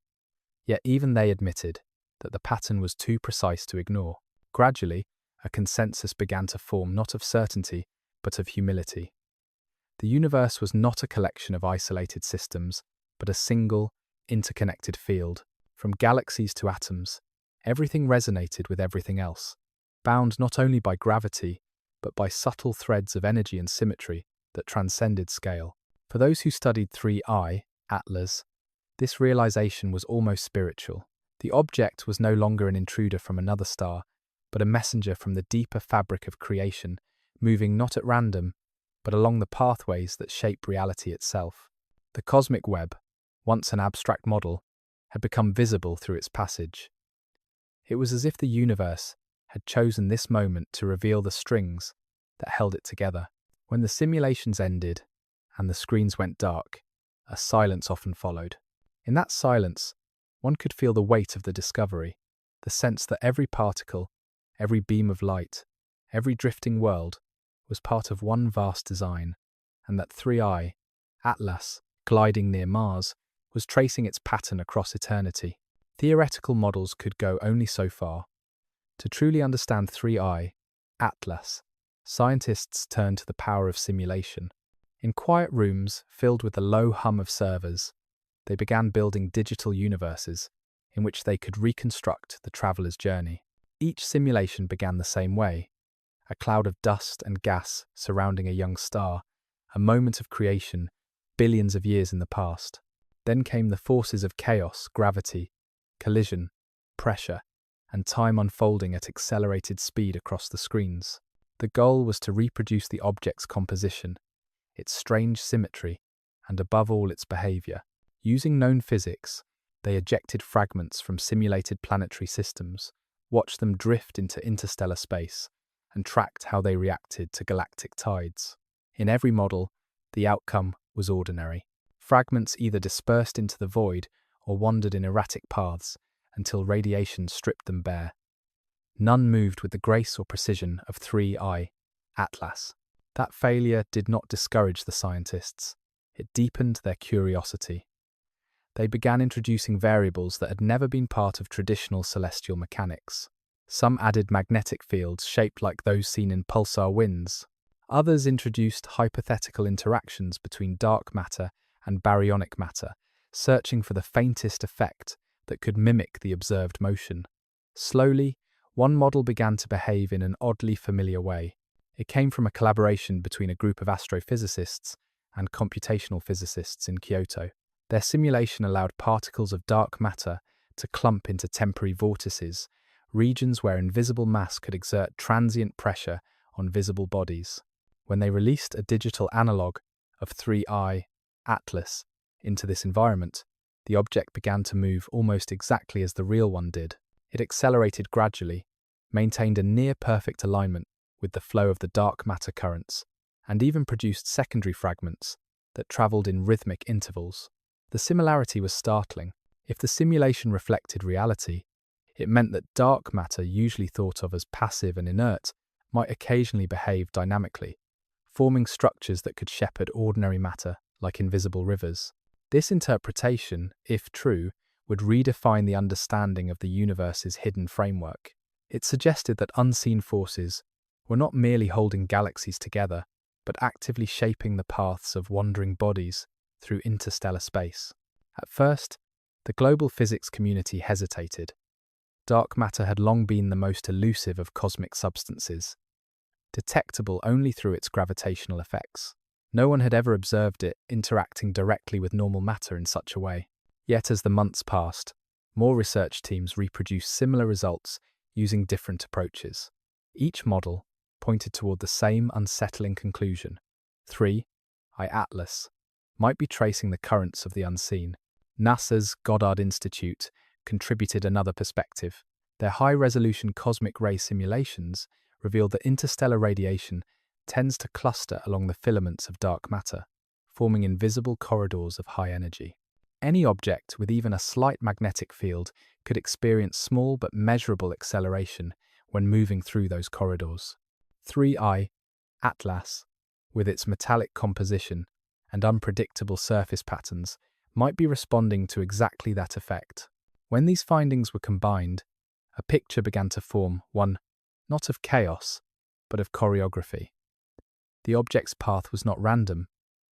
Yet even they admitted that the pattern was too precise to ignore. Gradually, a consensus began to form not of certainty, but of humility. The universe was not a collection of isolated systems, but a single, interconnected field. From galaxies to atoms, everything resonated with everything else, bound not only by gravity, but by subtle threads of energy and symmetry that transcended scale. For those who studied 3IATLAS, this realization was almost spiritual. The object was no longer an intruder from another star, but a messenger from the deeper fabric of creation, moving not at random, but along the pathways that shape reality itself. The cosmic web, once an abstract model, had become visible through its passage. It was as if the universe had chosen this moment to reveal the strings that held it together. When the simulations ended and the screens went dark, a silence often followed. In that silence, one could feel the weight of the discovery, the sense that every particle, every beam of light, every drifting world was part of one vast design, and that 3IATLAS, gliding near Mars, was tracing its pattern across eternity. Theoretical models could go only so far. To truly understand 3IATLAS, scientists turned to the power of simulation. In quiet rooms filled with the low hum of servers, they began building digital universes in which they could reconstruct the traveler's journey. Each simulation began the same way: a cloud of dust and gas surrounding a young star, a moment of creation, billions of years in the past. Then came the forces of chaos, gravity, collision, pressure, and time unfolding at accelerated speed across the screens. The goal was to reproduce the object's composition, its strange symmetry, and above all its behavior. Using known physics, they ejected fragments from simulated planetary systems, watched them drift into interstellar space, and tracked how they reacted to galactic tides. In every model, the outcome was ordinary. Fragments either dispersed into the void or wandered in erratic paths until radiation stripped them bare. None moved with the grace or precision of 3IATLAS. That failure did not discourage the scientists. It deepened their curiosity. They began introducing variables that had never been part of traditional celestial mechanics. Some added magnetic fields shaped like those seen in pulsar winds. Others introduced hypothetical interactions between dark matter and baryonic matter, searching for the faintest effect that could mimic the observed motion. Slowly, one model began to behave in an oddly familiar way. It came from a collaboration between a group of astrophysicists and computational physicists in Kyoto. Their simulation allowed particles of dark matter to clump into temporary vortices, regions where invisible mass could exert transient pressure on visible bodies. When they released a digital analog of 3IATLAS into this environment, the object began to move almost exactly as the real one did. It accelerated gradually, maintained a near-perfect alignment with the flow of the dark matter currents, and even produced secondary fragments that travelled in rhythmic intervals. The similarity was startling. If the simulation reflected reality, it meant that dark matter, usually thought of as passive and inert, might occasionally behave dynamically, forming structures that could shepherd ordinary matter like invisible rivers. This interpretation, if true, would redefine the understanding of the universe's hidden framework. It suggested that unseen forces were not merely holding galaxies together, but actively shaping the paths of wandering bodies through interstellar space. At first, the global physics community hesitated. Dark matter had long been the most elusive of cosmic substances, detectable only through its gravitational effects. No one had ever observed it interacting directly with normal matter in such a way. Yet as the months passed, more research teams reproduced similar results using different approaches. Each model pointed toward the same unsettling conclusion. 3IATLAS might be tracing the currents of the unseen. NASA's Goddard Institute contributed another perspective. Their high-resolution cosmic ray simulations revealed that interstellar radiation tends to cluster along the filaments of dark matter, forming invisible corridors of high energy. Any object with even a slight magnetic field could experience small but measurable acceleration when moving through those corridors. 3IATLAS, with its metallic composition and unpredictable surface patterns, might be responding to exactly that effect. When these findings were combined, a picture began to form, one not of chaos, but of choreography. The object's path was not random,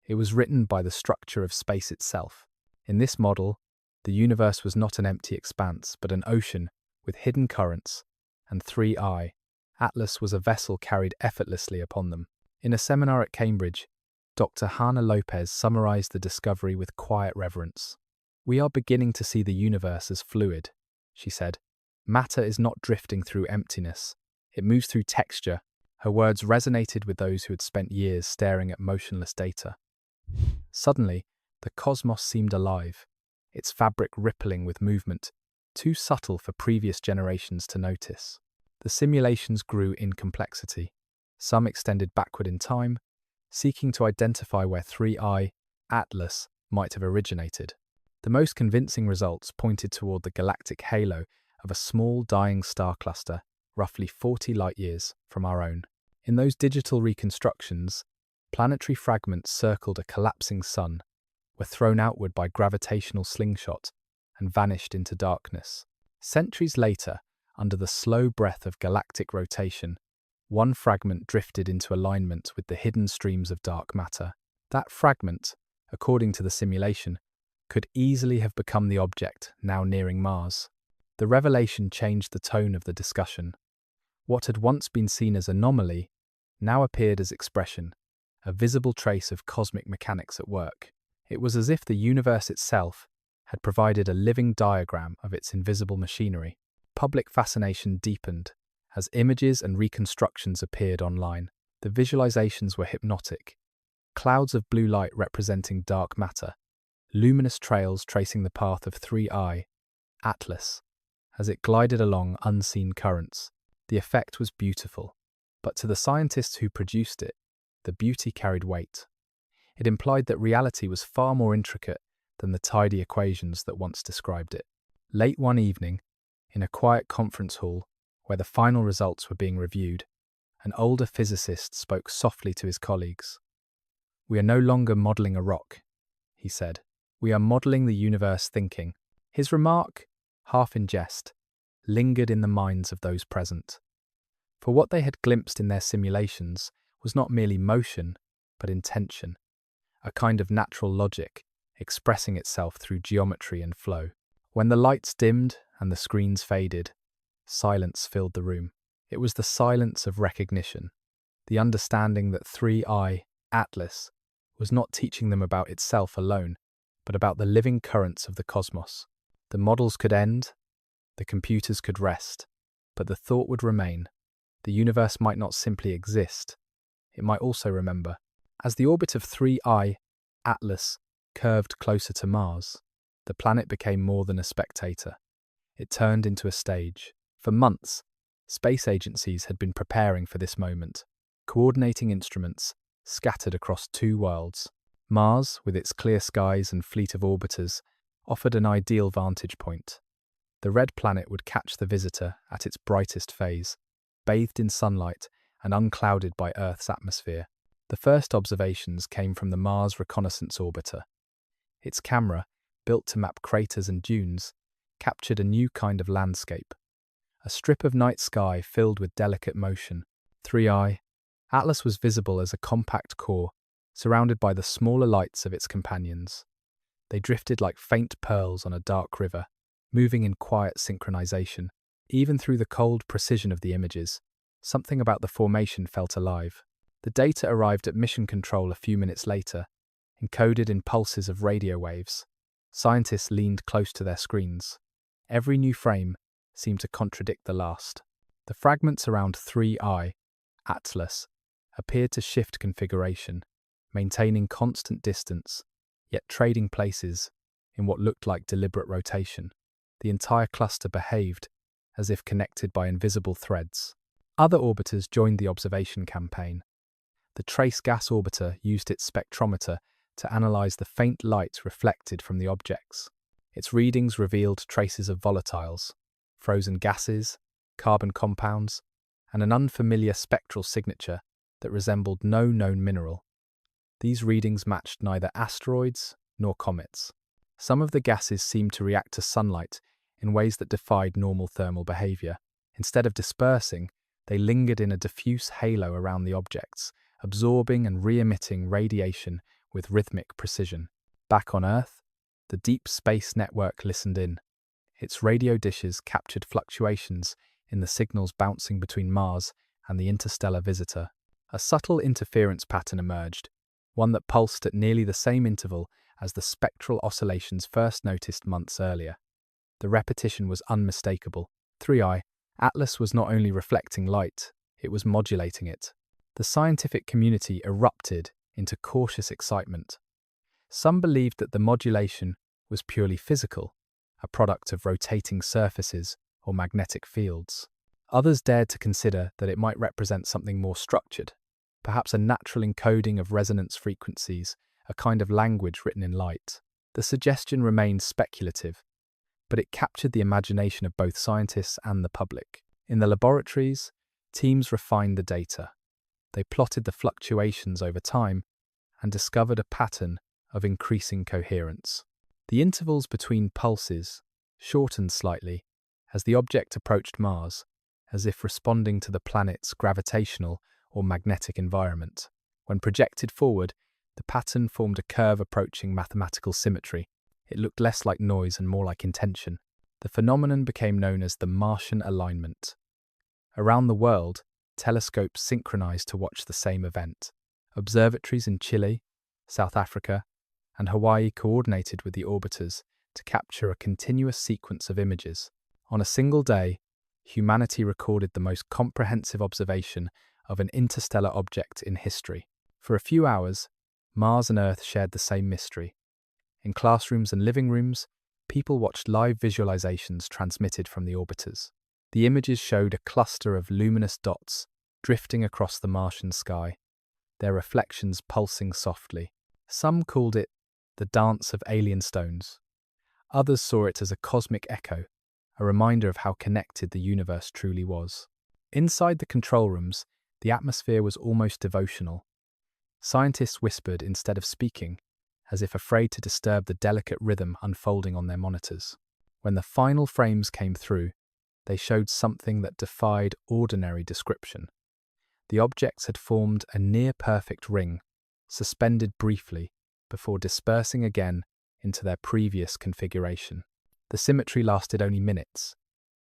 it was written by the structure of space itself. In this model, the universe was not an empty expanse, but an ocean with hidden currents, and 3IATLAS was a vessel carried effortlessly upon them. In a seminar at Cambridge, Dr. Hannah Lopez summarized the discovery with quiet reverence. "We are beginning to see the universe as fluid," she said. "Matter is not drifting through emptiness. It moves through texture." Her words resonated with those who had spent years staring at motionless data. Suddenly, the cosmos seemed alive, its fabric rippling with movement, too subtle for previous generations to notice. The simulations grew in complexity. Some extended backward in time, seeking to identify where 3IATLAS might have originated. The most convincing results pointed toward the galactic halo of a small dying star cluster, roughly 40 light-years from our own. In those digital reconstructions, planetary fragments circled a collapsing sun, were thrown outward by gravitational slingshot, and vanished into darkness. Centuries later, under the slow breath of galactic rotation, one fragment drifted into alignment with the hidden streams of dark matter. That fragment, according to the simulation, could easily have become the object now nearing Mars. The revelation changed the tone of the discussion. What had once been seen as anomaly now appeared as expression, a visible trace of cosmic mechanics at work. It was as if the universe itself had provided a living diagram of its invisible machinery. Public fascination deepened as images and reconstructions appeared online. The visualizations were hypnotic. Clouds of blue light representing dark matter, luminous trails tracing the path of 3IATLAS as it glided along unseen currents. The effect was beautiful, but to the scientists who produced it, the beauty carried weight. It implied that reality was far more intricate than the tidy equations that once described it. Late one evening, in a quiet conference hall where the final results were being reviewed, an older physicist spoke softly to his colleagues. "We are no longer modelling a rock," he said. "We are modelling the universe thinking." His remark, half in jest, lingered in the minds of those present. For what they had glimpsed in their simulations was not merely motion, but intention, a kind of natural logic expressing itself through geometry and flow. When the lights dimmed and the screens faded, silence filled the room. It was the silence of recognition, the understanding that 3IATLAS was not teaching them about itself alone, but about the living currents of the cosmos. The models could end, the computers could rest, but the thought would remain. The universe might not simply exist, it might also remember. As the orbit of 3IATLAS curved closer to Mars, the planet became more than a spectator. It turned into a stage. For months, space agencies had been preparing for this moment, coordinating instruments scattered across two worlds. Mars, with its clear skies and fleet of orbiters, offered an ideal vantage point. The red planet would catch the visitor at its brightest phase, bathed in sunlight and unclouded by Earth's atmosphere. The first observations came from the Mars Reconnaissance Orbiter. Its camera, built to map craters and dunes, captured a new kind of landscape, a strip of night sky filled with delicate motion. 3IATLAS was visible as a compact core, surrounded by the smaller lights of its companions. They drifted like faint pearls on a dark river, moving in quiet synchronization. Even through the cold precision of the images, something about the formation felt alive. The data arrived at mission control a few minutes later, encoded in pulses of radio waves. Scientists leaned close to their screens. Every new frame seemed to contradict the last. The fragments around 3IATLAS appeared to shift configuration, maintaining constant distance, yet trading places in what looked like deliberate rotation. The entire cluster behaved as if connected by invisible threads. Other orbiters joined the observation campaign. The Trace Gas Orbiter used its spectrometer to analyze the faint light reflected from the objects. Its readings revealed traces of volatiles, frozen gases, carbon compounds, and an unfamiliar spectral signature that resembled no known mineral. These readings matched neither asteroids nor comets. Some of the gases seemed to react to sunlight in ways that defied normal thermal behavior. Instead of dispersing, they lingered in a diffuse halo around the objects, absorbing and re-emitting radiation with rhythmic precision. Back on Earth, the Deep Space Network listened in. Its radio dishes captured fluctuations in the signals bouncing between Mars and the interstellar visitor. A subtle interference pattern emerged, one that pulsed at nearly the same interval as the spectral oscillations first noticed months earlier. The repetition was unmistakable. 3IATLAS was not only reflecting light, it was modulating it. The scientific community erupted into cautious excitement. Some believed that the modulation was purely physical, a product of rotating surfaces or magnetic fields. Others dared to consider that it might represent something more structured, perhaps a natural encoding of resonance frequencies, a kind of language written in light. The suggestion remained speculative, but it captured the imagination of both scientists and the public. In the laboratories, teams refined the data. They plotted the fluctuations over time and discovered a pattern of increasing coherence. The intervals between pulses shortened slightly as the object approached Mars, as if responding to the planet's gravitational or magnetic environment. When projected forward, the pattern formed a curve approaching mathematical symmetry. It looked less like noise and more like intention. The phenomenon became known as the Martian alignment. Around the world, telescopes synchronized to watch the same event. Observatories in Chile, South Africa, and Hawaii coordinated with the orbiters to capture a continuous sequence of images. On a single day, humanity recorded the most comprehensive observation of an interstellar object in history. For a few hours, Mars and Earth shared the same mystery. In classrooms and living rooms, people watched live visualizations transmitted from the orbiters. The images showed a cluster of luminous dots drifting across the Martian sky, their reflections pulsing softly. Some called it the dance of alien stones. Others saw it as a cosmic echo, a reminder of how connected the universe truly was. Inside the control rooms, the atmosphere was almost devotional. Scientists whispered instead of speaking, as if afraid to disturb the delicate rhythm unfolding on their monitors. When the final frames came through, they showed something that defied ordinary description. The objects had formed a near-perfect ring, suspended briefly before dispersing again into their previous configuration. The symmetry lasted only minutes,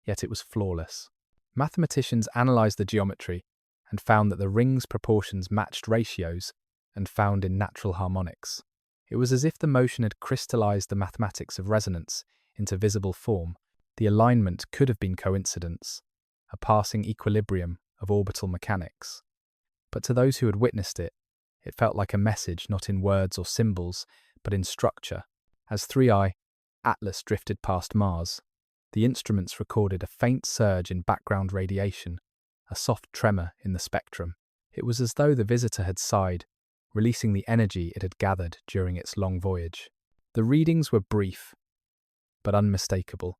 yet it was flawless. Mathematicians analyzed the geometry and found that the ring's proportions matched ratios and found in natural harmonics. It was as if the motion had crystallized the mathematics of resonance into visible form. The alignment could have been coincidence, a passing equilibrium of orbital mechanics. But to those who had witnessed it, it felt like a message not in words or symbols, but in structure. As 3IATLAS drifted past Mars, the instruments recorded a faint surge in background radiation, a soft tremor in the spectrum. It was as though the visitor had sighed, releasing the energy it had gathered during its long voyage. The readings were brief, but unmistakable.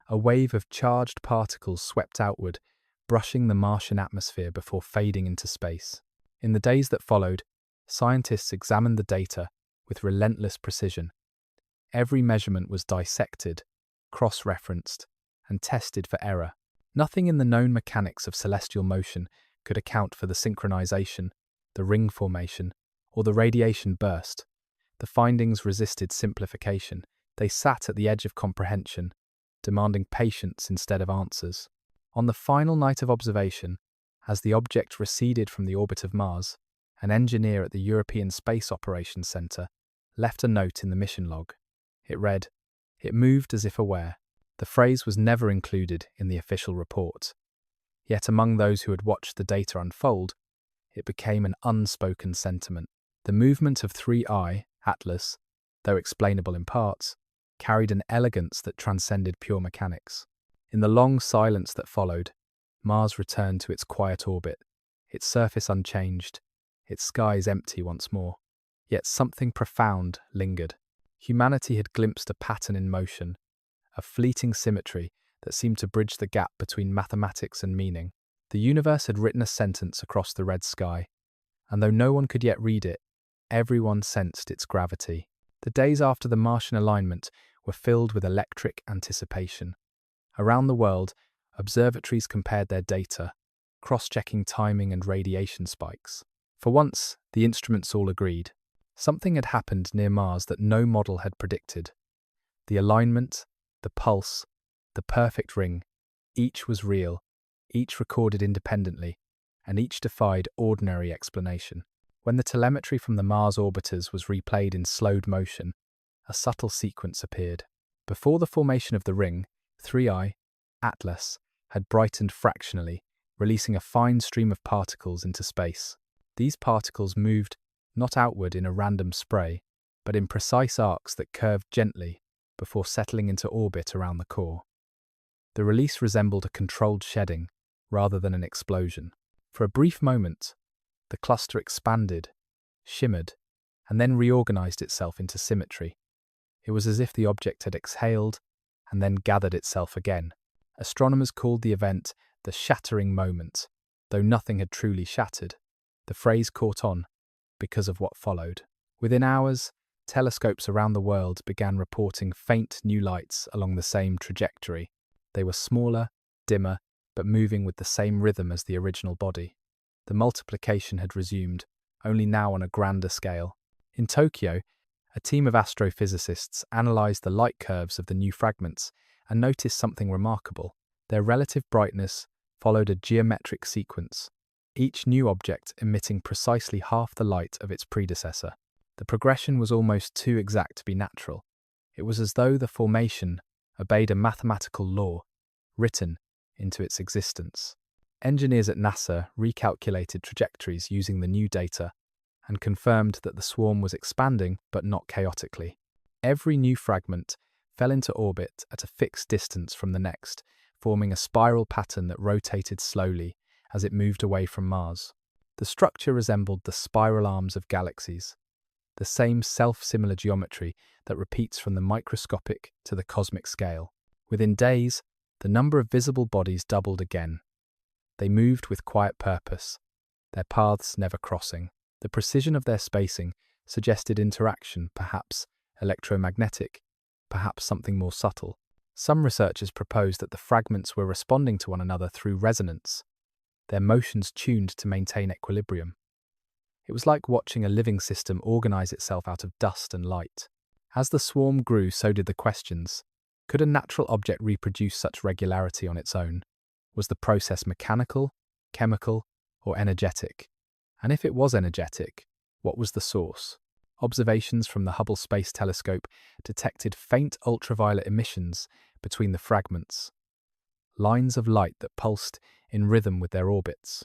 A wave of charged particles swept outward, brushing the Martian atmosphere before fading into space. In the days that followed, scientists examined the data with relentless precision. Every measurement was dissected, cross-referenced, and tested for error. Nothing in the known mechanics of celestial motion could account for the synchronization, the ring formation, or the radiation burst. The findings resisted simplification. They sat at the edge of comprehension, demanding patience instead of answers. On the final night of observation, as the object receded from the orbit of Mars, an engineer at the European Space Operations Centre left a note in the mission log. It read, "It moved as if aware." The phrase was never included in the official report. Yet among those who had watched the data unfold, it became an unspoken sentiment. The movement of 3IATLAS, though explainable in parts, carried an elegance that transcended pure mechanics. In the long silence that followed, Mars returned to its quiet orbit, its surface unchanged, its skies empty once more. Yet something profound lingered. Humanity had glimpsed a pattern in motion, a fleeting symmetry that seemed to bridge the gap between mathematics and meaning. The universe had written a sentence across the red sky, and though no one could yet read it, everyone sensed its gravity. The days after the Martian alignment were filled with electric anticipation. Around the world, observatories compared their data, cross-checking timing and radiation spikes. For once, the instruments all agreed. Something had happened near Mars that no model had predicted. The alignment, the pulse, the perfect ring, each was real, each recorded independently, and each defied ordinary explanation. When the telemetry from the Mars orbiters was replayed in slowed motion, a subtle sequence appeared. Before the formation of the ring, 3IATLAS had brightened fractionally, releasing a fine stream of particles into space. These particles moved not outward in a random spray, but in precise arcs that curved gently before settling into orbit around the core. The release resembled a controlled shedding rather than an explosion. For a brief moment, the cluster expanded, shimmered, and then reorganized itself into symmetry. It was as if the object had exhaled and then gathered itself again. Astronomers called the event the shattering moment, though nothing had truly shattered. The phrase caught on because of what followed. Within hours, telescopes around the world began reporting faint new lights along the same trajectory. They were smaller, dimmer, but moving with the same rhythm as the original body. The multiplication had resumed, only now on a grander scale. In Tokyo, a team of astrophysicists analysed the light curves of the new fragments and noticed something remarkable. Their relative brightness followed a geometric sequence, each new object emitting precisely half the light of its predecessor. The progression was almost too exact to be natural. It was as though the formation obeyed a mathematical law, written into its existence. Engineers at NASA recalculated trajectories using the new data and confirmed that the swarm was expanding but not chaotically. Every new fragment fell into orbit at a fixed distance from the next, forming a spiral pattern that rotated slowly as it moved away from Mars. The structure resembled the spiral arms of galaxies, the same self-similar geometry that repeats from the microscopic to the cosmic scale. Within days, the number of visible bodies doubled again. They moved with quiet purpose, their paths never crossing. The precision of their spacing suggested interaction, perhaps electromagnetic, perhaps something more subtle. Some researchers proposed that the fragments were responding to one another through resonance, their motions tuned to maintain equilibrium. It was like watching a living system organize itself out of dust and light. As the swarm grew, so did the questions. Could a natural object reproduce such regularity on its own? Was the process mechanical, chemical, or energetic? And if it was energetic, what was the source? Observations from the Hubble Space Telescope detected faint ultraviolet emissions between the fragments, lines of light that pulsed in rhythm with their orbits.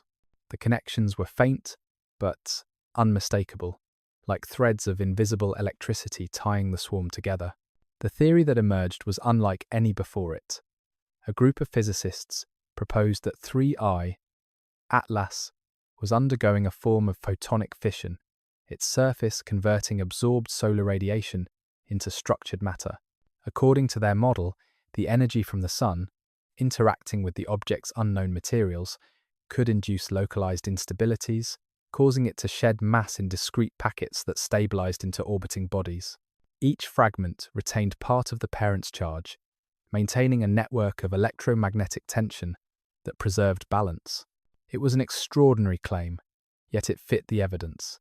The connections were faint, but unmistakable, like threads of invisible electricity tying the swarm together. The theory that emerged was unlike any before it. A group of physicists proposed that 3I, Atlas, was undergoing a form of photonic fission, its surface converting absorbed solar radiation into structured matter. According to their model, the energy from the sun, interacting with the object's unknown materials, could induce localized instabilities, causing it to shed mass in discrete packets that stabilized into orbiting bodies. Each fragment retained part of the parent's charge, maintaining a network of electromagnetic tension that preserved balance. It was an extraordinary claim, yet it fit the evidence.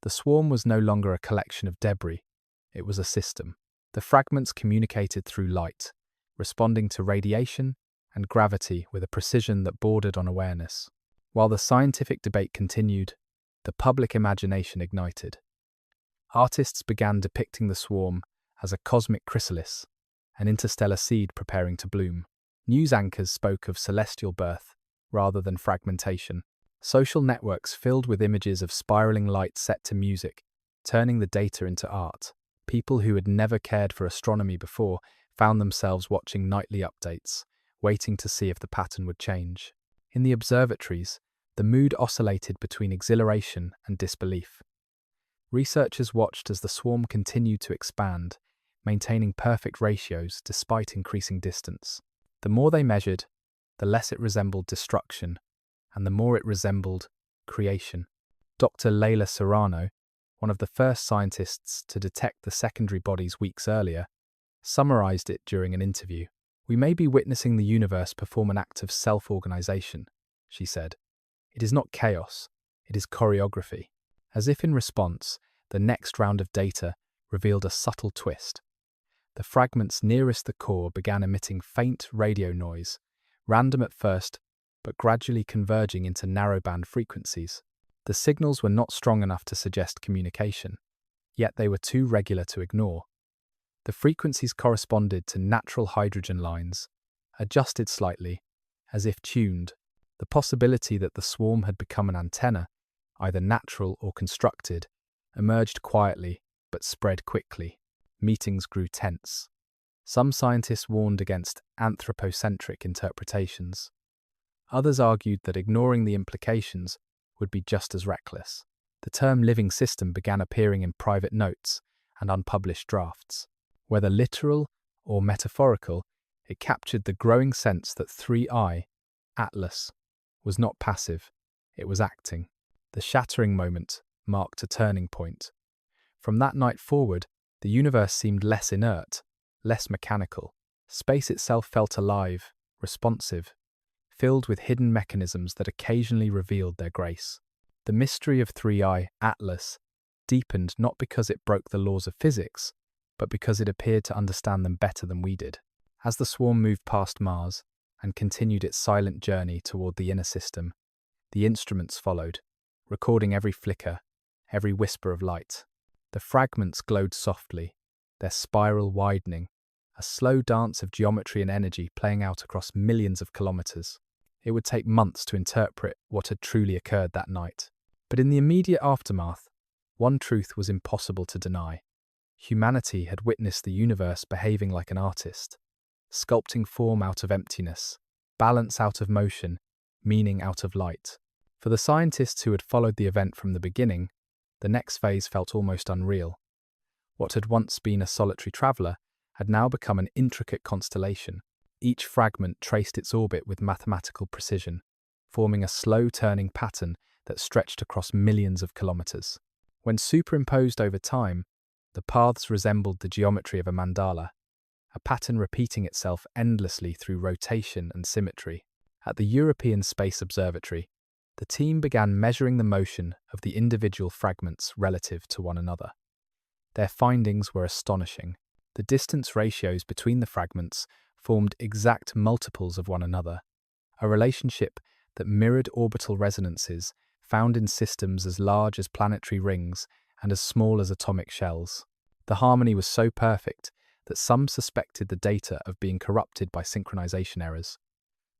The swarm was no longer a collection of debris, it was a system. The fragments communicated through light, responding to radiation and gravity with a precision that bordered on awareness. While the scientific debate continued, the public imagination ignited. Artists began depicting the swarm as a cosmic chrysalis, an interstellar seed preparing to bloom. News anchors spoke of celestial birth rather than fragmentation. Social networks filled with images of spiraling light set to music, turning the data into art. People who had never cared for astronomy before found themselves watching nightly updates, waiting to see if the pattern would change. In the observatories, the mood oscillated between exhilaration and disbelief. Researchers watched as the swarm continued to expand, maintaining perfect ratios despite increasing distance. The more they measured, the less it resembled destruction, and the more it resembled creation. Dr. Leila Serrano, one of the first scientists to detect the secondary bodies weeks earlier, summarized it during an interview. "We may be witnessing the universe perform an act of self-organization," she said. "It is not chaos, it is choreography." As if in response, the next round of data revealed a subtle twist. The fragments nearest the core began emitting faint radio noise, random at first, but gradually converging into narrowband frequencies. The signals were not strong enough to suggest communication, yet they were too regular to ignore. The frequencies corresponded to natural hydrogen lines, adjusted slightly, as if tuned. The possibility that the swarm had become an antenna, either natural or constructed, emerged quietly but spread quickly. Meetings grew tense. Some scientists warned against anthropocentric interpretations. Others argued that ignoring the implications would be just as reckless. The term living system began appearing in private notes and unpublished drafts. Whether literal or metaphorical, it captured the growing sense that 3IATLAS was not passive, it was acting. The shattering moment marked a turning point. From that night forward, the universe seemed less inert, less mechanical. Space itself felt alive, responsive, filled with hidden mechanisms that occasionally revealed their grace. The mystery of 3IATLAS deepened not because it broke the laws of physics, but because it appeared to understand them better than we did. As the swarm moved past Mars and continued its silent journey toward the inner system, the instruments followed, recording every flicker, every whisper of light. The fragments glowed softly, their spiral widening, a slow dance of geometry and energy playing out across millions of kilometers. It would take months to interpret what had truly occurred that night. But in the immediate aftermath, one truth was impossible to deny. Humanity had witnessed the universe behaving like an artist, sculpting form out of emptiness, balance out of motion, meaning out of light. For the scientists who had followed the event from the beginning, the next phase felt almost unreal. What had once been a solitary traveller had now become an intricate constellation. Each fragment traced its orbit with mathematical precision, forming a slow-turning pattern that stretched across millions of kilometers. When superimposed over time, the paths resembled the geometry of a mandala, a pattern repeating itself endlessly through rotation and symmetry. At the European Space Observatory, the team began measuring the motion of the individual fragments relative to one another. Their findings were astonishing. The distance ratios between the fragments formed exact multiples of one another, a relationship that mirrored orbital resonances found in systems as large as planetary rings and as small as atomic shells. The harmony was so perfect that some suspected the data of being corrupted by synchronization errors,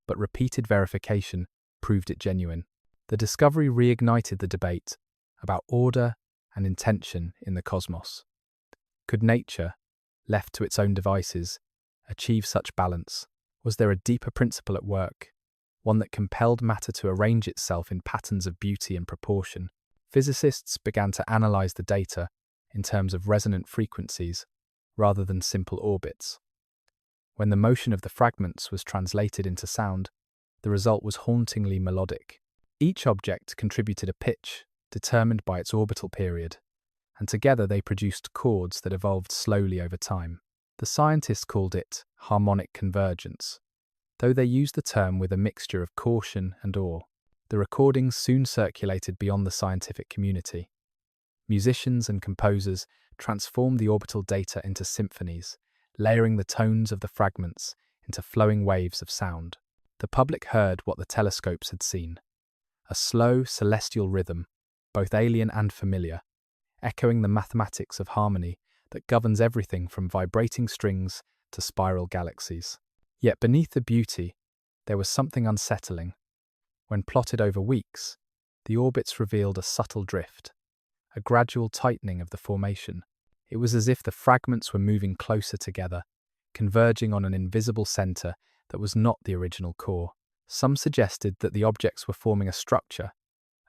but repeated verification proved it genuine. The discovery reignited the debate about order and intention in the cosmos. Could nature, left to its own devices, achieve such balance? Was there a deeper principle at work, one that compelled matter to arrange itself in patterns of beauty and proportion? Physicists began to analyze the data in terms of resonant frequencies rather than simple orbits. When the motion of the fragments was translated into sound, the result was hauntingly melodic. Each object contributed a pitch determined by its orbital period, and together they produced chords that evolved slowly over time. The scientists called it harmonic convergence, though they used the term with a mixture of caution and awe. The recordings soon circulated beyond the scientific community. Musicians and composers transformed the orbital data into symphonies, layering the tones of the fragments into flowing waves of sound. The public heard what the telescopes had seen: a slow, celestial rhythm, both alien and familiar, echoing the mathematics of harmony that governs everything from vibrating strings to spiral galaxies. Yet beneath the beauty, there was something unsettling. When plotted over weeks, the orbits revealed a subtle drift, a gradual tightening of the formation. It was as if the fragments were moving closer together, converging on an invisible center that was not the original core. Some suggested that the objects were forming a structure,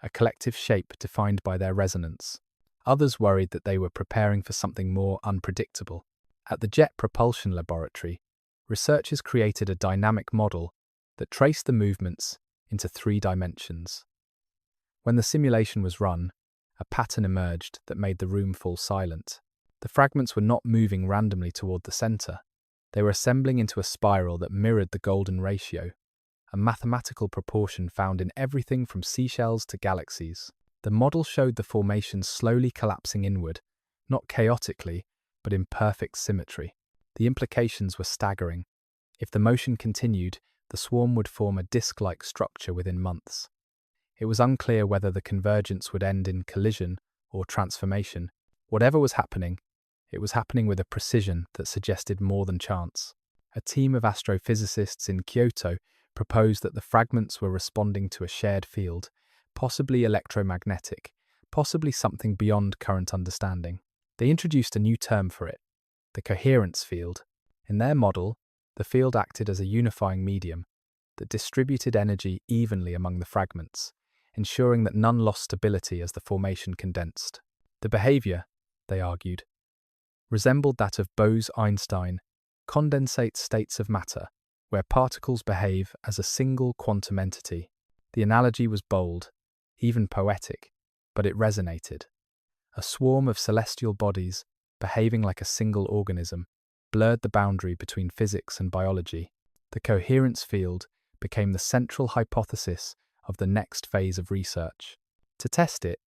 a collective shape defined by their resonance. Others worried that they were preparing for something more unpredictable. At the Jet Propulsion Laboratory, researchers created a dynamic model that traced the movements into 3 dimensions. When the simulation was run, a pattern emerged that made the room fall silent. The fragments were not moving randomly toward the center. They were assembling into a spiral that mirrored the golden ratio, a mathematical proportion found in everything from seashells to galaxies. The model showed the formation slowly collapsing inward, not chaotically, but in perfect symmetry. The implications were staggering. If the motion continued, the swarm would form a disc-like structure within months. It was unclear whether the convergence would end in collision or transformation. Whatever was happening, it was happening with a precision that suggested more than chance. A team of astrophysicists in Kyoto proposed that the fragments were responding to a shared field, possibly electromagnetic, possibly something beyond current understanding. They introduced a new term for it: the coherence field. In their model, the field acted as a unifying medium that distributed energy evenly among the fragments, ensuring that none lost stability as the formation condensed. The behavior, they argued, resembled that of Bose-Einstein condensate states of matter, where particles behave as a single quantum entity. The analogy was bold, even poetic, but it resonated. A swarm of celestial bodies, behaving like a single organism, blurred the boundary between physics and biology. The coherence field became the central hypothesis of the next phase of research. To test it,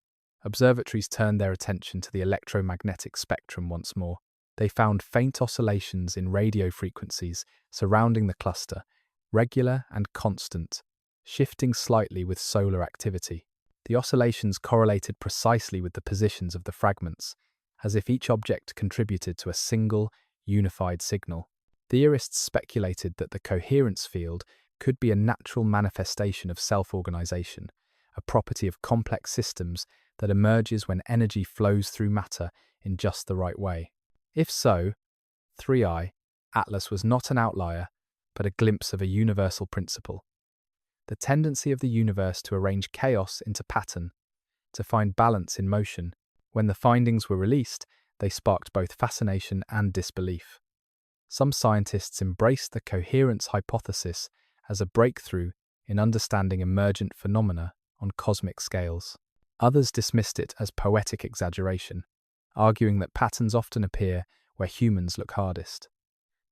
observatories turned their attention to the electromagnetic spectrum once more. They found faint oscillations in radio frequencies surrounding the cluster, regular and constant, shifting slightly with solar activity. The oscillations correlated precisely with the positions of the fragments, as if each object contributed to a single, unified signal. Theorists speculated that the coherence field could be a natural manifestation of self-organization, a property of complex systems that emerges when energy flows through matter in just the right way. If so, 3IATLAS was not an outlier, but a glimpse of a universal principle: the tendency of the universe to arrange chaos into pattern, to find balance in motion. When the findings were released, they sparked both fascination and disbelief. Some scientists embraced the coherence hypothesis as a breakthrough in understanding emergent phenomena on cosmic scales. Others dismissed it as poetic exaggeration, arguing that patterns often appear where humans look hardest.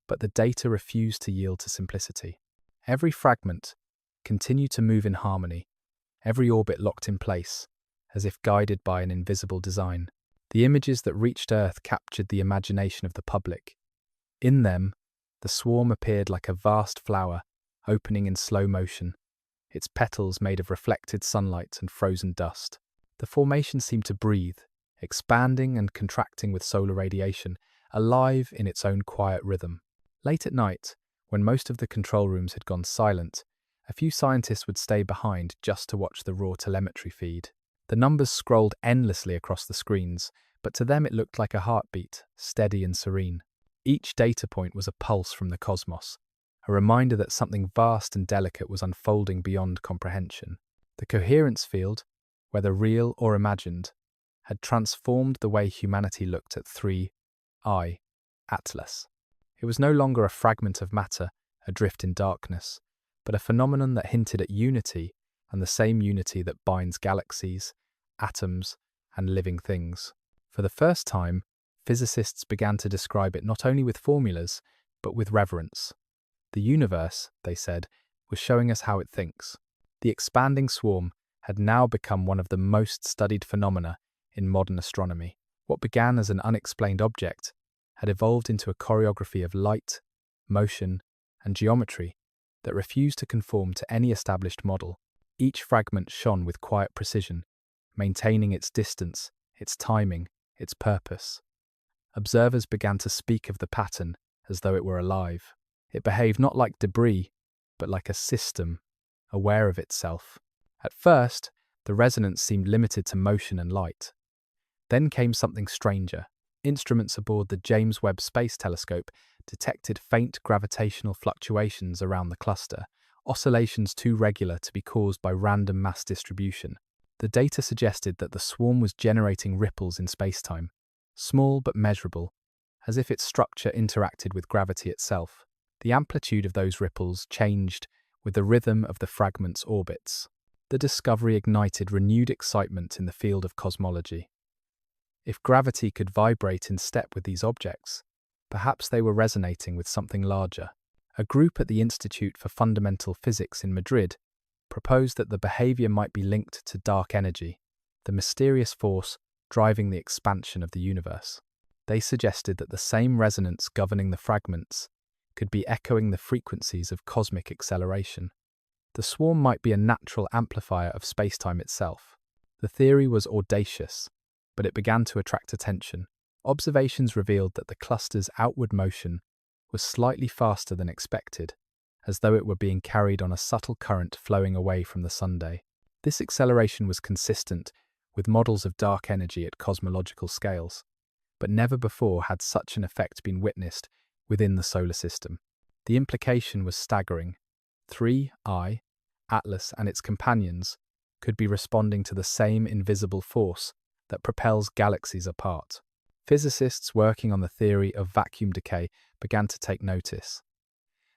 But the data refused to yield to simplicity. Every fragment continued to move in harmony, every orbit locked in place, as if guided by an invisible design. The images that reached Earth captured the imagination of the public. In them, the swarm appeared like a vast flower, opening in slow motion, its petals made of reflected sunlight and frozen dust. The formation seemed to breathe, expanding and contracting with solar radiation, alive in its own quiet rhythm. Late at night, when most of the control rooms had gone silent, a few scientists would stay behind just to watch the raw telemetry feed. The numbers scrolled endlessly across the screens, but to them it looked like a heartbeat, steady and serene. Each data point was a pulse from the cosmos, a reminder that something vast and delicate was unfolding beyond comprehension. The coherence field, whether real or imagined, had transformed the way humanity looked at 3IATLAS. It was no longer a fragment of matter adrift in darkness, but a phenomenon that hinted at unity, and the same unity that binds galaxies, atoms, and living things. For the first time, physicists began to describe it not only with formulas, but with reverence. The universe, they said, was showing us how it thinks. The expanding swarm had now become one of the most studied phenomena in modern astronomy. What began as an unexplained object had evolved into a choreography of light, motion, and geometry that refused to conform to any established model. Each fragment shone with quiet precision, maintaining its distance, its timing, its purpose. Observers began to speak of the pattern as though it were alive. It behaved not like debris, but like a system, aware of itself. At first, the resonance seemed limited to motion and light. Then came something stranger. Instruments aboard the James Webb Space Telescope detected faint gravitational fluctuations around the cluster, oscillations too regular to be caused by random mass distribution. The data suggested that the swarm was generating ripples in spacetime, small but measurable, as if its structure interacted with gravity itself. The amplitude of those ripples changed with the rhythm of the fragment's orbits. The discovery ignited renewed excitement in the field of cosmology. If gravity could vibrate in step with these objects, perhaps they were resonating with something larger. A group at the Institute for Fundamental Physics in Madrid proposed that the behavior might be linked to dark energy, the mysterious force driving the expansion of the universe. They suggested that the same resonance governing the fragments could be echoing the frequencies of cosmic acceleration. The swarm might be a natural amplifier of spacetime itself. The theory was audacious, but it began to attract attention. Observations revealed that the cluster's outward motion was slightly faster than expected, as though it were being carried on a subtle current flowing away from the sunday. This acceleration was consistent with models of dark energy at cosmological scales, but never before had such an effect been witnessed within the solar system. The implication was staggering. 3IATLAS and its companions could be responding to the same invisible force that propels galaxies apart. Physicists working on the theory of vacuum decay began to take notice.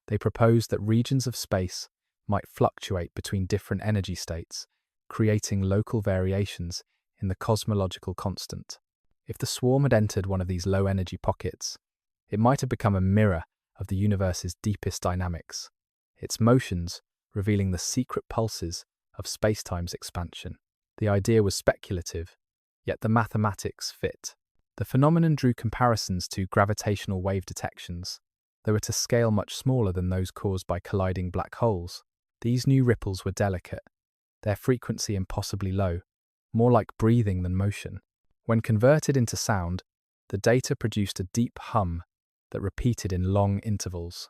They proposed that regions of space might fluctuate between different energy states, creating local variations in the cosmological constant. If the swarm had entered one of these low-energy pockets, it might have become a mirror of the universe's deepest dynamics, its motions revealing the secret pulses of spacetime's expansion. The idea was speculative, yet the mathematics fit. The phenomenon drew comparisons to gravitational wave detections, though at a scale much smaller than those caused by colliding black holes. These new ripples were delicate, their frequency impossibly low, more like breathing than motion. When converted into sound, the data produced a deep hum that repeated in long intervals.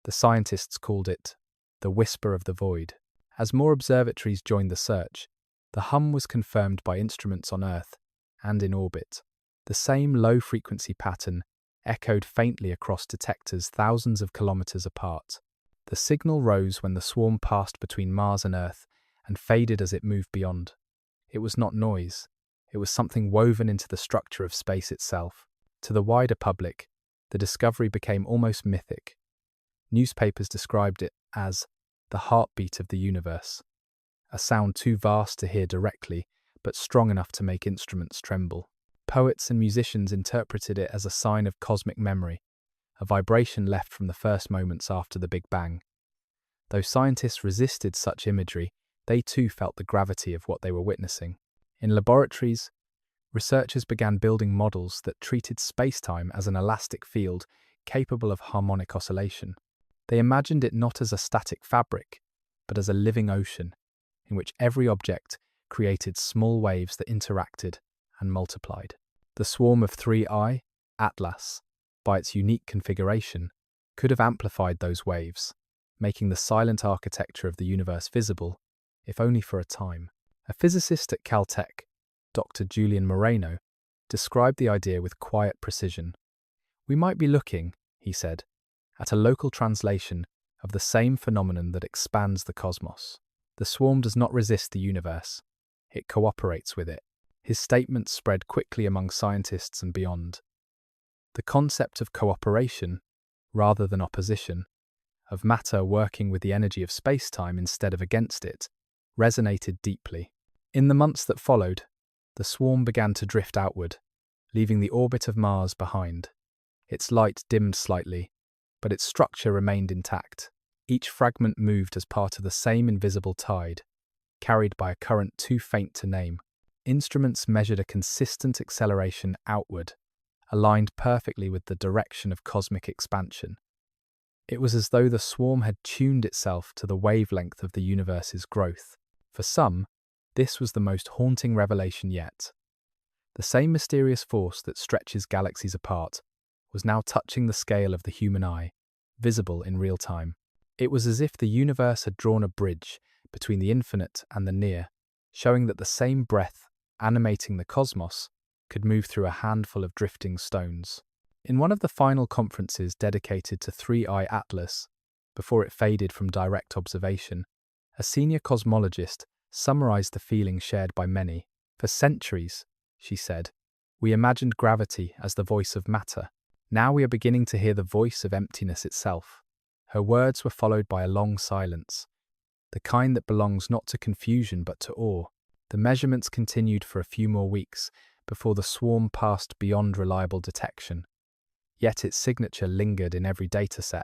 The scientists called it the whisper of the void. As more observatories joined the search, the hum was confirmed by instruments on Earth and in orbit. The same low-frequency pattern echoed faintly across detectors thousands of kilometers apart. The signal rose when the swarm passed between Mars and Earth and faded as it moved beyond. It was not noise. It was something woven into the structure of space itself. To the wider public, the discovery became almost mythic. Newspapers described it as the heartbeat of the universe, a sound too vast to hear directly, but strong enough to make instruments tremble. Poets and musicians interpreted it as a sign of cosmic memory, a vibration left from the first moments after the Big Bang. Though scientists resisted such imagery, they too felt the gravity of what they were witnessing. In laboratories, researchers began building models that treated spacetime as an elastic field capable of harmonic oscillation. They imagined it not as a static fabric, but as a living ocean, in which every object created small waves that interacted and multiplied. The swarm of 3IATLAS, by its unique configuration, could have amplified those waves, making the silent architecture of the universe visible, if only for a time. A physicist at Caltech, Dr. Julian Moreno, described the idea with quiet precision. "We might be looking," he said, "at a local translation of the same phenomenon that expands the cosmos. The swarm does not resist the universe. it cooperates with it. His statements spread quickly among scientists and beyond. The concept of cooperation, rather than opposition, of matter working with the energy of space-time instead of against it, resonated deeply. In the months that followed, the swarm began to drift outward, leaving the orbit of Mars behind. Its light dimmed slightly, but its structure remained intact. Each fragment moved as part of the same invisible tide, carried by a current too faint to name. Instruments measured a consistent acceleration outward, aligned perfectly with the direction of cosmic expansion. It was as though the swarm had tuned itself to the wavelength of the universe's growth. For some, this was the most haunting revelation yet. The same mysterious force that stretches galaxies apart was now touching the scale of the human eye, visible in real time. It was as if the universe had drawn a bridge between the infinite and the near, showing that the same breath animating the cosmos could move through a handful of drifting stones. In one of the final conferences dedicated to 3IATLAS, before it faded from direct observation, a senior cosmologist summarized the feeling shared by many. For centuries, she said, we imagined gravity as the voice of matter. Now we are beginning to hear the voice of emptiness itself. Her words were followed by a long silence, the kind that belongs not to confusion but to awe. The measurements continued for a few more weeks before the swarm passed beyond reliable detection. Yet its signature lingered in every dataset,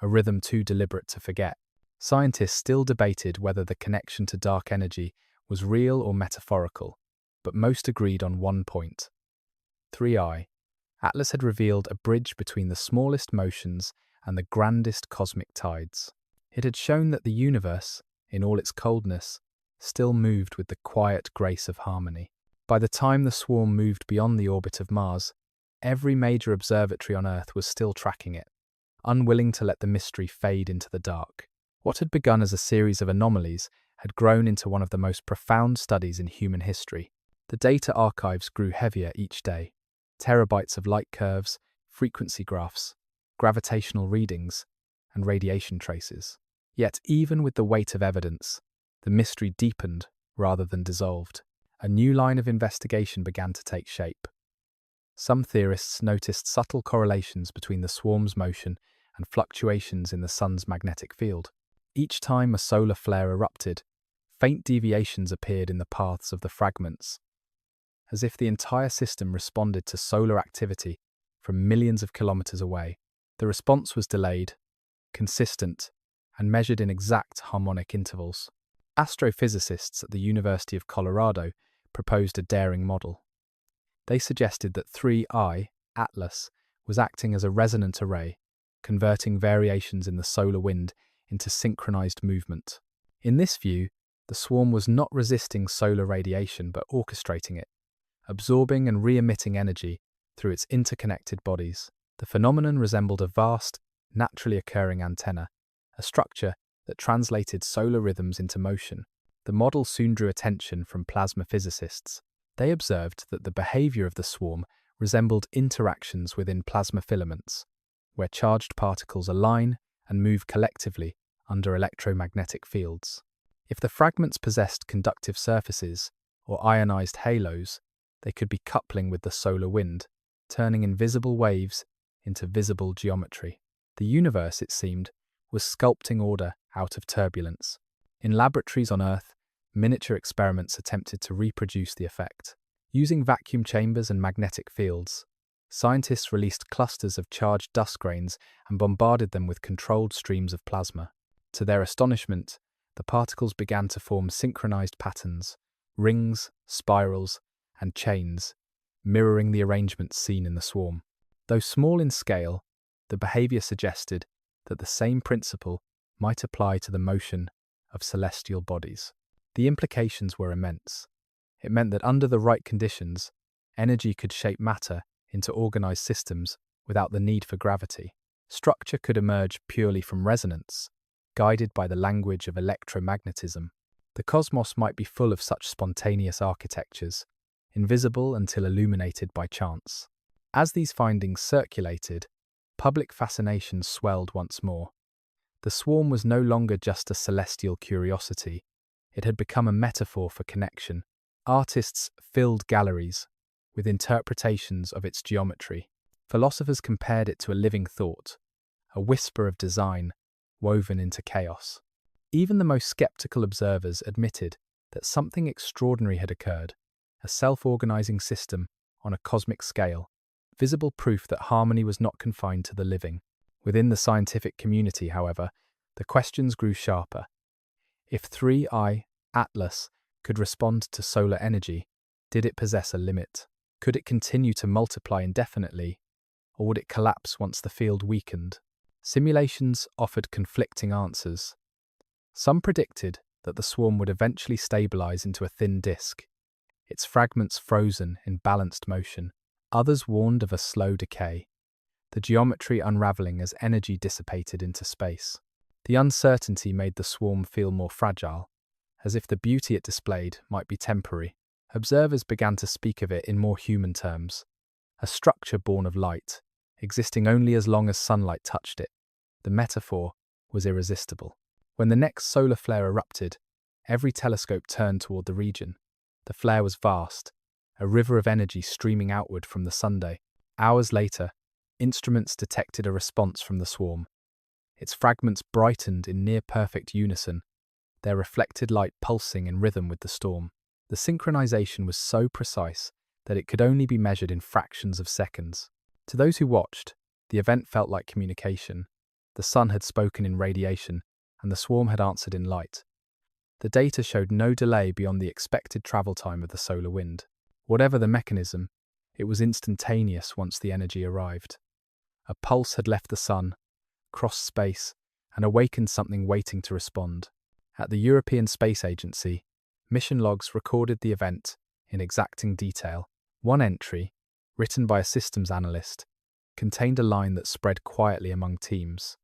a rhythm too deliberate to forget. Scientists still debated whether the connection to dark energy was real or metaphorical, but most agreed on one point. 3I. Atlas had revealed a bridge between the smallest motions and the grandest cosmic tides. It had shown that the universe, in all its coldness, still moved with the quiet grace of harmony. By the time the swarm moved beyond the orbit of Mars, every major observatory on Earth was still tracking it, unwilling to let the mystery fade into the dark. What had begun as a series of anomalies had grown into one of the most profound studies in human history. The data archives grew heavier each day. Terabytes of light curves, frequency graphs, gravitational readings, and radiation traces. Yet even with the weight of evidence, the mystery deepened rather than dissolved. A new line of investigation began to take shape. Some theorists noticed subtle correlations between the swarm's motion and fluctuations in the sun's magnetic field. Each time a solar flare erupted, faint deviations appeared in the paths of the fragments, as if the entire system responded to solar activity from millions of kilometers away. The response was delayed, consistent, and measured in exact harmonic intervals. Astrophysicists at the University of Colorado proposed a daring model. They suggested that 3I-ATLAS was acting as a resonant array, converting variations in the solar wind into synchronized movement. In this view, the swarm was not resisting solar radiation but orchestrating it, absorbing and re-emitting energy through its interconnected bodies. The phenomenon resembled a vast, naturally occurring antenna, a structure that translated solar rhythms into motion. The model soon drew attention from plasma physicists. They observed that the behavior of the swarm resembled interactions within plasma filaments, where charged particles align and move collectively under electromagnetic fields. If the fragments possessed conductive surfaces or ionized halos, they could be coupling with the solar wind, turning invisible waves into visible geometry. The universe, it seemed, was sculpting order out of turbulence. In laboratories on Earth, miniature experiments attempted to reproduce the effect. Using vacuum chambers and magnetic fields, scientists released clusters of charged dust grains and bombarded them with controlled streams of plasma. To their astonishment, the particles began to form synchronized patterns, rings, spirals, and chains, mirroring the arrangements seen in the swarm. Though small in scale, the behavior suggested that the same principle might apply to the motion of celestial bodies. The implications were immense. It meant that under the right conditions, energy could shape matter into organized systems without the need for gravity. Structure could emerge purely from resonance, guided by the language of electromagnetism. The cosmos might be full of such spontaneous architectures, invisible until illuminated by chance. As these findings circulated, public fascination swelled once more. The swarm was no longer just a celestial curiosity. It had become a metaphor for connection, Artists filled galleries with interpretations of its geometry. Philosophers compared it to a living thought, a whisper of design woven into chaos. Even the most skeptical observers admitted that something extraordinary had occurred, a self-organizing system on a cosmic scale, visible proof that harmony was not confined to the living. Within the scientific community, however, the questions grew sharper. If 3IATLAS could respond to solar energy, did it possess a limit? Could it continue to multiply indefinitely, or would it collapse once the field weakened? Simulations offered conflicting answers. Some predicted that the swarm would eventually stabilize into a thin disk, its fragments frozen in balanced motion. Others warned of a slow decay, the geometry unraveling as energy dissipated into space. The uncertainty made the swarm feel more fragile, as if the beauty it displayed might be temporary. Observers began to speak of it in more human terms, a structure born of light, existing only as long as sunlight touched it. The metaphor was irresistible. When the next solar flare erupted, every telescope turned toward the region. The flare was vast, a river of energy streaming outward from the sunday. Hours later, instruments detected a response from the swarm. Its fragments brightened in near-perfect unison, their reflected light pulsing in rhythm with the storm. The synchronization was so precise that it could only be measured in fractions of seconds. To those who watched, the event felt like communication. The sun had spoken in radiation, and the swarm had answered in light. The data showed no delay beyond the expected travel time of the solar wind. Whatever the mechanism, it was instantaneous once the energy arrived. A pulse had left the sun, crossed space, and awakened something waiting to respond. At the European Space Agency, mission logs recorded the event in exacting detail. One entry, written by a systems analyst, contained a line that spread quietly among teams.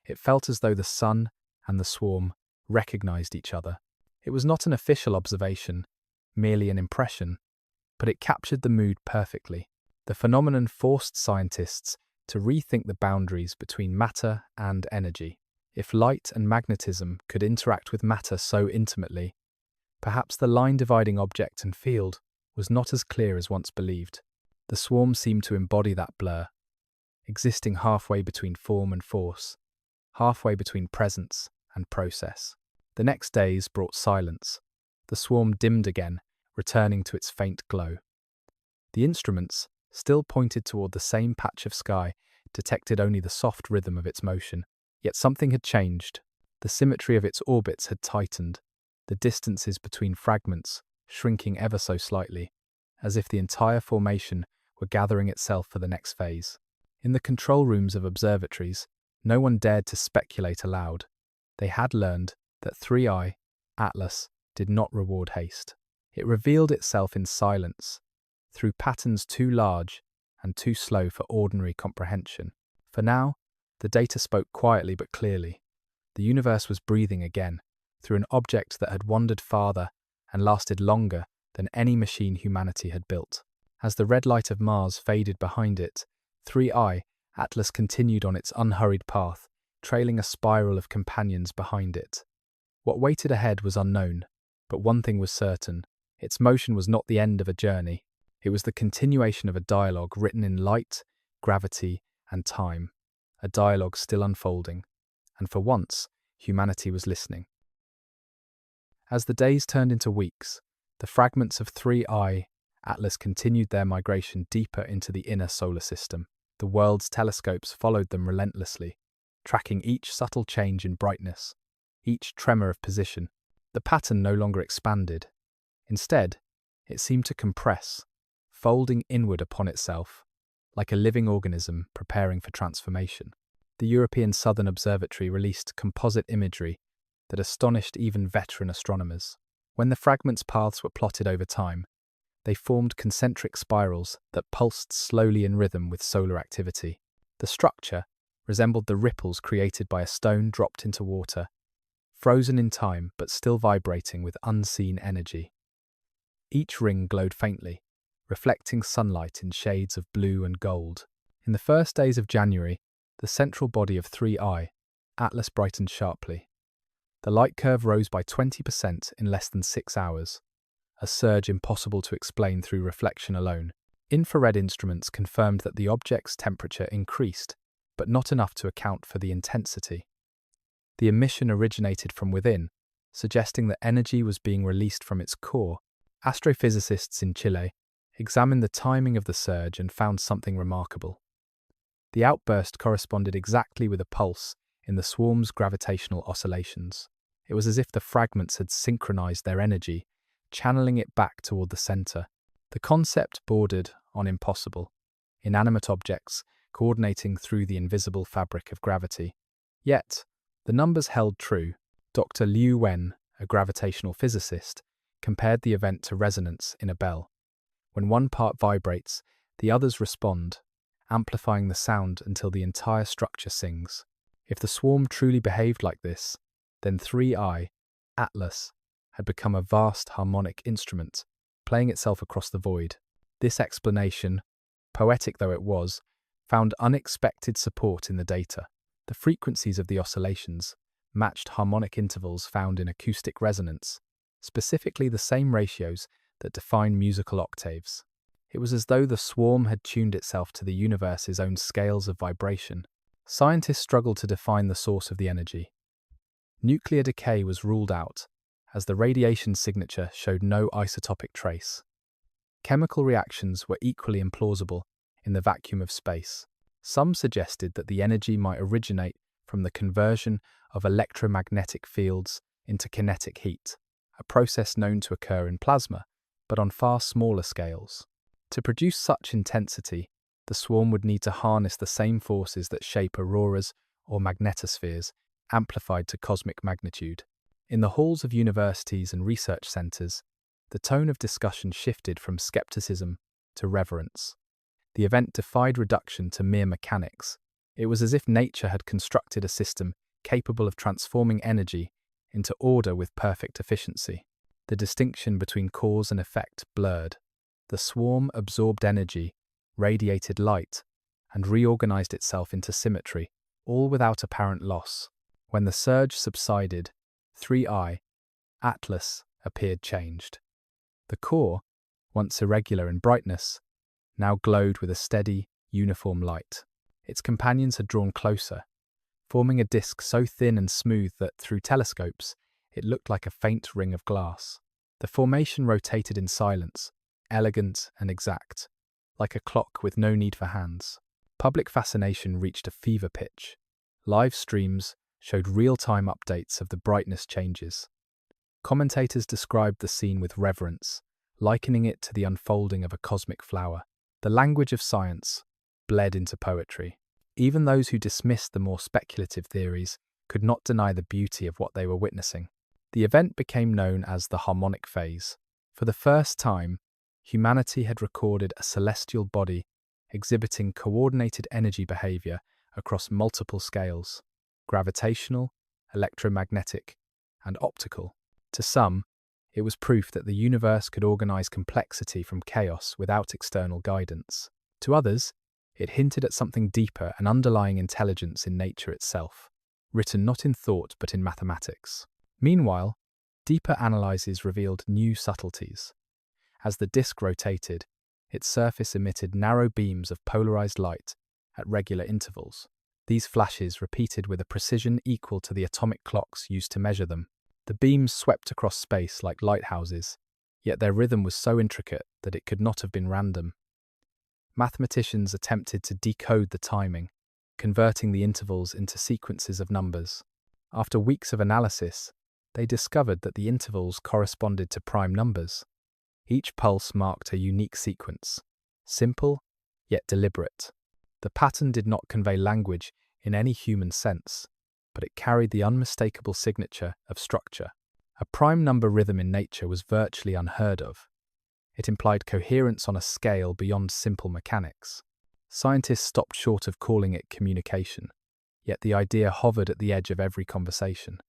It felt as though the sun and the swarm recognized each other. It was not an official observation, merely an impression, but it captured the mood perfectly. The phenomenon forced scientists to rethink the boundaries between matter and energy. If light and magnetism could interact with matter so intimately, perhaps the line dividing object and field was not as clear as once believed. The swarm seemed to embody that blur, existing halfway between form and force, halfway between presence and process. The next days brought silence. The swarm dimmed again, returning to its faint glow. The instruments, still pointed toward the same patch of sky, detected only the soft rhythm of its motion. Yet something had changed. The symmetry of its orbits had tightened, the distances between fragments shrinking ever so slightly, as if the entire formation were gathering itself for the next phase. In the control rooms of observatories, no one dared to speculate aloud. They had learned that 3IATLAS did not reward haste. It revealed itself in silence, through patterns too large and too slow for ordinary comprehension. For now, the data spoke quietly but clearly. The universe was breathing again, through an object that had wandered farther and lasted longer than any machine humanity had built. As the red light of Mars faded behind it, 3IATLAS continued on its unhurried path, trailing a spiral of companions behind it. What waited ahead was unknown, but one thing was certain: its motion was not the end of a journey. It was the continuation of a dialogue written in light, gravity, and time. A dialogue still unfolding, and for once, humanity was listening. As the days turned into weeks, the fragments of 3IATLAS continued their migration deeper into the inner solar system. The world's telescopes followed them relentlessly, tracking each subtle change in brightness, each tremor of position. The pattern no longer expanded. Instead, it seemed to compress, folding inward upon itself, like a living organism preparing for transformation. The European Southern Observatory released composite imagery that astonished even veteran astronomers. When the fragments' paths were plotted over time, they formed concentric spirals that pulsed slowly in rhythm with solar activity. The structure resembled the ripples created by a stone dropped into water, frozen in time but still vibrating with unseen energy. Each ring glowed faintly, reflecting sunlight in shades of blue and gold. In the first days of January, the central body of 3IATLAS brightened sharply. The light curve rose by 20% in less than 6 hours, a surge impossible to explain through reflection alone. Infrared instruments confirmed that the object's temperature increased, but not enough to account for the intensity. The emission originated from within, suggesting that energy was being released from its core. Astrophysicists in Chile examined the timing of the surge and found something remarkable. The outburst corresponded exactly with a pulse in the swarm's gravitational oscillations. It was as if the fragments had synchronized their energy, channeling it back toward the center. The concept bordered on impossible, inanimate objects coordinating through the invisible fabric of gravity. Yet, the numbers held true. Dr. Liu Wen, a gravitational physicist, compared the event to resonance in a bell. When one part vibrates, the others respond, amplifying the sound until the entire structure sings. If the swarm truly behaved like this, then 3IATLAS had become a vast harmonic instrument, playing itself across the void. This explanation, poetic though it was, found unexpected support in the data. The frequencies of the oscillations matched harmonic intervals found in acoustic resonance, specifically the same ratios that define musical octaves. It was as though the swarm had tuned itself to the universe's own scales of vibration. Scientists struggled to define the source of the energy. Nuclear decay was ruled out, as the radiation signature showed no isotopic trace. Chemical reactions were equally implausible in the vacuum of space. Some suggested that the energy might originate from the conversion of electromagnetic fields into kinetic heat, a process known to occur in plasma, but on far smaller scales. To produce such intensity, the swarm would need to harness the same forces that shape auroras or magnetospheres, amplified to cosmic magnitude. In the halls of universities and research centers, the tone of discussion shifted from skepticism to reverence. The event defied reduction to mere mechanics. It was as if nature had constructed a system capable of transforming energy into order with perfect efficiency. The distinction between cause and effect blurred. The swarm absorbed energy, radiated light, and reorganized itself into symmetry, all without apparent loss. When the surge subsided, 3IATLAS appeared changed. The core, once irregular in brightness, now glowed with a steady, uniform light. Its companions had drawn closer, forming a disk so thin and smooth that, through telescopes, it looked like a faint ring of glass. The formation rotated in silence, elegant and exact, like a clock with no need for hands. Public fascination reached a fever pitch. Live streams showed real-time updates of the brightness changes. Commentators described the scene with reverence, likening it to the unfolding of a cosmic flower. The language of science bled into poetry. Even those who dismissed the more speculative theories could not deny the beauty of what they were witnessing. The event became known as the harmonic phase. For the first time, humanity had recorded a celestial body exhibiting coordinated energy behavior across multiple scales: gravitational, electromagnetic, and optical. To some, it was proof that the universe could organize complexity from chaos without external guidance. To others, it hinted at something deeper, an underlying intelligence in nature itself, written not in thought but in mathematics. Meanwhile, deeper analyses revealed new subtleties. As the disk rotated, its surface emitted narrow beams of polarized light at regular intervals. These flashes repeated with a precision equal to the atomic clocks used to measure them. The beams swept across space like lighthouses, yet their rhythm was so intricate that it could not have been random. Mathematicians attempted to decode the timing, converting the intervals into sequences of numbers. After weeks of analysis, they discovered that the intervals corresponded to prime numbers. Each pulse marked a unique sequence, simple yet deliberate. The pattern did not convey language in any human sense, but it carried the unmistakable signature of structure. A prime number rhythm in nature was virtually unheard of. It implied coherence on a scale beyond simple mechanics. Scientists stopped short of calling it communication, yet the idea hovered at the edge of every conversation.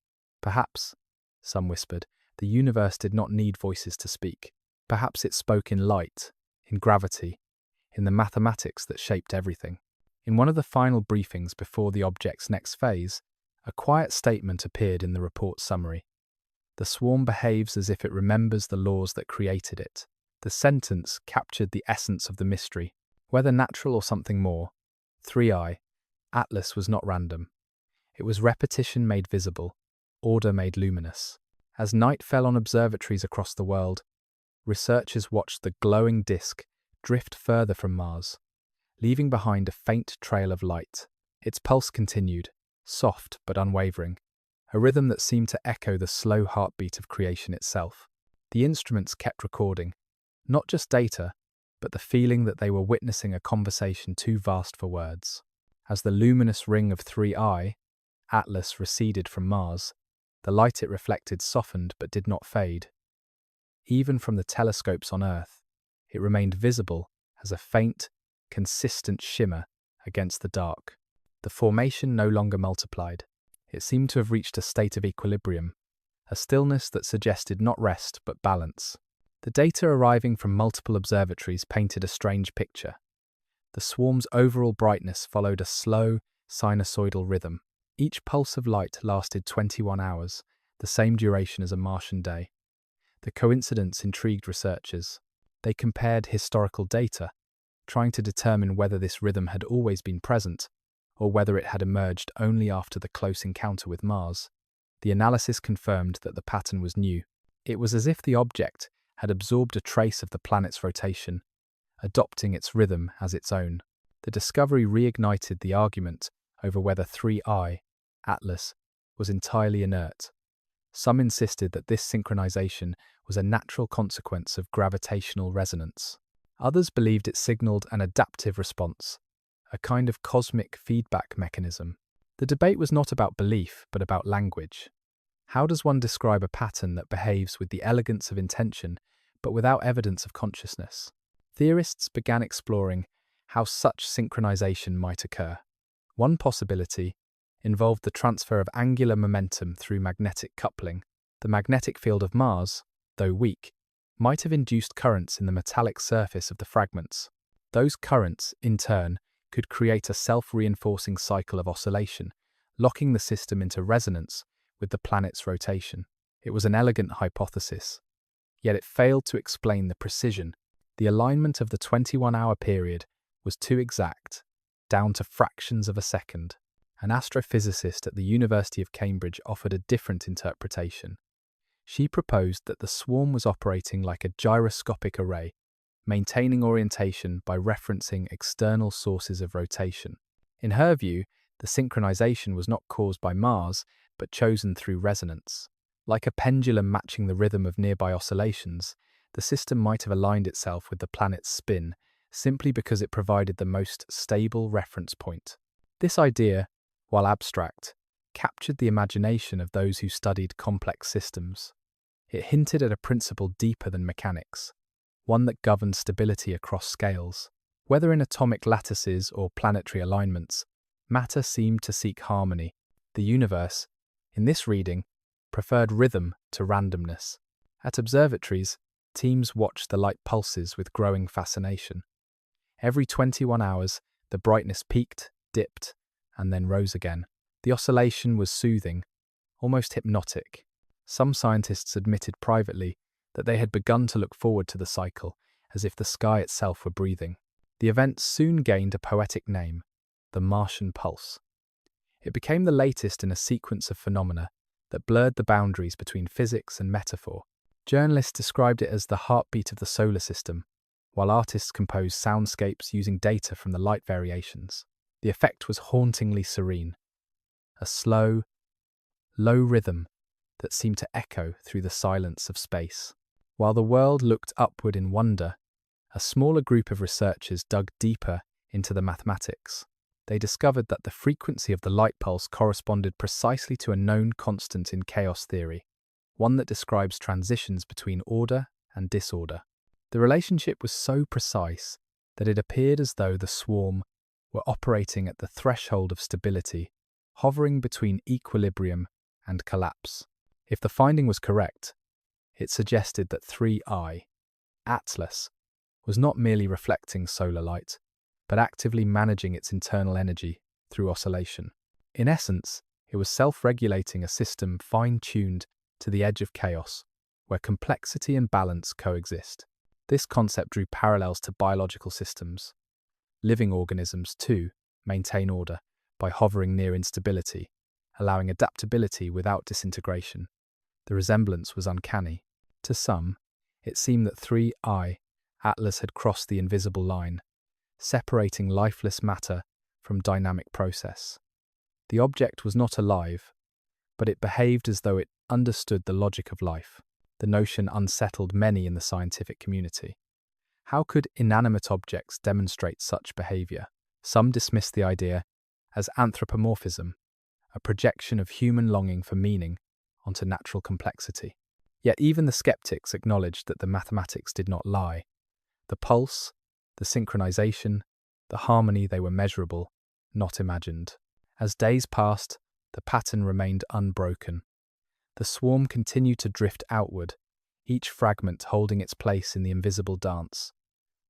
Perhaps, some whispered, the universe did not need voices to speak. Perhaps it spoke in light, in gravity, in the mathematics that shaped everything. In one of the final briefings before the object's next phase, a quiet statement appeared in the report summary. The swarm behaves as if it remembers the laws that created it. The sentence captured the essence of the mystery. Whether natural or something more, 3IATLAS was not random. It was repetition made visible, order made luminous. As night fell on observatories across the world, researchers watched the glowing disk drift further from Mars, leaving behind a faint trail of light. Its pulse continued, soft but unwavering, a rhythm that seemed to echo the slow heartbeat of creation itself. The instruments kept recording, not just data, but the feeling that they were witnessing a conversation too vast for words. As the luminous ring of 3IATLAS receded from Mars, the light it reflected softened but did not fade. Even from the telescopes on Earth, it remained visible as a faint, consistent shimmer against the dark. The formation no longer multiplied. It seemed to have reached a state of equilibrium, a stillness that suggested not rest but balance. The data arriving from multiple observatories painted a strange picture. The swarm's overall brightness followed a slow, sinusoidal rhythm. Each pulse of light lasted 21 hours, the same duration as a Martian day. The coincidence intrigued researchers. They compared historical data, trying to determine whether this rhythm had always been present, or whether it had emerged only after the close encounter with Mars. The analysis confirmed that the pattern was new. It was as if the object had absorbed a trace of the planet's rotation, adopting its rhythm as its own. The discovery reignited the argument over whether 3IATLAS was entirely inert. Some insisted that this synchronization was a natural consequence of gravitational resonance. Others believed it signaled an adaptive response, a kind of cosmic feedback mechanism. The debate was not about belief, but about language. How does one describe a pattern that behaves with the elegance of intention, but without evidence of consciousness? Theorists began exploring how such synchronization might occur. One possibility involved the transfer of angular momentum through magnetic coupling. The magnetic field of Mars, though weak, might have induced currents in the metallic surface of the fragments. Those currents, in turn, could create a self-reinforcing cycle of oscillation, locking the system into resonance with the planet's rotation. It was an elegant hypothesis, yet it failed to explain the precision. The alignment of the 21-hour period was too exact, down to fractions of a second. An astrophysicist at the University of Cambridge offered a different interpretation. She proposed that the swarm was operating like a gyroscopic array, maintaining orientation by referencing external sources of rotation. In her view, the synchronization was not caused by Mars, but chosen through resonance. Like a pendulum matching the rhythm of nearby oscillations, the system might have aligned itself with the planet's spin simply because it provided the most stable reference point. This idea, while abstract, captured the imagination of those who studied complex systems. It hinted at a principle deeper than mechanics, one that governed stability across scales. Whether in atomic lattices or planetary alignments, matter seemed to seek harmony. The universe, in this reading, preferred rhythm to randomness. At observatories, teams watched the light pulses with growing fascination. Every 21 hours, the brightness peaked, dipped, and then rose again. The oscillation was soothing, almost hypnotic. Some scientists admitted privately that they had begun to look forward to the cycle, as if the sky itself were breathing. The event soon gained a poetic name, the Martian Pulse. It became the latest in a sequence of phenomena that blurred the boundaries between physics and metaphor. Journalists described it as the heartbeat of the solar system, while artists composed soundscapes using data from the light variations. The effect was hauntingly serene, a slow, low rhythm that seemed to echo through the silence of space. While the world looked upward in wonder, a smaller group of researchers dug deeper into the mathematics. They discovered that the frequency of the light pulse corresponded precisely to a known constant in chaos theory, one that describes transitions between order and disorder. The relationship was so precise that it appeared as though the swarm were operating at the threshold of stability, hovering between equilibrium and collapse. If the finding was correct, it suggested that 3IATLAS was not merely reflecting solar light, but actively managing its internal energy through oscillation. In essence, it was self-regulating a system fine-tuned to the edge of chaos, where complexity and balance coexist. This concept drew parallels to biological systems. Living organisms, too, maintain order by hovering near instability, allowing adaptability without disintegration. The resemblance was uncanny. To some, it seemed that 3IATLAS had crossed the invisible line, separating lifeless matter from dynamic process. The object was not alive, but it behaved as though it understood the logic of life. The notion unsettled many in the scientific community. How could inanimate objects demonstrate such behavior? Some dismissed the idea as anthropomorphism, a projection of human longing for meaning onto natural complexity. Yet even the skeptics acknowledged that the mathematics did not lie. The pulse, the synchronization, the harmony, they were measurable, not imagined. As days passed, the pattern remained unbroken. The swarm continued to drift outward, each fragment holding its place in the invisible dance.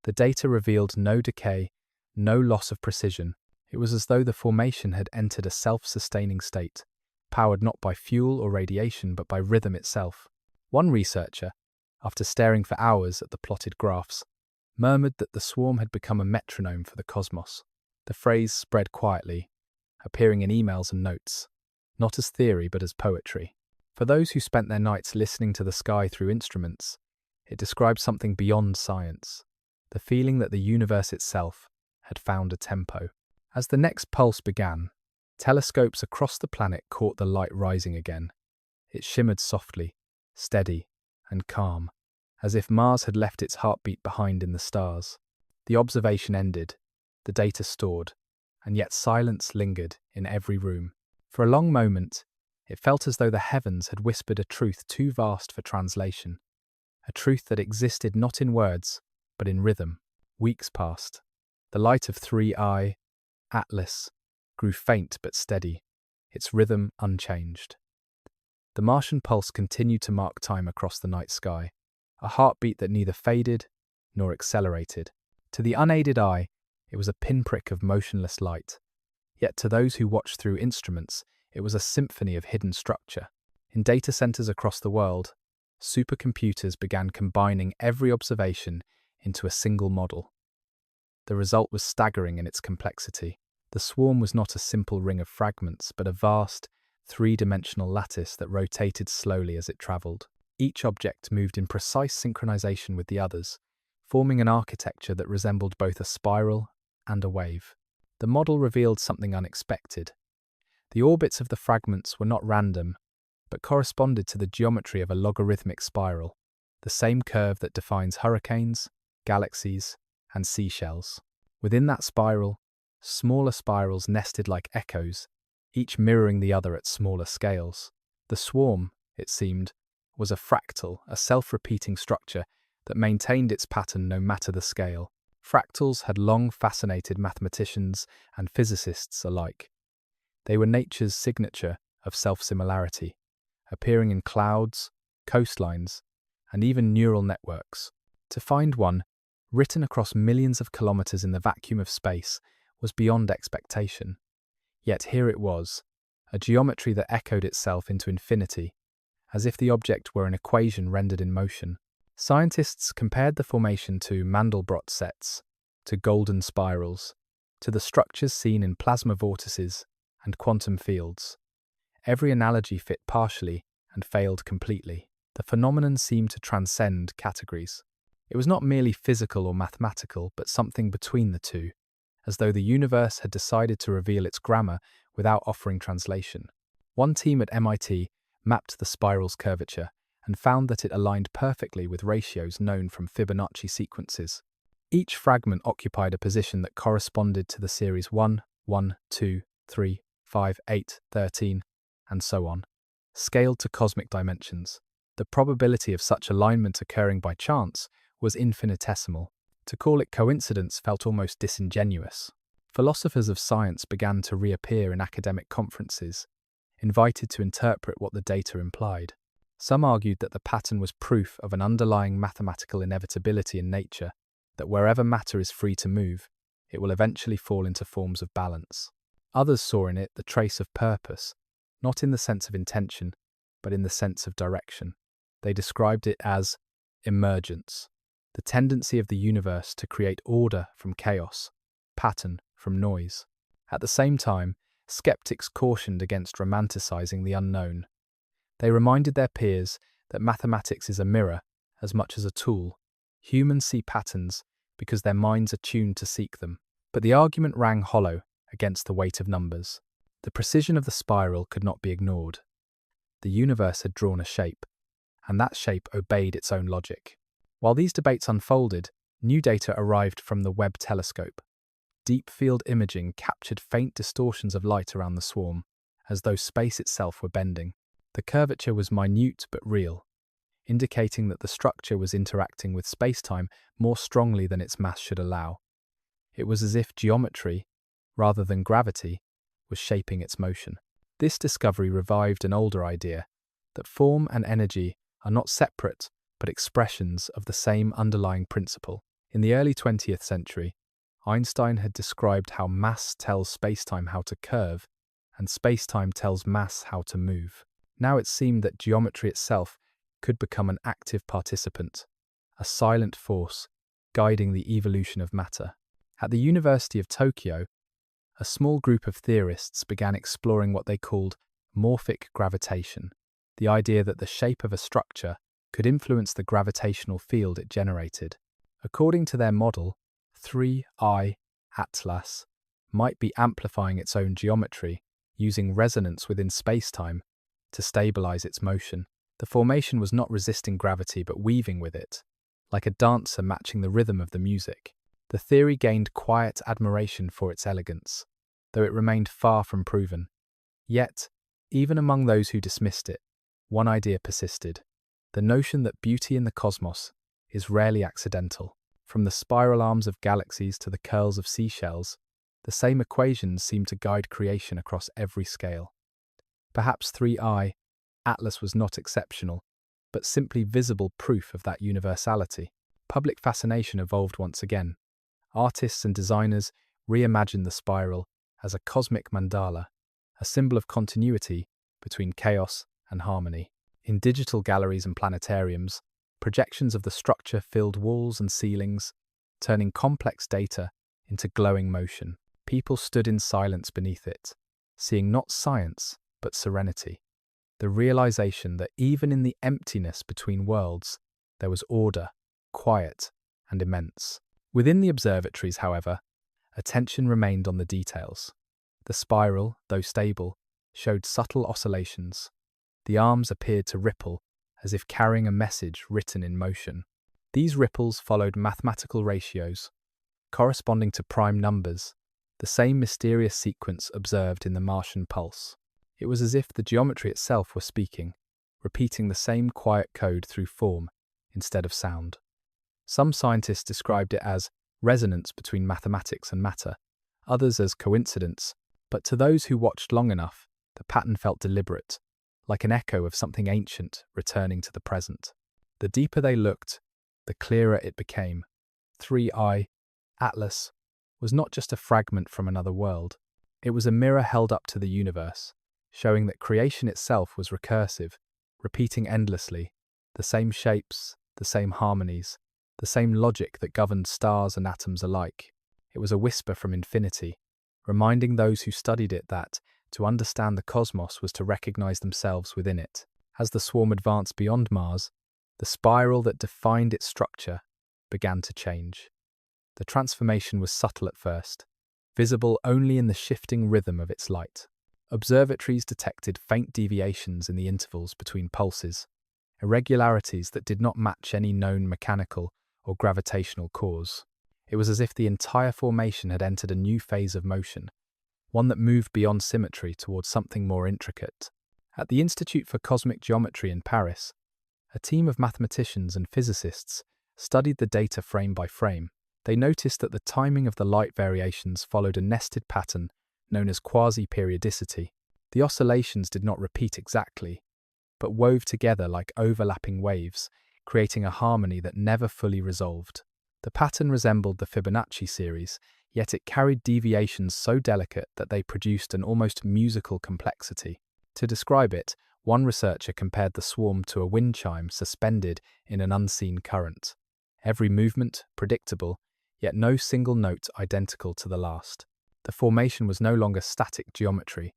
The data revealed no decay, no loss of precision. It was as though the formation had entered a self-sustaining state, powered not by fuel or radiation but by rhythm itself. One researcher, after staring for hours at the plotted graphs, murmured that the swarm had become a metronome for the cosmos. The phrase spread quietly, appearing in emails and notes, not as theory but as poetry. For those who spent their nights listening to the sky through instruments, it described something beyond science, the feeling that the universe itself had found a tempo. As the next pulse began, telescopes across the planet caught the light rising again. It shimmered softly, steady, and calm, as if Mars had left its heartbeat behind in the stars. The observation ended, the data stored, and yet silence lingered in every room. For a long moment, it felt as though the heavens had whispered a truth too vast for translation, a truth that existed not in words, but in rhythm. Weeks passed. The light of 3IATLAS grew faint but steady, its rhythm unchanged. The Martian pulse continued to mark time across the night sky, a heartbeat that neither faded nor accelerated. To the unaided eye, it was a pinprick of motionless light. Yet to those who watched through instruments, it was a symphony of hidden structure. In data centers across the world, supercomputers began combining every observation into a single model. The result was staggering in its complexity. The swarm was not a simple ring of fragments, but a vast, three-dimensional lattice that rotated slowly as it traveled. Each object moved in precise synchronization with the others, forming an architecture that resembled both a spiral and a wave. The model revealed something unexpected. The orbits of the fragments were not random, but corresponded to the geometry of a logarithmic spiral, the same curve that defines hurricanes, galaxies, and seashells. Within that spiral, smaller spirals nested like echoes, each mirroring the other at smaller scales. The swarm, it seemed, was a fractal, a self-repeating structure that maintained its pattern no matter the scale. Fractals had long fascinated mathematicians and physicists alike. They were nature's signature of self-similarity, appearing in clouds, coastlines, and even neural networks. To find one, written across millions of kilometers in the vacuum of space, was beyond expectation. Yet here it was, a geometry that echoed itself into infinity, as if the object were an equation rendered in motion. Scientists compared the formation to Mandelbrot sets, to golden spirals, to the structures seen in plasma vortices and quantum fields. Every analogy fit partially and failed completely. The phenomenon seemed to transcend categories. It was not merely physical or mathematical, but something between the two, as though the universe had decided to reveal its grammar without offering translation. One team at MIT mapped the spiral's curvature and found that it aligned perfectly with ratios known from Fibonacci sequences. Each fragment occupied a position that corresponded to the series 1, 1, 2, 3, 5, 8, 13, and so on, scaled to cosmic dimensions. The probability of such alignment occurring by chance was infinitesimal. To call it coincidence felt almost disingenuous. Philosophers of science began to reappear in academic conferences, invited to interpret what the data implied. Some argued that the pattern was proof of an underlying mathematical inevitability in nature, that wherever matter is free to move, it will eventually fall into forms of balance. Others saw in it the trace of purpose, not in the sense of intention, but in the sense of direction. They described it as emergence, the tendency of the universe to create order from chaos, pattern from noise. At the same time, skeptics cautioned against romanticizing the unknown. They reminded their peers that mathematics is a mirror as much as a tool. Humans see patterns because their minds are tuned to seek them. But the argument rang hollow against the weight of numbers. The precision of the spiral could not be ignored. The universe had drawn a shape, and that shape obeyed its own logic. While these debates unfolded, new data arrived from the Webb telescope. Deep field imaging captured faint distortions of light around the swarm, as though space itself were bending. The curvature was minute but real, indicating that the structure was interacting with spacetime more strongly than its mass should allow. It was as if geometry, rather than gravity, was shaping its motion. This discovery revived an older idea, that form and energy are not separate but expressions of the same underlying principle. In the early 20th century, Einstein had described how mass tells spacetime how to curve, and spacetime tells mass how to move. Now it seemed that geometry itself could become an active participant, a silent force guiding the evolution of matter. At the University of Tokyo, a small group of theorists began exploring what they called morphic gravitation, the idea that the shape of a structure could influence the gravitational field it generated. According to their model, 3IATLAS might be amplifying its own geometry, using resonance within spacetime to stabilize its motion. The formation was not resisting gravity but weaving with it, like a dancer matching the rhythm of the music. The theory gained quiet admiration for its elegance, though it remained far from proven. Yet, even among those who dismissed it, one idea persisted: the notion that beauty in the cosmos is rarely accidental. From the spiral arms of galaxies to the curls of seashells, the same equations seem to guide creation across every scale. Perhaps 3IATLAS was not exceptional, but simply visible proof of that universality. Public fascination evolved once again. Artists and designers reimagined the spiral as a cosmic mandala, a symbol of continuity between chaos and harmony. In digital galleries and planetariums, projections of the structure filled walls and ceilings, turning complex data into glowing motion. People stood in silence beneath it, seeing not science, but serenity. The realization that even in the emptiness between worlds, there was order, quiet, and immense. Within the observatories, however, attention remained on the details. The spiral, though stable, showed subtle oscillations. The arms appeared to ripple, as if carrying a message written in motion. These ripples followed mathematical ratios, corresponding to prime numbers, the same mysterious sequence observed in the Martian pulse. It was as if the geometry itself were speaking, repeating the same quiet code through form instead of sound. Some scientists described it as resonance between mathematics and matter, others as coincidence, but to those who watched long enough, the pattern felt deliberate, like an echo of something ancient returning to the present. The deeper they looked, the clearer it became. 3IATLAS was not just a fragment from another world. It was a mirror held up to the universe, showing that creation itself was recursive, repeating endlessly, the same shapes, the same harmonies, the same logic that governed stars and atoms alike. It was a whisper from infinity, reminding those who studied it that to understand the cosmos was to recognize themselves within it. As the swarm advanced beyond Mars, the spiral that defined its structure began to change. The transformation was subtle at first, visible only in the shifting rhythm of its light. Observatories detected faint deviations in the intervals between pulses, irregularities that did not match any known mechanical or gravitational cause. It was as if the entire formation had entered a new phase of motion, one that moved beyond symmetry towards something more intricate. At the Institute for Cosmic Geometry in Paris, a team of mathematicians and physicists studied the data frame by frame. They noticed that the timing of the light variations followed a nested pattern known as quasi-periodicity. The oscillations did not repeat exactly, but wove together like overlapping waves, creating a harmony that never fully resolved. The pattern resembled the Fibonacci series, yet it carried deviations so delicate that they produced an almost musical complexity. To describe it, One researcher compared the swarm to a wind chime suspended in an unseen current. Every movement predictable, yet no single note identical to the last. The formation was no longer static geometry.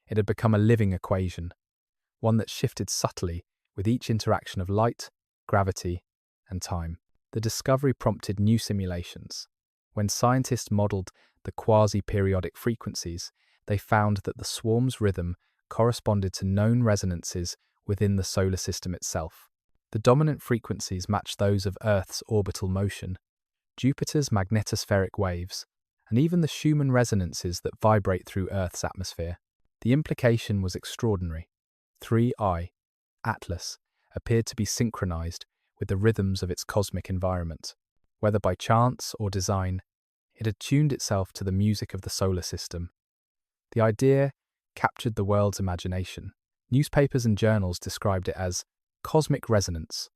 It had become a living equation, one that shifted subtly with each interaction of light, gravity, and time. The discovery prompted new simulations. When scientists modeled the quasi-periodic frequencies, they found that the swarm's rhythm corresponded to known resonances within the solar system itself. The dominant frequencies matched those of Earth's orbital motion, Jupiter's magnetospheric waves, and even the Schumann resonances that vibrate through Earth's atmosphere. The implication was extraordinary. 3IATLAS appeared to be synchronized with the rhythms of its cosmic environment. Whether by chance or design, it had tuned itself to the music of the solar system. The idea captured the world's imagination. Newspapers and journals described it as cosmic resonance,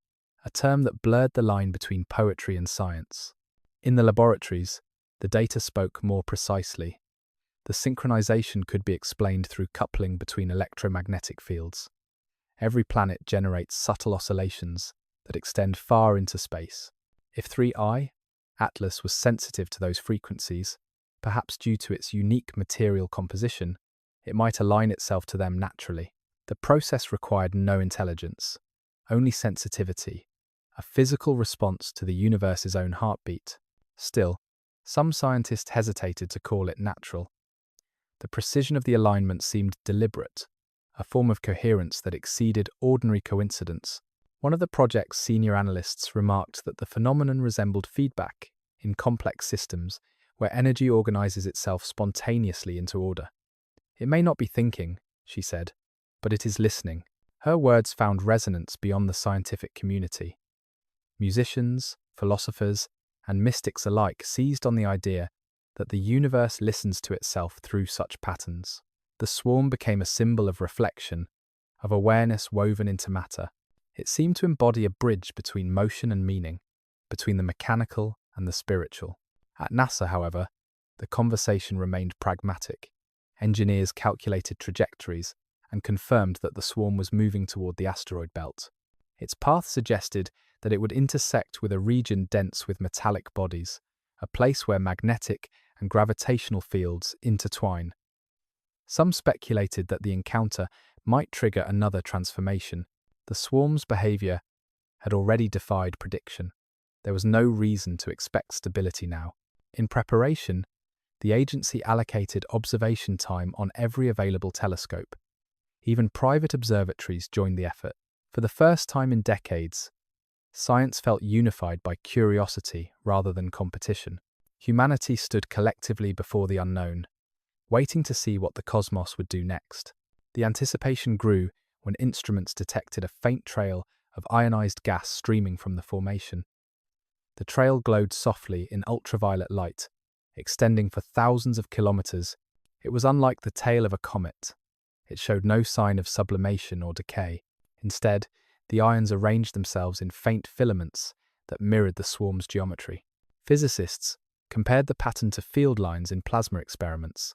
a term that blurred the line between poetry and science. In the laboratories, the data spoke more precisely. The synchronization could be explained through coupling between electromagnetic fields. Every planet generates subtle oscillations that extend far into space. If 3IATLAS was sensitive to those frequencies, perhaps due to its unique material composition, it might align itself to them naturally. The process required no intelligence, only sensitivity, a physical response to the universe's own heartbeat. Still, some scientists hesitated to call it natural. The precision of the alignment seemed deliberate, a form of coherence that exceeded ordinary coincidence. One of the project's senior analysts remarked that the phenomenon resembled feedback in complex systems where energy organizes itself spontaneously into order. "It may not be thinking," she said, "but it is listening." Her words found resonance beyond the scientific community. Musicians, philosophers, and mystics alike seized on the idea that the universe listens to itself through such patterns. The swarm became a symbol of reflection, of awareness woven into matter. It seemed to embody a bridge between motion and meaning, between the mechanical and the spiritual. At NASA, however, the conversation remained pragmatic. Engineers calculated trajectories and confirmed that the swarm was moving toward the asteroid belt. Its path suggested that it would intersect with a region dense with metallic bodies, a place where magnetic and gravitational fields intertwine. Some speculated that the encounter might trigger another transformation. The swarm's behavior had already defied prediction. There was no reason to expect stability now. In preparation, the agency allocated observation time on every available telescope. Even private observatories joined the effort. For the first time in decades, science felt unified by curiosity rather than competition. Humanity stood collectively before the unknown, waiting to see what the cosmos would do next. The anticipation grew when instruments detected a faint trail of ionized gas streaming from the formation. The trail glowed softly in ultraviolet light, extending for thousands of kilometers. It was unlike the tail of a comet. It showed no sign of sublimation or decay. Instead, the ions arranged themselves in faint filaments that mirrored the swarm's geometry. Physicists compared the pattern to field lines in plasma experiments,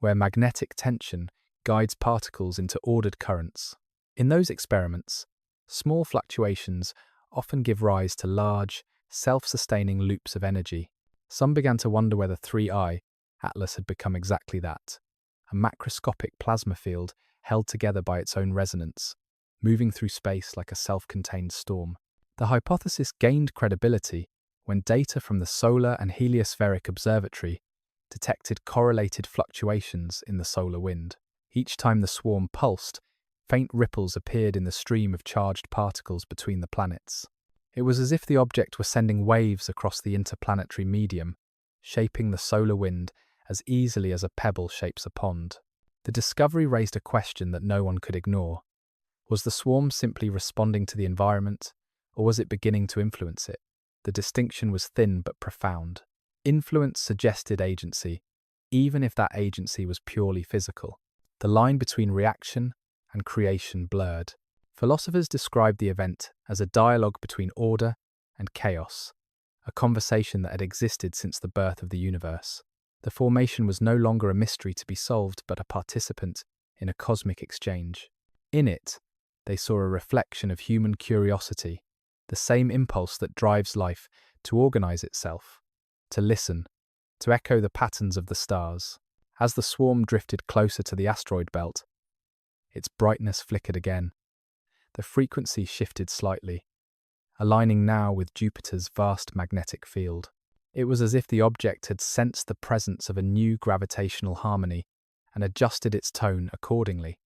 where magnetic tension guides particles into ordered currents. In those experiments, small fluctuations often give rise to large, self-sustaining loops of energy. Some began to wonder whether 3IATLAS had become exactly that, a macroscopic plasma field held together by its own resonance, moving through space like a self-contained storm. The hypothesis gained credibility when data from the Solar and Heliospheric Observatory detected correlated fluctuations in the solar wind. Each time the swarm pulsed, faint ripples appeared in the stream of charged particles between the planets. It was as if the object were sending waves across the interplanetary medium, shaping the solar wind as easily as a pebble shapes a pond. The discovery raised a question that no one could ignore. Was the swarm simply responding to the environment, or was it beginning to influence it? The distinction was thin but profound. Influence suggested agency, even if that agency was purely physical. The line between reaction and creation blurred. Philosophers described the event as a dialogue between order and chaos, a conversation that had existed since the birth of the universe. The formation was no longer a mystery to be solved, but a participant in a cosmic exchange. In it, they saw a reflection of human curiosity, the same impulse that drives life to organize itself, to listen, to echo the patterns of the stars. As the swarm drifted closer to the asteroid belt, its brightness flickered again. The frequency shifted slightly, aligning now with Jupiter's vast magnetic field. It was as if the object had sensed the presence of a new gravitational harmony and adjusted its tone accordingly.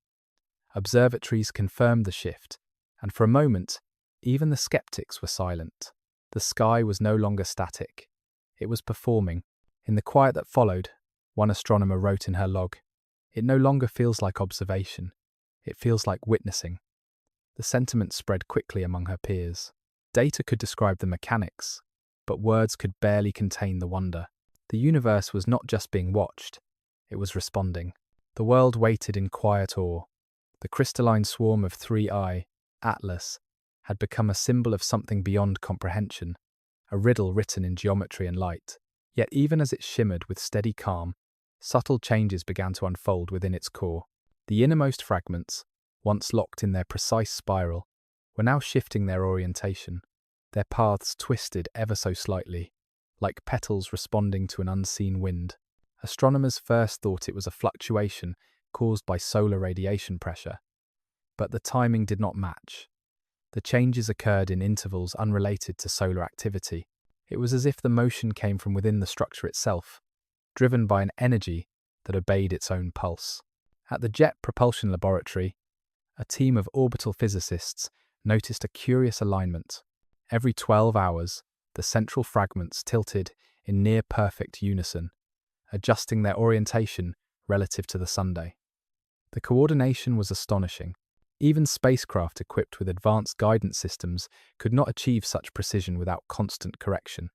Observatories confirmed the shift, and for a moment, even the skeptics were silent. The sky was no longer static. It was performing. In the quiet that followed, one astronomer wrote in her log, "It no longer feels like observation. It feels like witnessing." The sentiment spread quickly among her peers. Data could describe the mechanics, but words could barely contain the wonder. The universe was not just being watched, it was responding. The world waited in quiet awe. The crystalline swarm of 3IATLAS had become a symbol of something beyond comprehension, a riddle written in geometry and light. Yet even as it shimmered with steady calm, subtle changes began to unfold within its core. The innermost fragments, once locked in their precise spiral, were now shifting their orientation. Their paths twisted ever so slightly, like petals responding to an unseen wind. Astronomers first thought it was a fluctuation caused by solar radiation pressure, but the timing did not match. The changes occurred in intervals unrelated to solar activity. It was as if the motion came from within the structure itself, driven by an energy that obeyed its own pulse. At the Jet Propulsion Laboratory, a team of orbital physicists noticed a curious alignment. Every 12 hours, the central fragments tilted in near-perfect unison, adjusting their orientation relative to the Sunday. The coordination was astonishing. Even spacecraft equipped with advanced guidance systems could not achieve such precision without constant correction.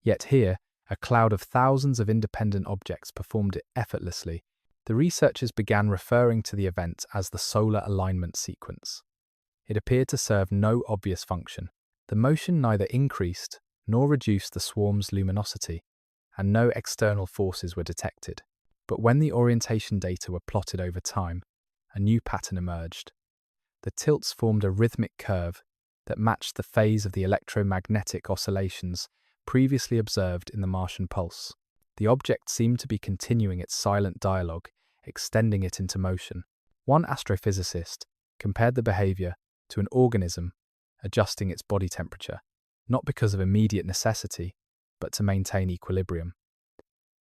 Yet here, a cloud of thousands of independent objects performed it effortlessly. The researchers began referring to the event as the solar alignment sequence. It appeared to serve no obvious function. The motion neither increased nor reduced the swarm's luminosity, and no external forces were detected. But when the orientation data were plotted over time, a new pattern emerged. The tilts formed a rhythmic curve that matched the phase of the electromagnetic oscillations previously observed in the Martian pulse. The object seemed to be continuing its silent dialogue, extending it into motion. One astrophysicist compared the behavior to an organism adjusting its body temperature, not because of immediate necessity, but to maintain equilibrium.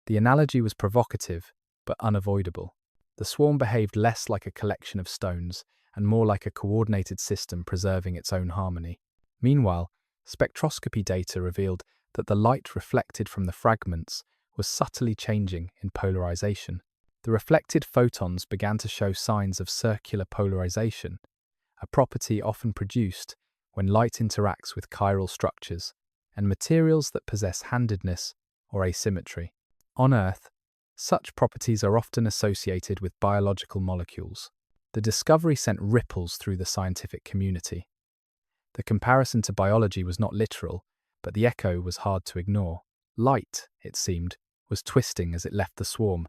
The analogy was provocative, but unavoidable. The swarm behaved less like a collection of stones and more like a coordinated system preserving its own harmony. Meanwhile, spectroscopy data revealed that the light reflected from the fragments was subtly changing in polarization. The reflected photons began to show signs of circular polarization, a property often produced when light interacts with chiral structures and materials that possess handedness or asymmetry. On Earth, such properties are often associated with biological molecules. The discovery sent ripples through the scientific community. The comparison to biology was not literal, but the echo was hard to ignore. Light, it seemed, was twisting as it left the swarm,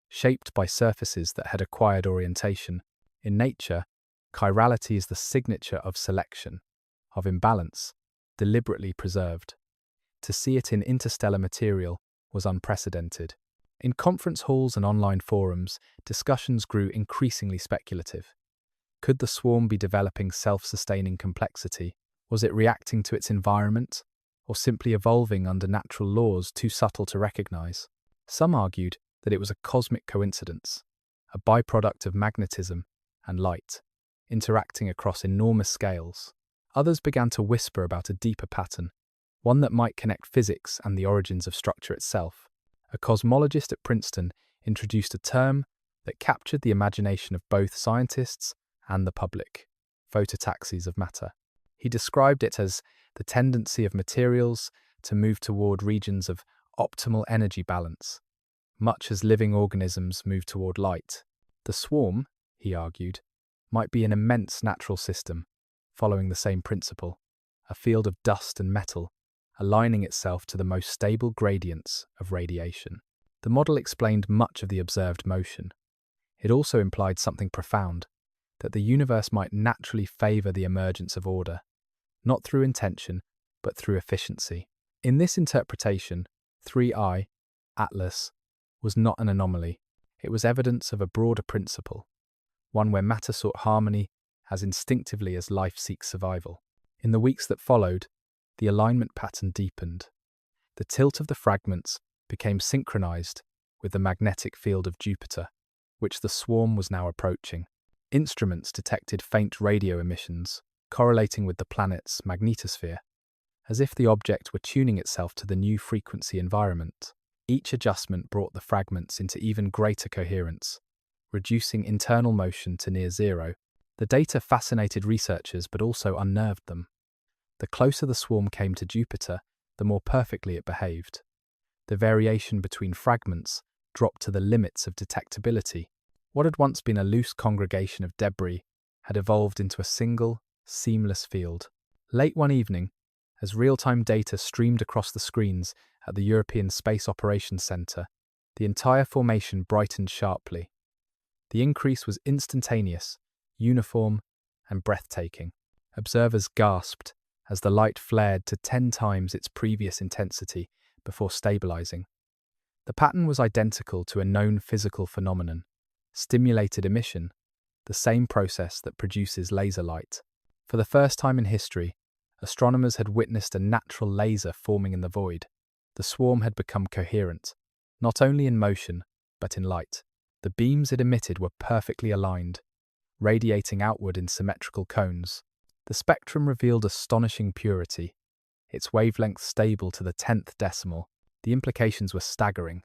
shaped by surfaces that had acquired orientation. In nature, chirality is the signature of selection, of imbalance, deliberately preserved. To see it in interstellar material was unprecedented. In conference halls and online forums, discussions grew increasingly speculative. Could the swarm be developing self-sustaining complexity? Was it reacting to its environment, or simply evolving under natural laws too subtle to recognize? Some argued that it was a cosmic coincidence, a byproduct of magnetism and light, interacting across enormous scales. Others began to whisper about a deeper pattern, one that might connect physics and the origins of structure itself. A cosmologist at Princeton introduced a term that captured the imagination of both scientists and the public: phototaxis of matter. He described it as the tendency of materials to move toward regions of optimal energy balance, much as living organisms move toward light. The swarm, he argued, might be an immense natural system, following the same principle, a field of dust and metal, aligning itself to the most stable gradients of radiation. The model explained much of the observed motion. It also implied something profound. that the universe might naturally favor the emergence of order, not through intention, but through efficiency. In this interpretation, 3IATLAS was not an anomaly. It was evidence of a broader principle, one where matter sought harmony as instinctively as life seeks survival. In the weeks that followed, the alignment pattern deepened. The tilt of the fragments became synchronized with the magnetic field of Jupiter, which the swarm was now approaching. Instruments detected faint radio emissions, correlating with the planet's magnetosphere, as if the object were tuning itself to the new frequency environment. Each adjustment brought the fragments into even greater coherence, reducing internal motion to near zero. The data fascinated researchers but also unnerved them. The closer the swarm came to Jupiter, the more perfectly it behaved. The variation between fragments dropped to the limits of detectability. What had once been a loose congregation of debris had evolved into a single, seamless field. Late one evening, as real-time data streamed across the screens at the European Space Operations Centre, the entire formation brightened sharply. The increase was instantaneous, uniform, and breathtaking. Observers gasped as the light flared to 10 times its previous intensity before stabilizing. The pattern was identical to a known physical phenomenon, stimulated emission, the same process that produces laser light. For the first time in history, astronomers had witnessed a natural laser forming in the void. The swarm had become coherent, not only in motion, but in light. The beams it emitted were perfectly aligned, radiating outward in symmetrical cones. The spectrum revealed astonishing purity, its wavelength stable to the 10th decimal. The implications were staggering.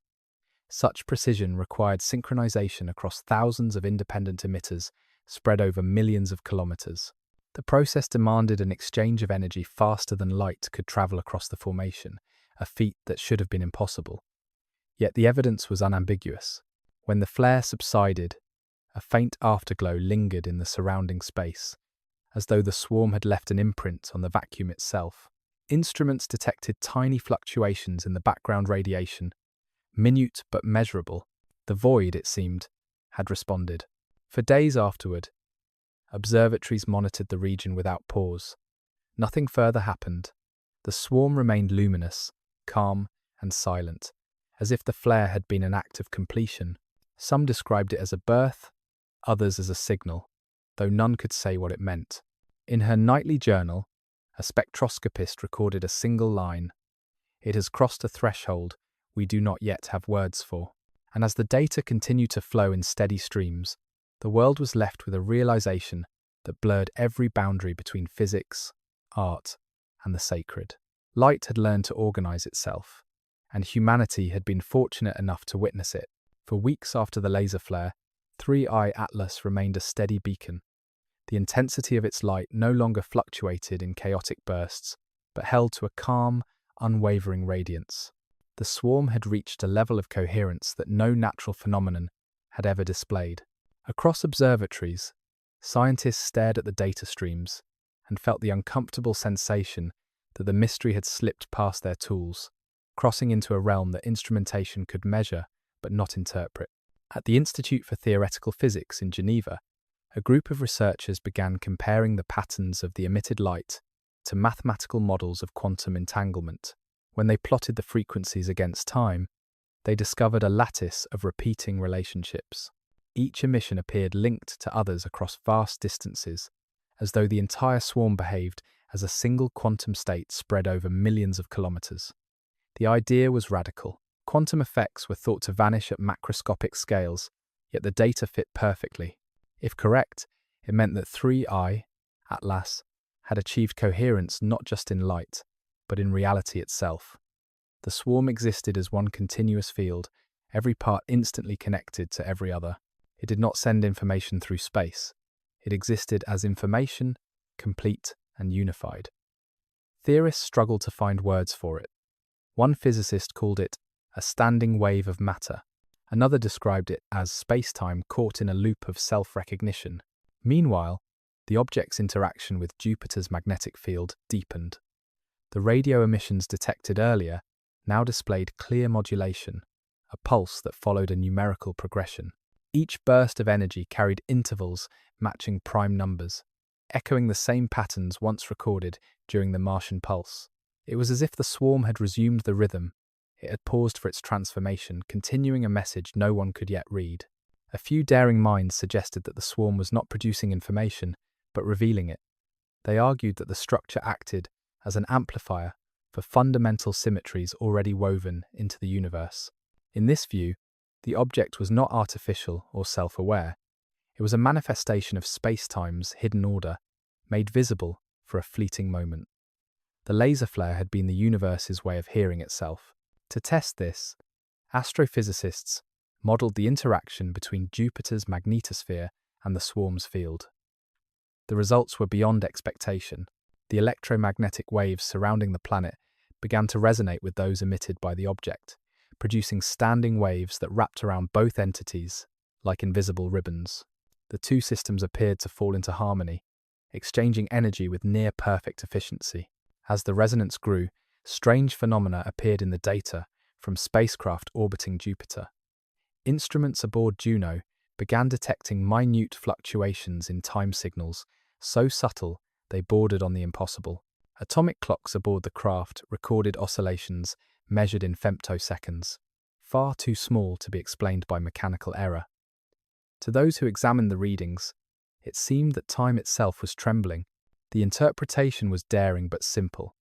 Such precision required synchronization across thousands of independent emitters spread over millions of kilometers. The process demanded an exchange of energy faster than light could travel across the formation, a feat that should have been impossible. Yet the evidence was unambiguous. When the flare subsided, a faint afterglow lingered in the surrounding space, as though the swarm had left an imprint on the vacuum itself. Instruments detected tiny fluctuations in the background radiation, minute but measurable. The void, it seemed, had responded. For days afterward, observatories monitored the region without pause. Nothing further happened. The swarm remained luminous, calm, and silent, as if the flare had been an act of completion. Some described it as a birth, others as a signal, though none could say what it meant. In her nightly journal, a spectroscopist recorded a single line: "It has crossed a threshold we do not yet have words for." And as the data continued to flow in steady streams, the world was left with a realization that blurred every boundary between physics, art, and the sacred. Light had learned to organize itself, and humanity had been fortunate enough to witness it. For weeks after the laser flare, 3IATLAS remained a steady beacon. The intensity of its light no longer fluctuated in chaotic bursts, but held to a calm, unwavering radiance. The swarm had reached a level of coherence that no natural phenomenon had ever displayed. Across observatories, scientists stared at the data streams and felt the uncomfortable sensation that the mystery had slipped past their tools, crossing into a realm that instrumentation could measure but not interpret. At the Institute for Theoretical Physics in Geneva, a group of researchers began comparing the patterns of the emitted light to mathematical models of quantum entanglement. When they plotted the frequencies against time, they discovered a lattice of repeating relationships. Each emission appeared linked to others across vast distances, as though the entire swarm behaved as a single quantum state spread over millions of kilometers. The idea was radical. Quantum effects were thought to vanish at macroscopic scales, yet the data fit perfectly. If correct, it meant that 3IATLAS had achieved coherence not just in light, but in reality itself. The swarm existed as one continuous field, every part instantly connected to every other. It did not send information through space. It existed as information, complete and unified. Theorists struggled to find words for it. One physicist called it a standing wave of matter. Another described it as space-time caught in a loop of self-recognition. Meanwhile, the object's interaction with Jupiter's magnetic field deepened. The radio emissions detected earlier now displayed clear modulation, a pulse that followed a numerical progression. Each burst of energy carried intervals matching prime numbers, echoing the same patterns once recorded during the Martian pulse. It was as if the swarm had resumed the rhythm. It had paused for its transformation, continuing a message no one could yet read. A few daring minds suggested that the swarm was not producing information, but revealing it. They argued that the structure acted as an amplifier for fundamental symmetries already woven into the universe. In this view, the object was not artificial or self-aware. It was a manifestation of space-time's hidden order, made visible for a fleeting moment. The laser flare had been the universe's way of hearing itself. To test this, astrophysicists modelled the interaction between Jupiter's magnetosphere and the swarm's field. The results were beyond expectation. The electromagnetic waves surrounding the planet began to resonate with those emitted by the object, producing standing waves that wrapped around both entities like invisible ribbons. The two systems appeared to fall into harmony, exchanging energy with near-perfect efficiency. As the resonance grew, strange phenomena appeared in the data from spacecraft orbiting Jupiter. Instruments aboard Juno began detecting minute fluctuations in time signals, so subtle they bordered on the impossible. Atomic clocks aboard the craft recorded oscillations measured in femtoseconds, far too small to be explained by mechanical error. To those who examined the readings, it seemed that time itself was trembling. The interpretation was daring but simple.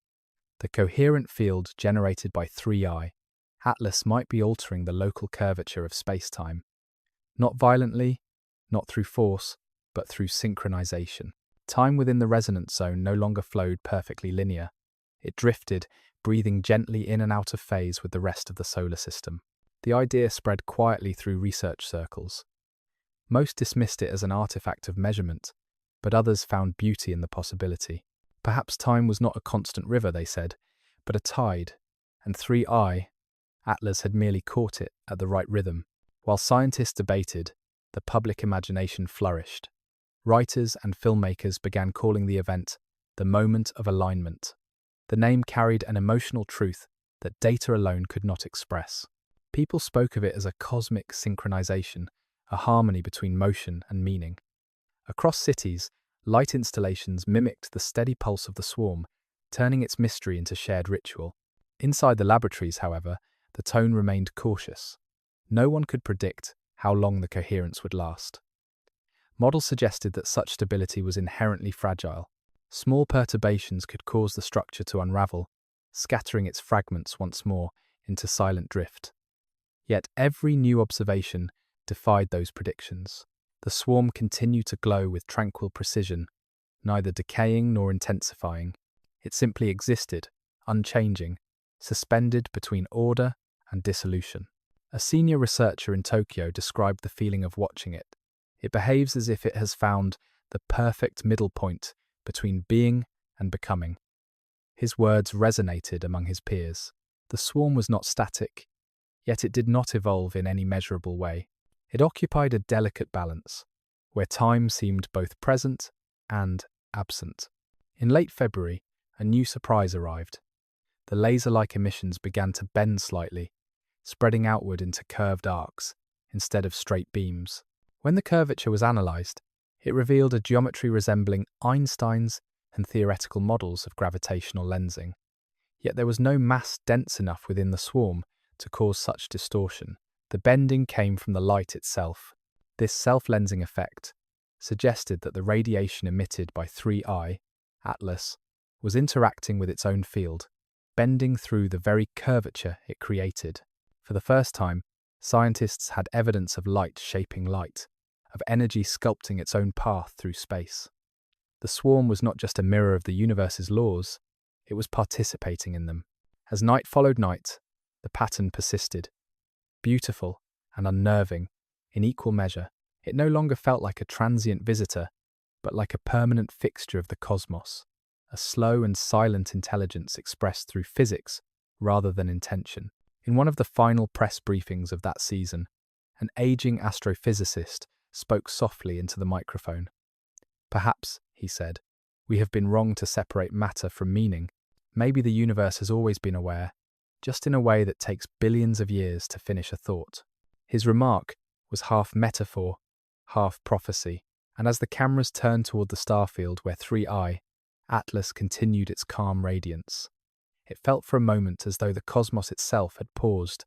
The coherent field generated by 3IATLAS might be altering the local curvature of space-time. Not violently, not through force, but through synchronization. Time within the resonance zone no longer flowed perfectly linear. It drifted, breathing gently in and out of phase with the rest of the solar system. The idea spread quietly through research circles. Most dismissed it as an artifact of measurement, but others found beauty in the possibility. Perhaps time was not a constant river, they said, but a tide, and 3IATLAS had merely caught it at the right rhythm. While scientists debated, the public imagination flourished. Writers and filmmakers began calling the event the moment of alignment. The name carried an emotional truth that data alone could not express. People spoke of it as a cosmic synchronization, a harmony between motion and meaning. Across cities, light installations mimicked the steady pulse of the swarm, turning its mystery into shared ritual. Inside the laboratories, however, the tone remained cautious. No one could predict how long the coherence would last. Models suggested that such stability was inherently fragile. Small perturbations could cause the structure to unravel, scattering its fragments once more into silent drift. Yet every new observation defied those predictions. The swarm continued to glow with tranquil precision, neither decaying nor intensifying. It simply existed, unchanging, suspended between order and dissolution. A senior researcher in Tokyo described the feeling of watching it. It behaves as if it has found the perfect middle point between being and becoming. His words resonated among his peers. The swarm was not static, yet it did not evolve in any measurable way. It occupied a delicate balance, where time seemed both present and absent. In late February, a new surprise arrived. The laser-like emissions began to bend slightly, spreading outward into curved arcs instead of straight beams. When the curvature was analysed, it revealed a geometry resembling Einstein's and theoretical models of gravitational lensing. Yet there was no mass dense enough within the swarm to cause such distortion. The bending came from the light itself. This self-lensing effect suggested that the radiation emitted by 3IATLAS was interacting with its own field, bending through the very curvature it created. For the first time, scientists had evidence of light shaping light, of energy sculpting its own path through space. The swarm was not just a mirror of the universe's laws, it was participating in them. As night followed night, the pattern persisted. Beautiful and unnerving, in equal measure, it no longer felt like a transient visitor, but like a permanent fixture of the cosmos, a slow and silent intelligence expressed through physics rather than intention. In one of the final press briefings of that season, an aging astrophysicist spoke softly into the microphone. "Perhaps," he said, "we have been wrong to separate matter from meaning. Maybe the universe has always been aware, just in a way that takes billions of years to finish a thought." His remark was half metaphor, half prophecy. And as the cameras turned toward the starfield where 3IATLAS continued its calm radiance, it felt for a moment as though the cosmos itself had paused,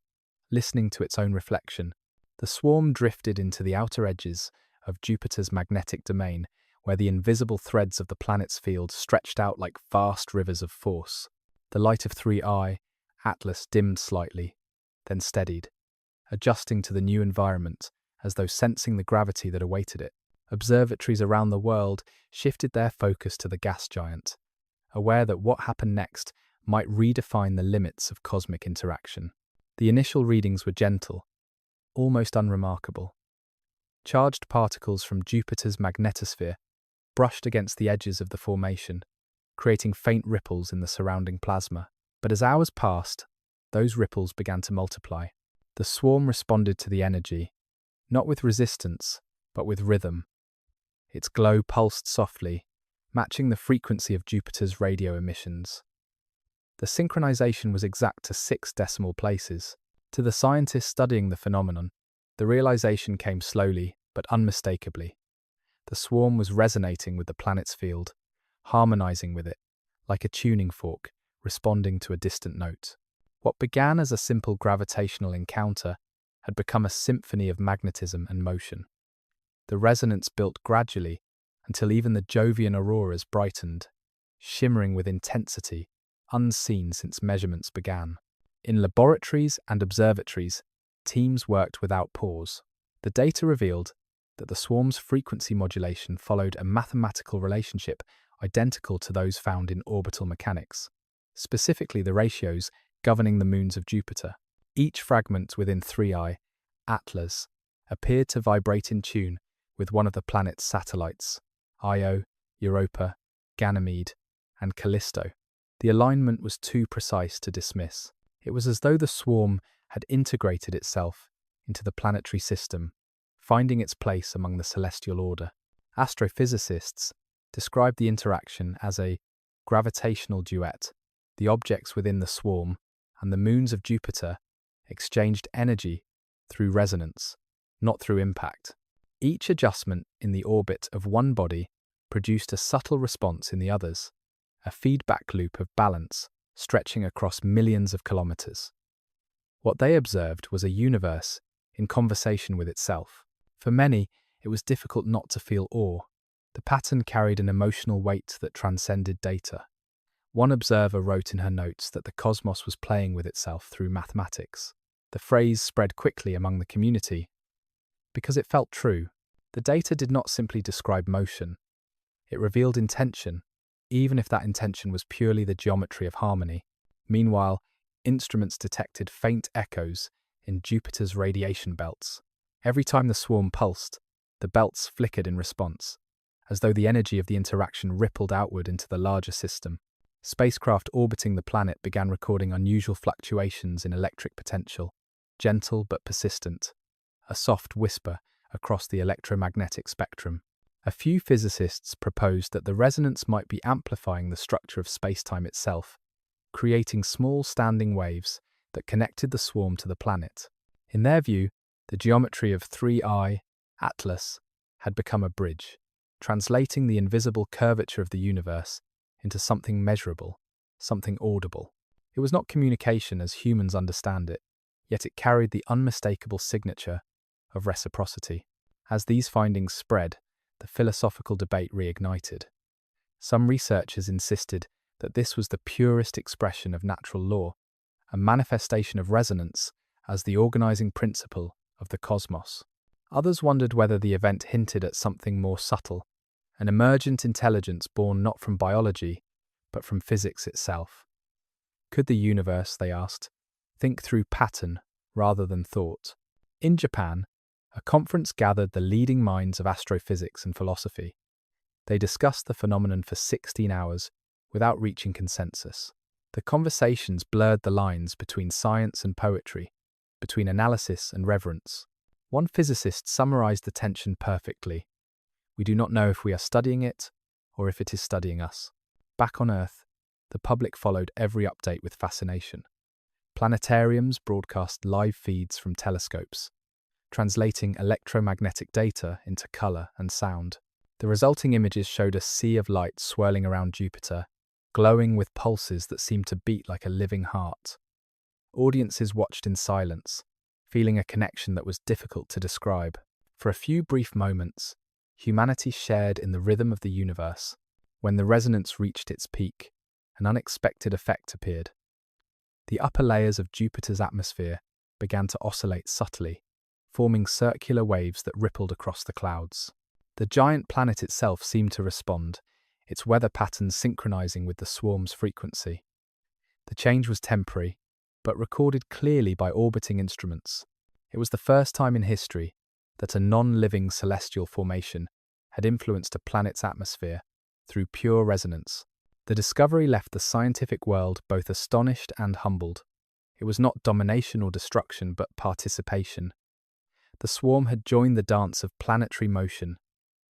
listening to its own reflection. The swarm drifted into the outer edges of Jupiter's magnetic domain, where the invisible threads of the planet's field stretched out like vast rivers of force. The light of 3IATLAS dimmed slightly, then steadied, adjusting to the new environment as though sensing the gravity that awaited it. Observatories around the world shifted their focus to the gas giant, aware that what happened next might redefine the limits of cosmic interaction. The initial readings were gentle, almost unremarkable. Charged particles from Jupiter's magnetosphere brushed against the edges of the formation, creating faint ripples in the surrounding plasma. But as hours passed, those ripples began to multiply. The swarm responded to the energy, not with resistance, but with rhythm. Its glow pulsed softly, matching the frequency of Jupiter's radio emissions. The synchronization was exact to 6 decimal places. To the scientists studying the phenomenon, the realization came slowly but unmistakably. The swarm was resonating with the planet's field, harmonizing with it, like a tuning fork responding to a distant note. What began as a simple gravitational encounter had become a symphony of magnetism and motion. The resonance built gradually until even the Jovian auroras brightened, shimmering with intensity unseen since measurements began. In laboratories and observatories, teams worked without pause. The data revealed that the swarm's frequency modulation followed a mathematical relationship identical to those found in orbital mechanics, specifically the ratios governing the moons of Jupiter. Each fragment within 3IATLAS appeared to vibrate in tune with one of the planet's satellites, Io, Europa, Ganymede, and Callisto. The alignment was too precise to dismiss. It was as though the swarm had integrated itself into the planetary system, finding its place among the celestial order. Astrophysicists described the interaction as a gravitational duet. The objects within the swarm and the moons of Jupiter exchanged energy through resonance, not through impact. Each adjustment in the orbit of one body produced a subtle response in the others, a feedback loop of balance stretching across millions of kilometers. What they observed was a universe in conversation with itself. For many, it was difficult not to feel awe. The pattern carried an emotional weight that transcended data. One observer wrote in her notes that the cosmos was playing with itself through mathematics. The phrase spread quickly among the community because it felt true. The data did not simply describe motion. It revealed intention, even if that intention was purely the geometry of harmony. Meanwhile, instruments detected faint echoes in Jupiter's radiation belts. Every time the swarm pulsed, the belts flickered in response, as though the energy of the interaction rippled outward into the larger system. Spacecraft orbiting the planet began recording unusual fluctuations in electric potential, gentle but persistent, a soft whisper across the electromagnetic spectrum. A few physicists proposed that the resonance might be amplifying the structure of spacetime itself, creating small standing waves that connected the swarm to the planet. In their view, the geometry of 3IATLAS had become a bridge, translating the invisible curvature of the universe into something measurable, something audible. It was not communication as humans understand it, yet it carried the unmistakable signature of reciprocity. As these findings spread, the philosophical debate reignited. Some researchers insisted that this was the purest expression of natural law, a manifestation of resonance as the organizing principle of the cosmos. Others wondered whether the event hinted at something more subtle, an emergent intelligence born not from biology, but from physics itself. Could the universe, they asked, think through pattern rather than thought? In Japan, a conference gathered the leading minds of astrophysics and philosophy. They discussed the phenomenon for 16 hours without reaching consensus. The conversations blurred the lines between science and poetry, between analysis and reverence. One physicist summarized the tension perfectly. We do not know if we are studying it or if it is studying us. Back on Earth, the public followed every update with fascination. Planetariums broadcast live feeds from telescopes, translating electromagnetic data into color and sound. The resulting images showed a sea of light swirling around Jupiter, glowing with pulses that seemed to beat like a living heart. Audiences watched in silence, feeling a connection that was difficult to describe. For a few brief moments, humanity shared in the rhythm of the universe. When the resonance reached its peak, an unexpected effect appeared. The upper layers of Jupiter's atmosphere began to oscillate subtly, forming circular waves that rippled across the clouds. The giant planet itself seemed to respond, its weather patterns synchronizing with the swarm's frequency. The change was temporary, but recorded clearly by orbiting instruments. It was the first time in history that a non-living celestial formation had influenced a planet's atmosphere through pure resonance. The discovery left the scientific world both astonished and humbled. It was not domination or destruction, but participation. The swarm had joined the dance of planetary motion,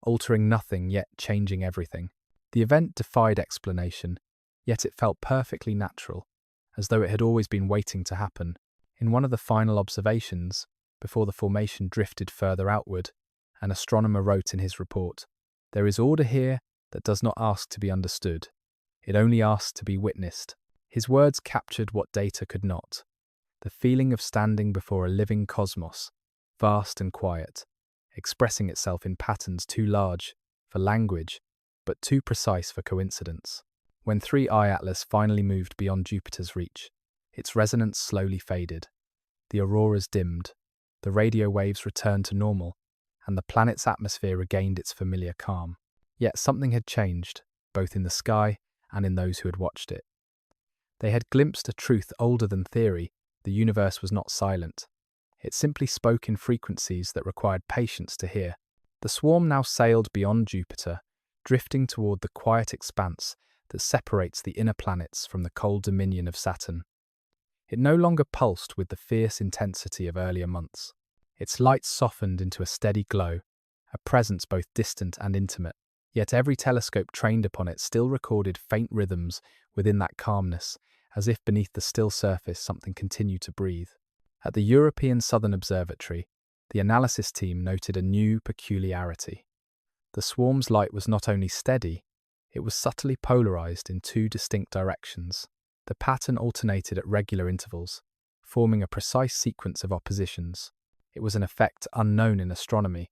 altering nothing yet changing everything. The event defied explanation, yet it felt perfectly natural, as though it had always been waiting to happen. In one of the final observations, before the formation drifted further outward, an astronomer wrote in his report, "There is order here that does not ask to be understood. It only asks to be witnessed." His words captured what data could not: the feeling of standing before a living cosmos, vast and quiet, expressing itself in patterns too large for language, but too precise for coincidence. When 3IATLAS finally moved beyond Jupiter's reach, its resonance slowly faded. The auroras dimmed, the radio waves returned to normal, and the planet's atmosphere regained its familiar calm. Yet something had changed, both in the sky and in those who had watched it. They had glimpsed a truth older than theory: the universe was not silent. It simply spoke in frequencies that required patience to hear. The swarm now sailed beyond Jupiter, drifting toward the quiet expanse that separates the inner planets from the cold dominion of Saturn. It no longer pulsed with the fierce intensity of earlier months. Its light softened into a steady glow, a presence both distant and intimate. Yet every telescope trained upon it still recorded faint rhythms within that calmness, as if beneath the still surface something continued to breathe. At the European Southern Observatory, the analysis team noted a new peculiarity. The swarm's light was not only steady, it was subtly polarized in two distinct directions. The pattern alternated at regular intervals, forming a precise sequence of oppositions. It was an effect unknown in astronomy,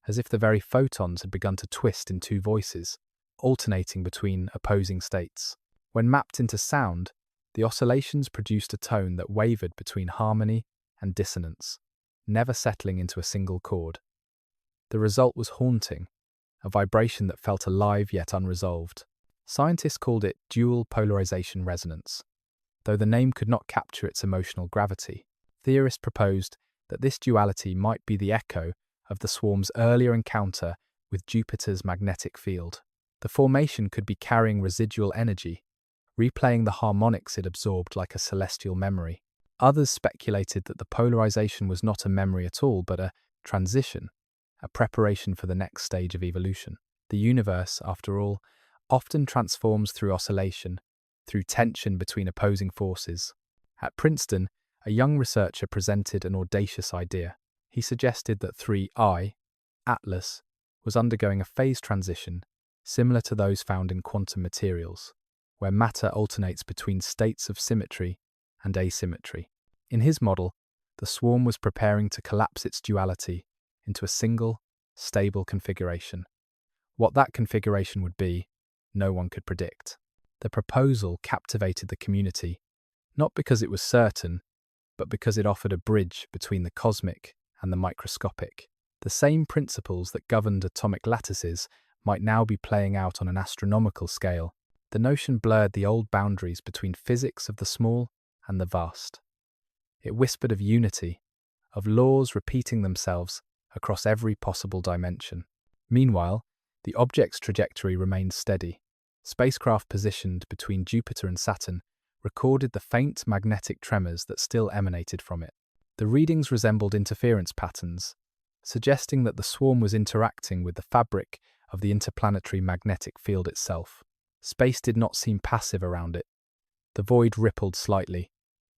as if the very photons had begun to twist in two voices, alternating between opposing states. When mapped into sound, the oscillations produced a tone that wavered between harmony and dissonance, never settling into a single chord. The result was haunting, a vibration that felt alive yet unresolved. Scientists called it dual polarization resonance. Though the name could not capture its emotional gravity, theorists proposed that this duality might be the echo of the swarm's earlier encounter with Jupiter's magnetic field. The formation could be carrying residual energy, replaying the harmonics it absorbed like a celestial memory. Others speculated that the polarization was not a memory at all, but a transition, a preparation for the next stage of evolution. The universe, after all, often transforms through oscillation, through tension between opposing forces. At Princeton, a young researcher presented an audacious idea. He suggested that 3IATLAS was undergoing a phase transition similar to those found in quantum materials, where matter alternates between states of symmetry and asymmetry. In his model, the swarm was preparing to collapse its duality into a single, stable configuration. What that configuration would be, no one could predict. The proposal captivated the community, not because it was certain, but because it offered a bridge between the cosmic and the microscopic. The same principles that governed atomic lattices might now be playing out on an astronomical scale. The notion blurred the old boundaries between physics of the small and the vast. It whispered of unity, of laws repeating themselves across every possible dimension. Meanwhile, the object's trajectory remained steady. Spacecraft positioned between Jupiter and Saturn recorded the faint magnetic tremors that still emanated from it. The readings resembled interference patterns, suggesting that the swarm was interacting with the fabric of the interplanetary magnetic field itself. Space did not seem passive around it. The void rippled slightly,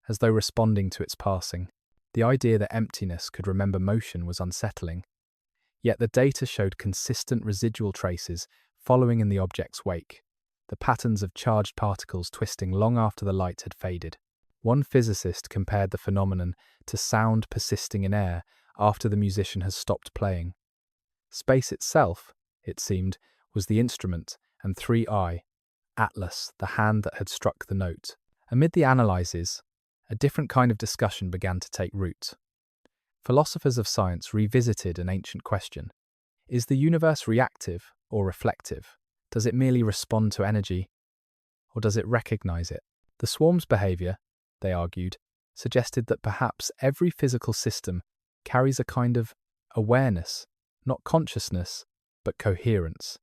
as though responding to its passing. The idea that emptiness could remember motion was unsettling, yet the data showed consistent residual traces following in the object's wake, the patterns of charged particles twisting long after the light had faded. One physicist compared the phenomenon to sound persisting in air after the musician has stopped playing. Space itself, it seemed, was the instrument, and 3IATLAS, the hand that had struck the note. Amid the analyses, a different kind of discussion began to take root. Philosophers of science revisited an ancient question. Is the universe reactive or reflective? Does it merely respond to energy, or does it recognize it? The swarm's behavior, they argued, suggested that perhaps every physical system carries a kind of awareness, not consciousness, but coherence,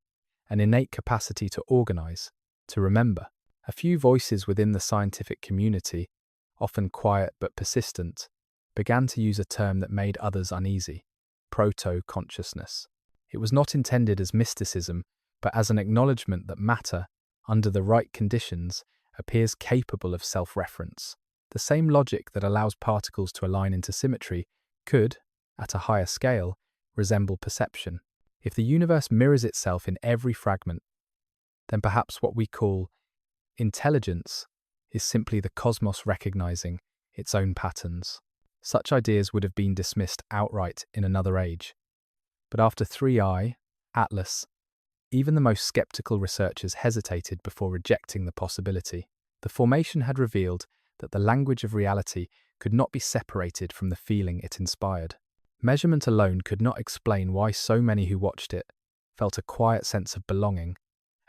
an innate capacity to organize, to remember. A few voices within the scientific community, often quiet but persistent, began to use a term that made others uneasy: proto-consciousness. It was not intended as mysticism, but as an acknowledgement that matter, under the right conditions, appears capable of self-reference. The same logic that allows particles to align into symmetry could, at a higher scale, resemble perception. If the universe mirrors itself in every fragment, then perhaps what we call intelligence is simply the cosmos recognizing its own patterns. Such ideas would have been dismissed outright in another age. But after 3IATLAS, even the most skeptical researchers hesitated before rejecting the possibility. The formation had revealed that the language of reality could not be separated from the feeling it inspired. Measurement alone could not explain why so many who watched it felt a quiet sense of belonging,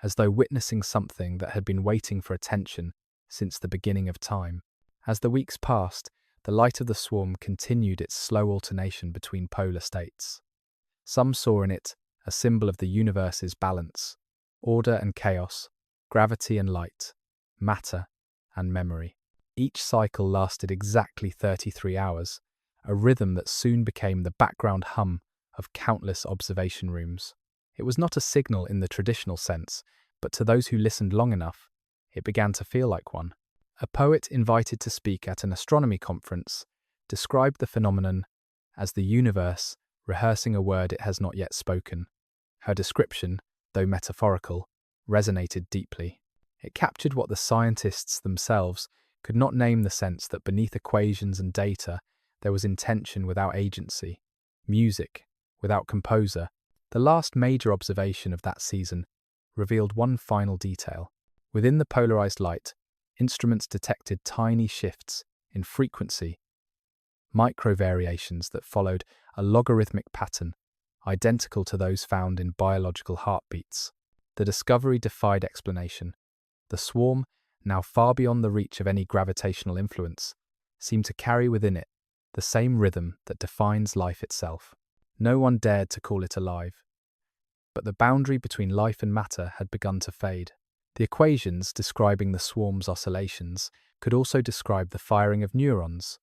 as though witnessing something that had been waiting for attention since the beginning of time. As the weeks passed, the light of the swarm continued its slow alternation between polar states. Some saw in it a symbol of the universe's balance, order and chaos, gravity and light, matter and memory. Each cycle lasted exactly 33 hours, a rhythm that soon became the background hum of countless observation rooms. It was not a signal in the traditional sense, but to those who listened long enough, it began to feel like one. A poet invited to speak at an astronomy conference described the phenomenon as the universe rehearsing a word it has not yet spoken. Her description, though metaphorical, resonated deeply. It captured what the scientists themselves could not name: the sense that beneath equations and data there was intention without agency, music without composer. The last major observation of that season revealed one final detail. Within the polarized light, instruments detected tiny shifts in frequency, micro-variations that followed a logarithmic pattern, identical to those found in biological heartbeats. The discovery defied explanation. The swarm, now far beyond the reach of any gravitational influence, seemed to carry within it the same rhythm that defines life itself. No one dared to call it alive, but the boundary between life and matter had begun to fade. The equations describing the swarm's oscillations could also describe the firing of neurons,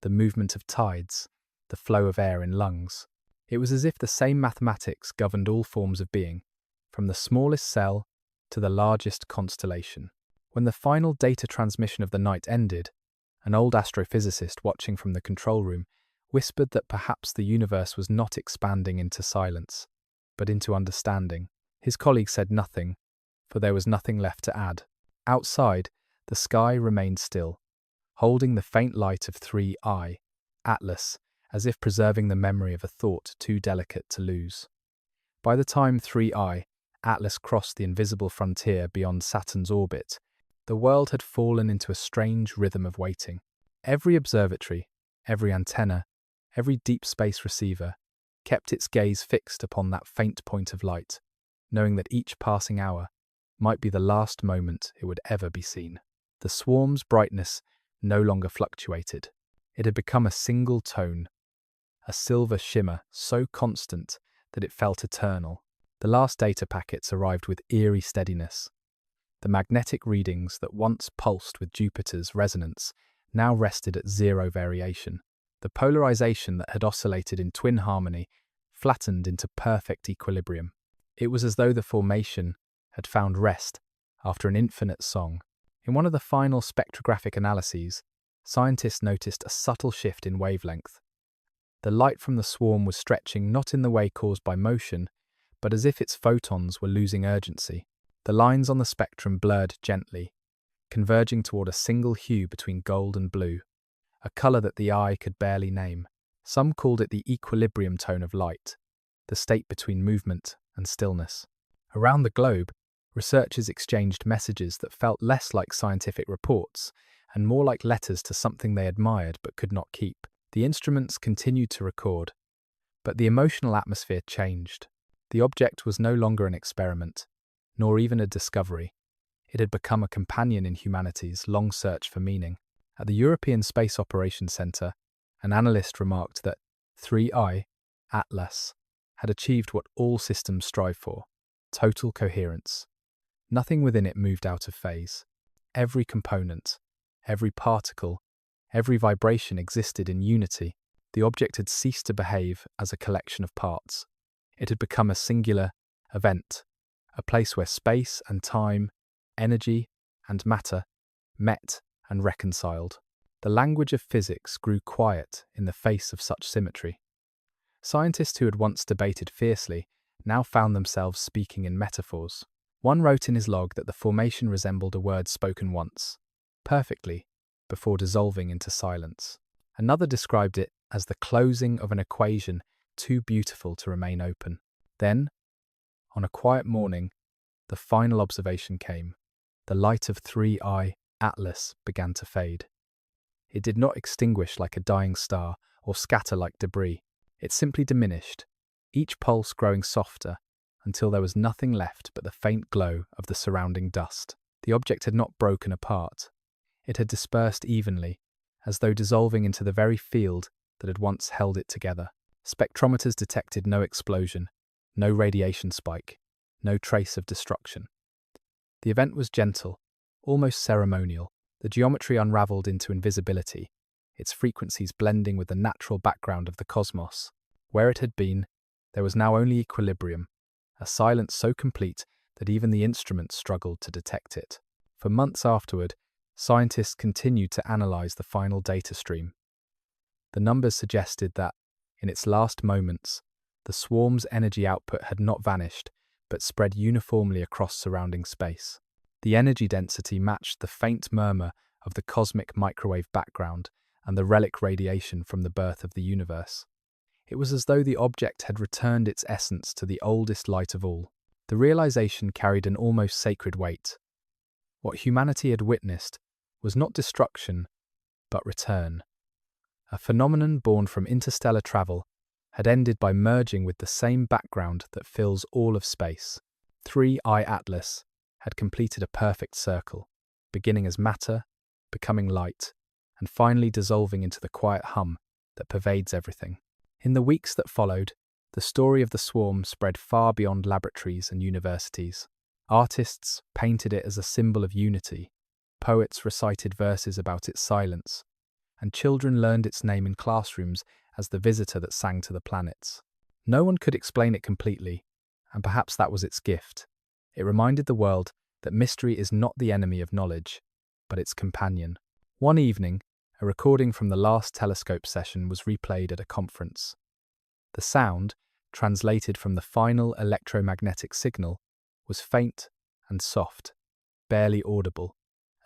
the movement of tides, the flow of air in lungs. It was as if the same mathematics governed all forms of being, from the smallest cell to the largest constellation. When the final data transmission of the night ended, an old astrophysicist watching from the control room whispered that perhaps the universe was not expanding into silence, but into understanding. His colleague said nothing, for there was nothing left to add. Outside, the sky remained still, holding the faint light of 3IATLAS, as if preserving the memory of a thought too delicate to lose. By the time 3IATLAS crossed the invisible frontier beyond Saturn's orbit, the world had fallen into a strange rhythm of waiting. Every observatory, every antenna, every deep space receiver kept its gaze fixed upon that faint point of light, knowing that each passing hour might be the last moment it would ever be seen. The swarm's brightness no longer fluctuated. It had become a single tone, a silver shimmer so constant that it felt eternal. The last data packets arrived with eerie steadiness. The magnetic readings that once pulsed with Jupiter's resonance now rested at zero variation. The polarization that had oscillated in twin harmony flattened into perfect equilibrium. It was as though the formation had found rest after an infinite song. In one of the final spectrographic analyses, scientists noticed a subtle shift in wavelength. The light from the swarm was stretching not in the way caused by motion, but as if its photons were losing urgency. The lines on the spectrum blurred gently, converging toward a single hue between gold and blue, a color that the eye could barely name. Some called it the equilibrium tone of light, the state between movement and stillness. Around the globe, researchers exchanged messages that felt less like scientific reports and more like letters to something they admired but could not keep. The instruments continued to record, but the emotional atmosphere changed. The object was no longer an experiment, nor even a discovery. It had become a companion in humanity's long search for meaning. At the European Space Operations Centre, an analyst remarked that 3IATLAS had achieved what all systems strive for: total coherence. Nothing within it moved out of phase. Every component, every particle, every vibration existed in unity. The object had ceased to behave as a collection of parts. It had become a singular event, a place where space and time, energy and matter met and reconciled. The language of physics grew quiet in the face of such symmetry. Scientists who had once debated fiercely now found themselves speaking in metaphors. One wrote in his log that the formation resembled a word spoken once, perfectly, before dissolving into silence. Another described it as the closing of an equation too beautiful to remain open. Then, on a quiet morning, the final observation came. The light of 3IATLAS began to fade. It did not extinguish like a dying star or scatter like debris. It simply diminished, each pulse growing softer until there was nothing left but the faint glow of the surrounding dust. The object had not broken apart. It had dispersed evenly, as though dissolving into the very field that had once held it together. Spectrometers detected no explosion, no radiation spike, no trace of destruction. The event was gentle, almost ceremonial. The geometry unraveled into invisibility, its frequencies blending with the natural background of the cosmos. Where it had been, there was now only equilibrium, a silence so complete that even the instruments struggled to detect it. For months afterward, scientists continued to analyze the final data stream. The numbers suggested that, in its last moments, the swarm's energy output had not vanished, but spread uniformly across surrounding space. The energy density matched the faint murmur of the cosmic microwave background and the relic radiation from the birth of the universe. It was as though the object had returned its essence to the oldest light of all. The realization carried an almost sacred weight. What humanity had witnessed was not destruction, but return. A phenomenon born from interstellar travel had ended by merging with the same background that fills all of space. 3IATLAS had completed a perfect circle, beginning as matter, becoming light, and finally dissolving into the quiet hum that pervades everything. In the weeks that followed, the story of the swarm spread far beyond laboratories and universities. Artists painted it as a symbol of unity, poets recited verses about its silence, and children learned its name in classrooms as the visitor that sang to the planets. No one could explain it completely, and perhaps that was its gift. It reminded the world that mystery is not the enemy of knowledge, but its companion. One evening, a recording from the last telescope session was replayed at a conference. The sound, translated from the final electromagnetic signal, was faint and soft, barely audible,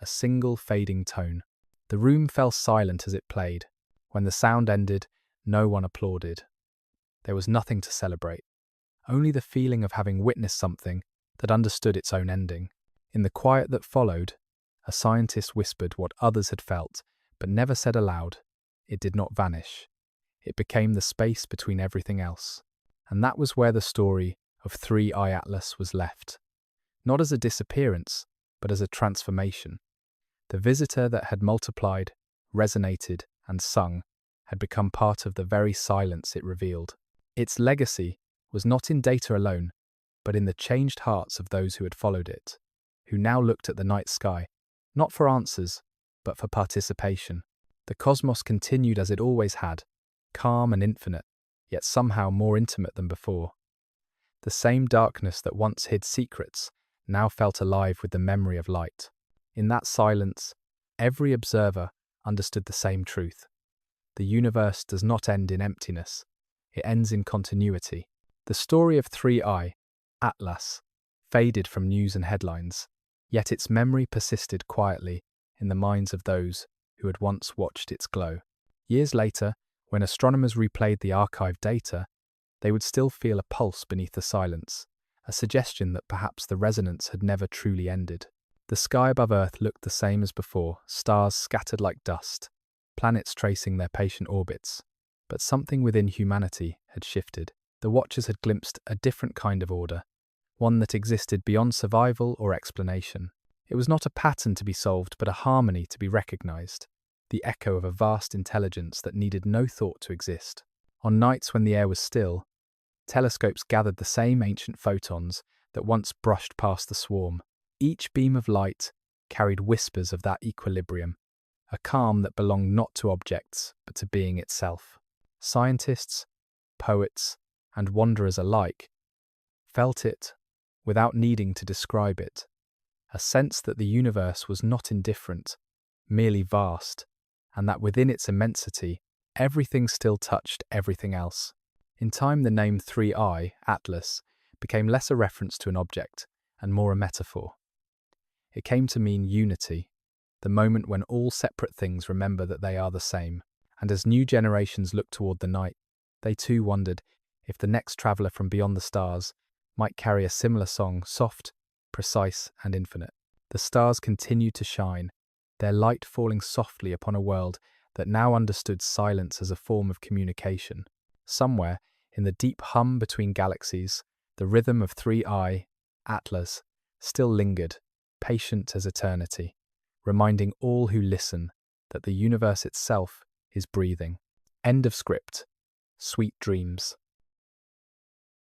a single fading tone. The room fell silent as it played. When the sound ended, no one applauded. There was nothing to celebrate, only the feeling of having witnessed something that understood its own ending. In the quiet that followed, a scientist whispered what others had felt, but never said aloud. It did not vanish. It became the space between everything else. And that was where the story of 3IATLAS was left. Not as a disappearance, but as a transformation. The visitor that had multiplied, resonated, and sung had become part of the very silence it revealed. Its legacy was not in data alone, but in the changed hearts of those who had followed it, who now looked at the night sky, not for answers, but for participation. The cosmos continued as it always had, calm and infinite, yet somehow more intimate than before. The same darkness that once hid secrets now felt alive with the memory of light. In that silence, every observer understood the same truth. The universe does not end in emptiness, it ends in continuity. The story of 3IATLAS faded from news and headlines, yet its memory persisted quietly in the minds of those who had once watched its glow. Years later, when astronomers replayed the archived data, they would still feel a pulse beneath the silence, a suggestion that perhaps the resonance had never truly ended. The sky above Earth looked the same as before, stars scattered like dust, planets tracing their patient orbits. But something within humanity had shifted. The watchers had glimpsed a different kind of order, one that existed beyond survival or explanation. It was not a pattern to be solved, but a harmony to be recognized, the echo of a vast intelligence that needed no thought to exist. On nights when the air was still, telescopes gathered the same ancient photons that once brushed past the swarm. Each beam of light carried whispers of that equilibrium, a calm that belonged not to objects, but to being itself. Scientists, poets, and wanderers alike felt it without needing to describe it, a sense that the universe was not indifferent, merely vast, and that within its immensity, everything still touched everything else. In time, the name 3IATLAS became less a reference to an object and more a metaphor. It came to mean unity, the moment when all separate things remember that they are the same. And as new generations looked toward the night, they too wondered if the next traveller from beyond the stars might carry a similar song, soft, precise, and infinite. The stars continued to shine, their light falling softly upon a world that now understood silence as a form of communication. Somewhere, in the deep hum between galaxies, the rhythm of 3IATLAS still lingered, patient as eternity, reminding all who listen that the universe itself is breathing. End of script. Sweet dreams.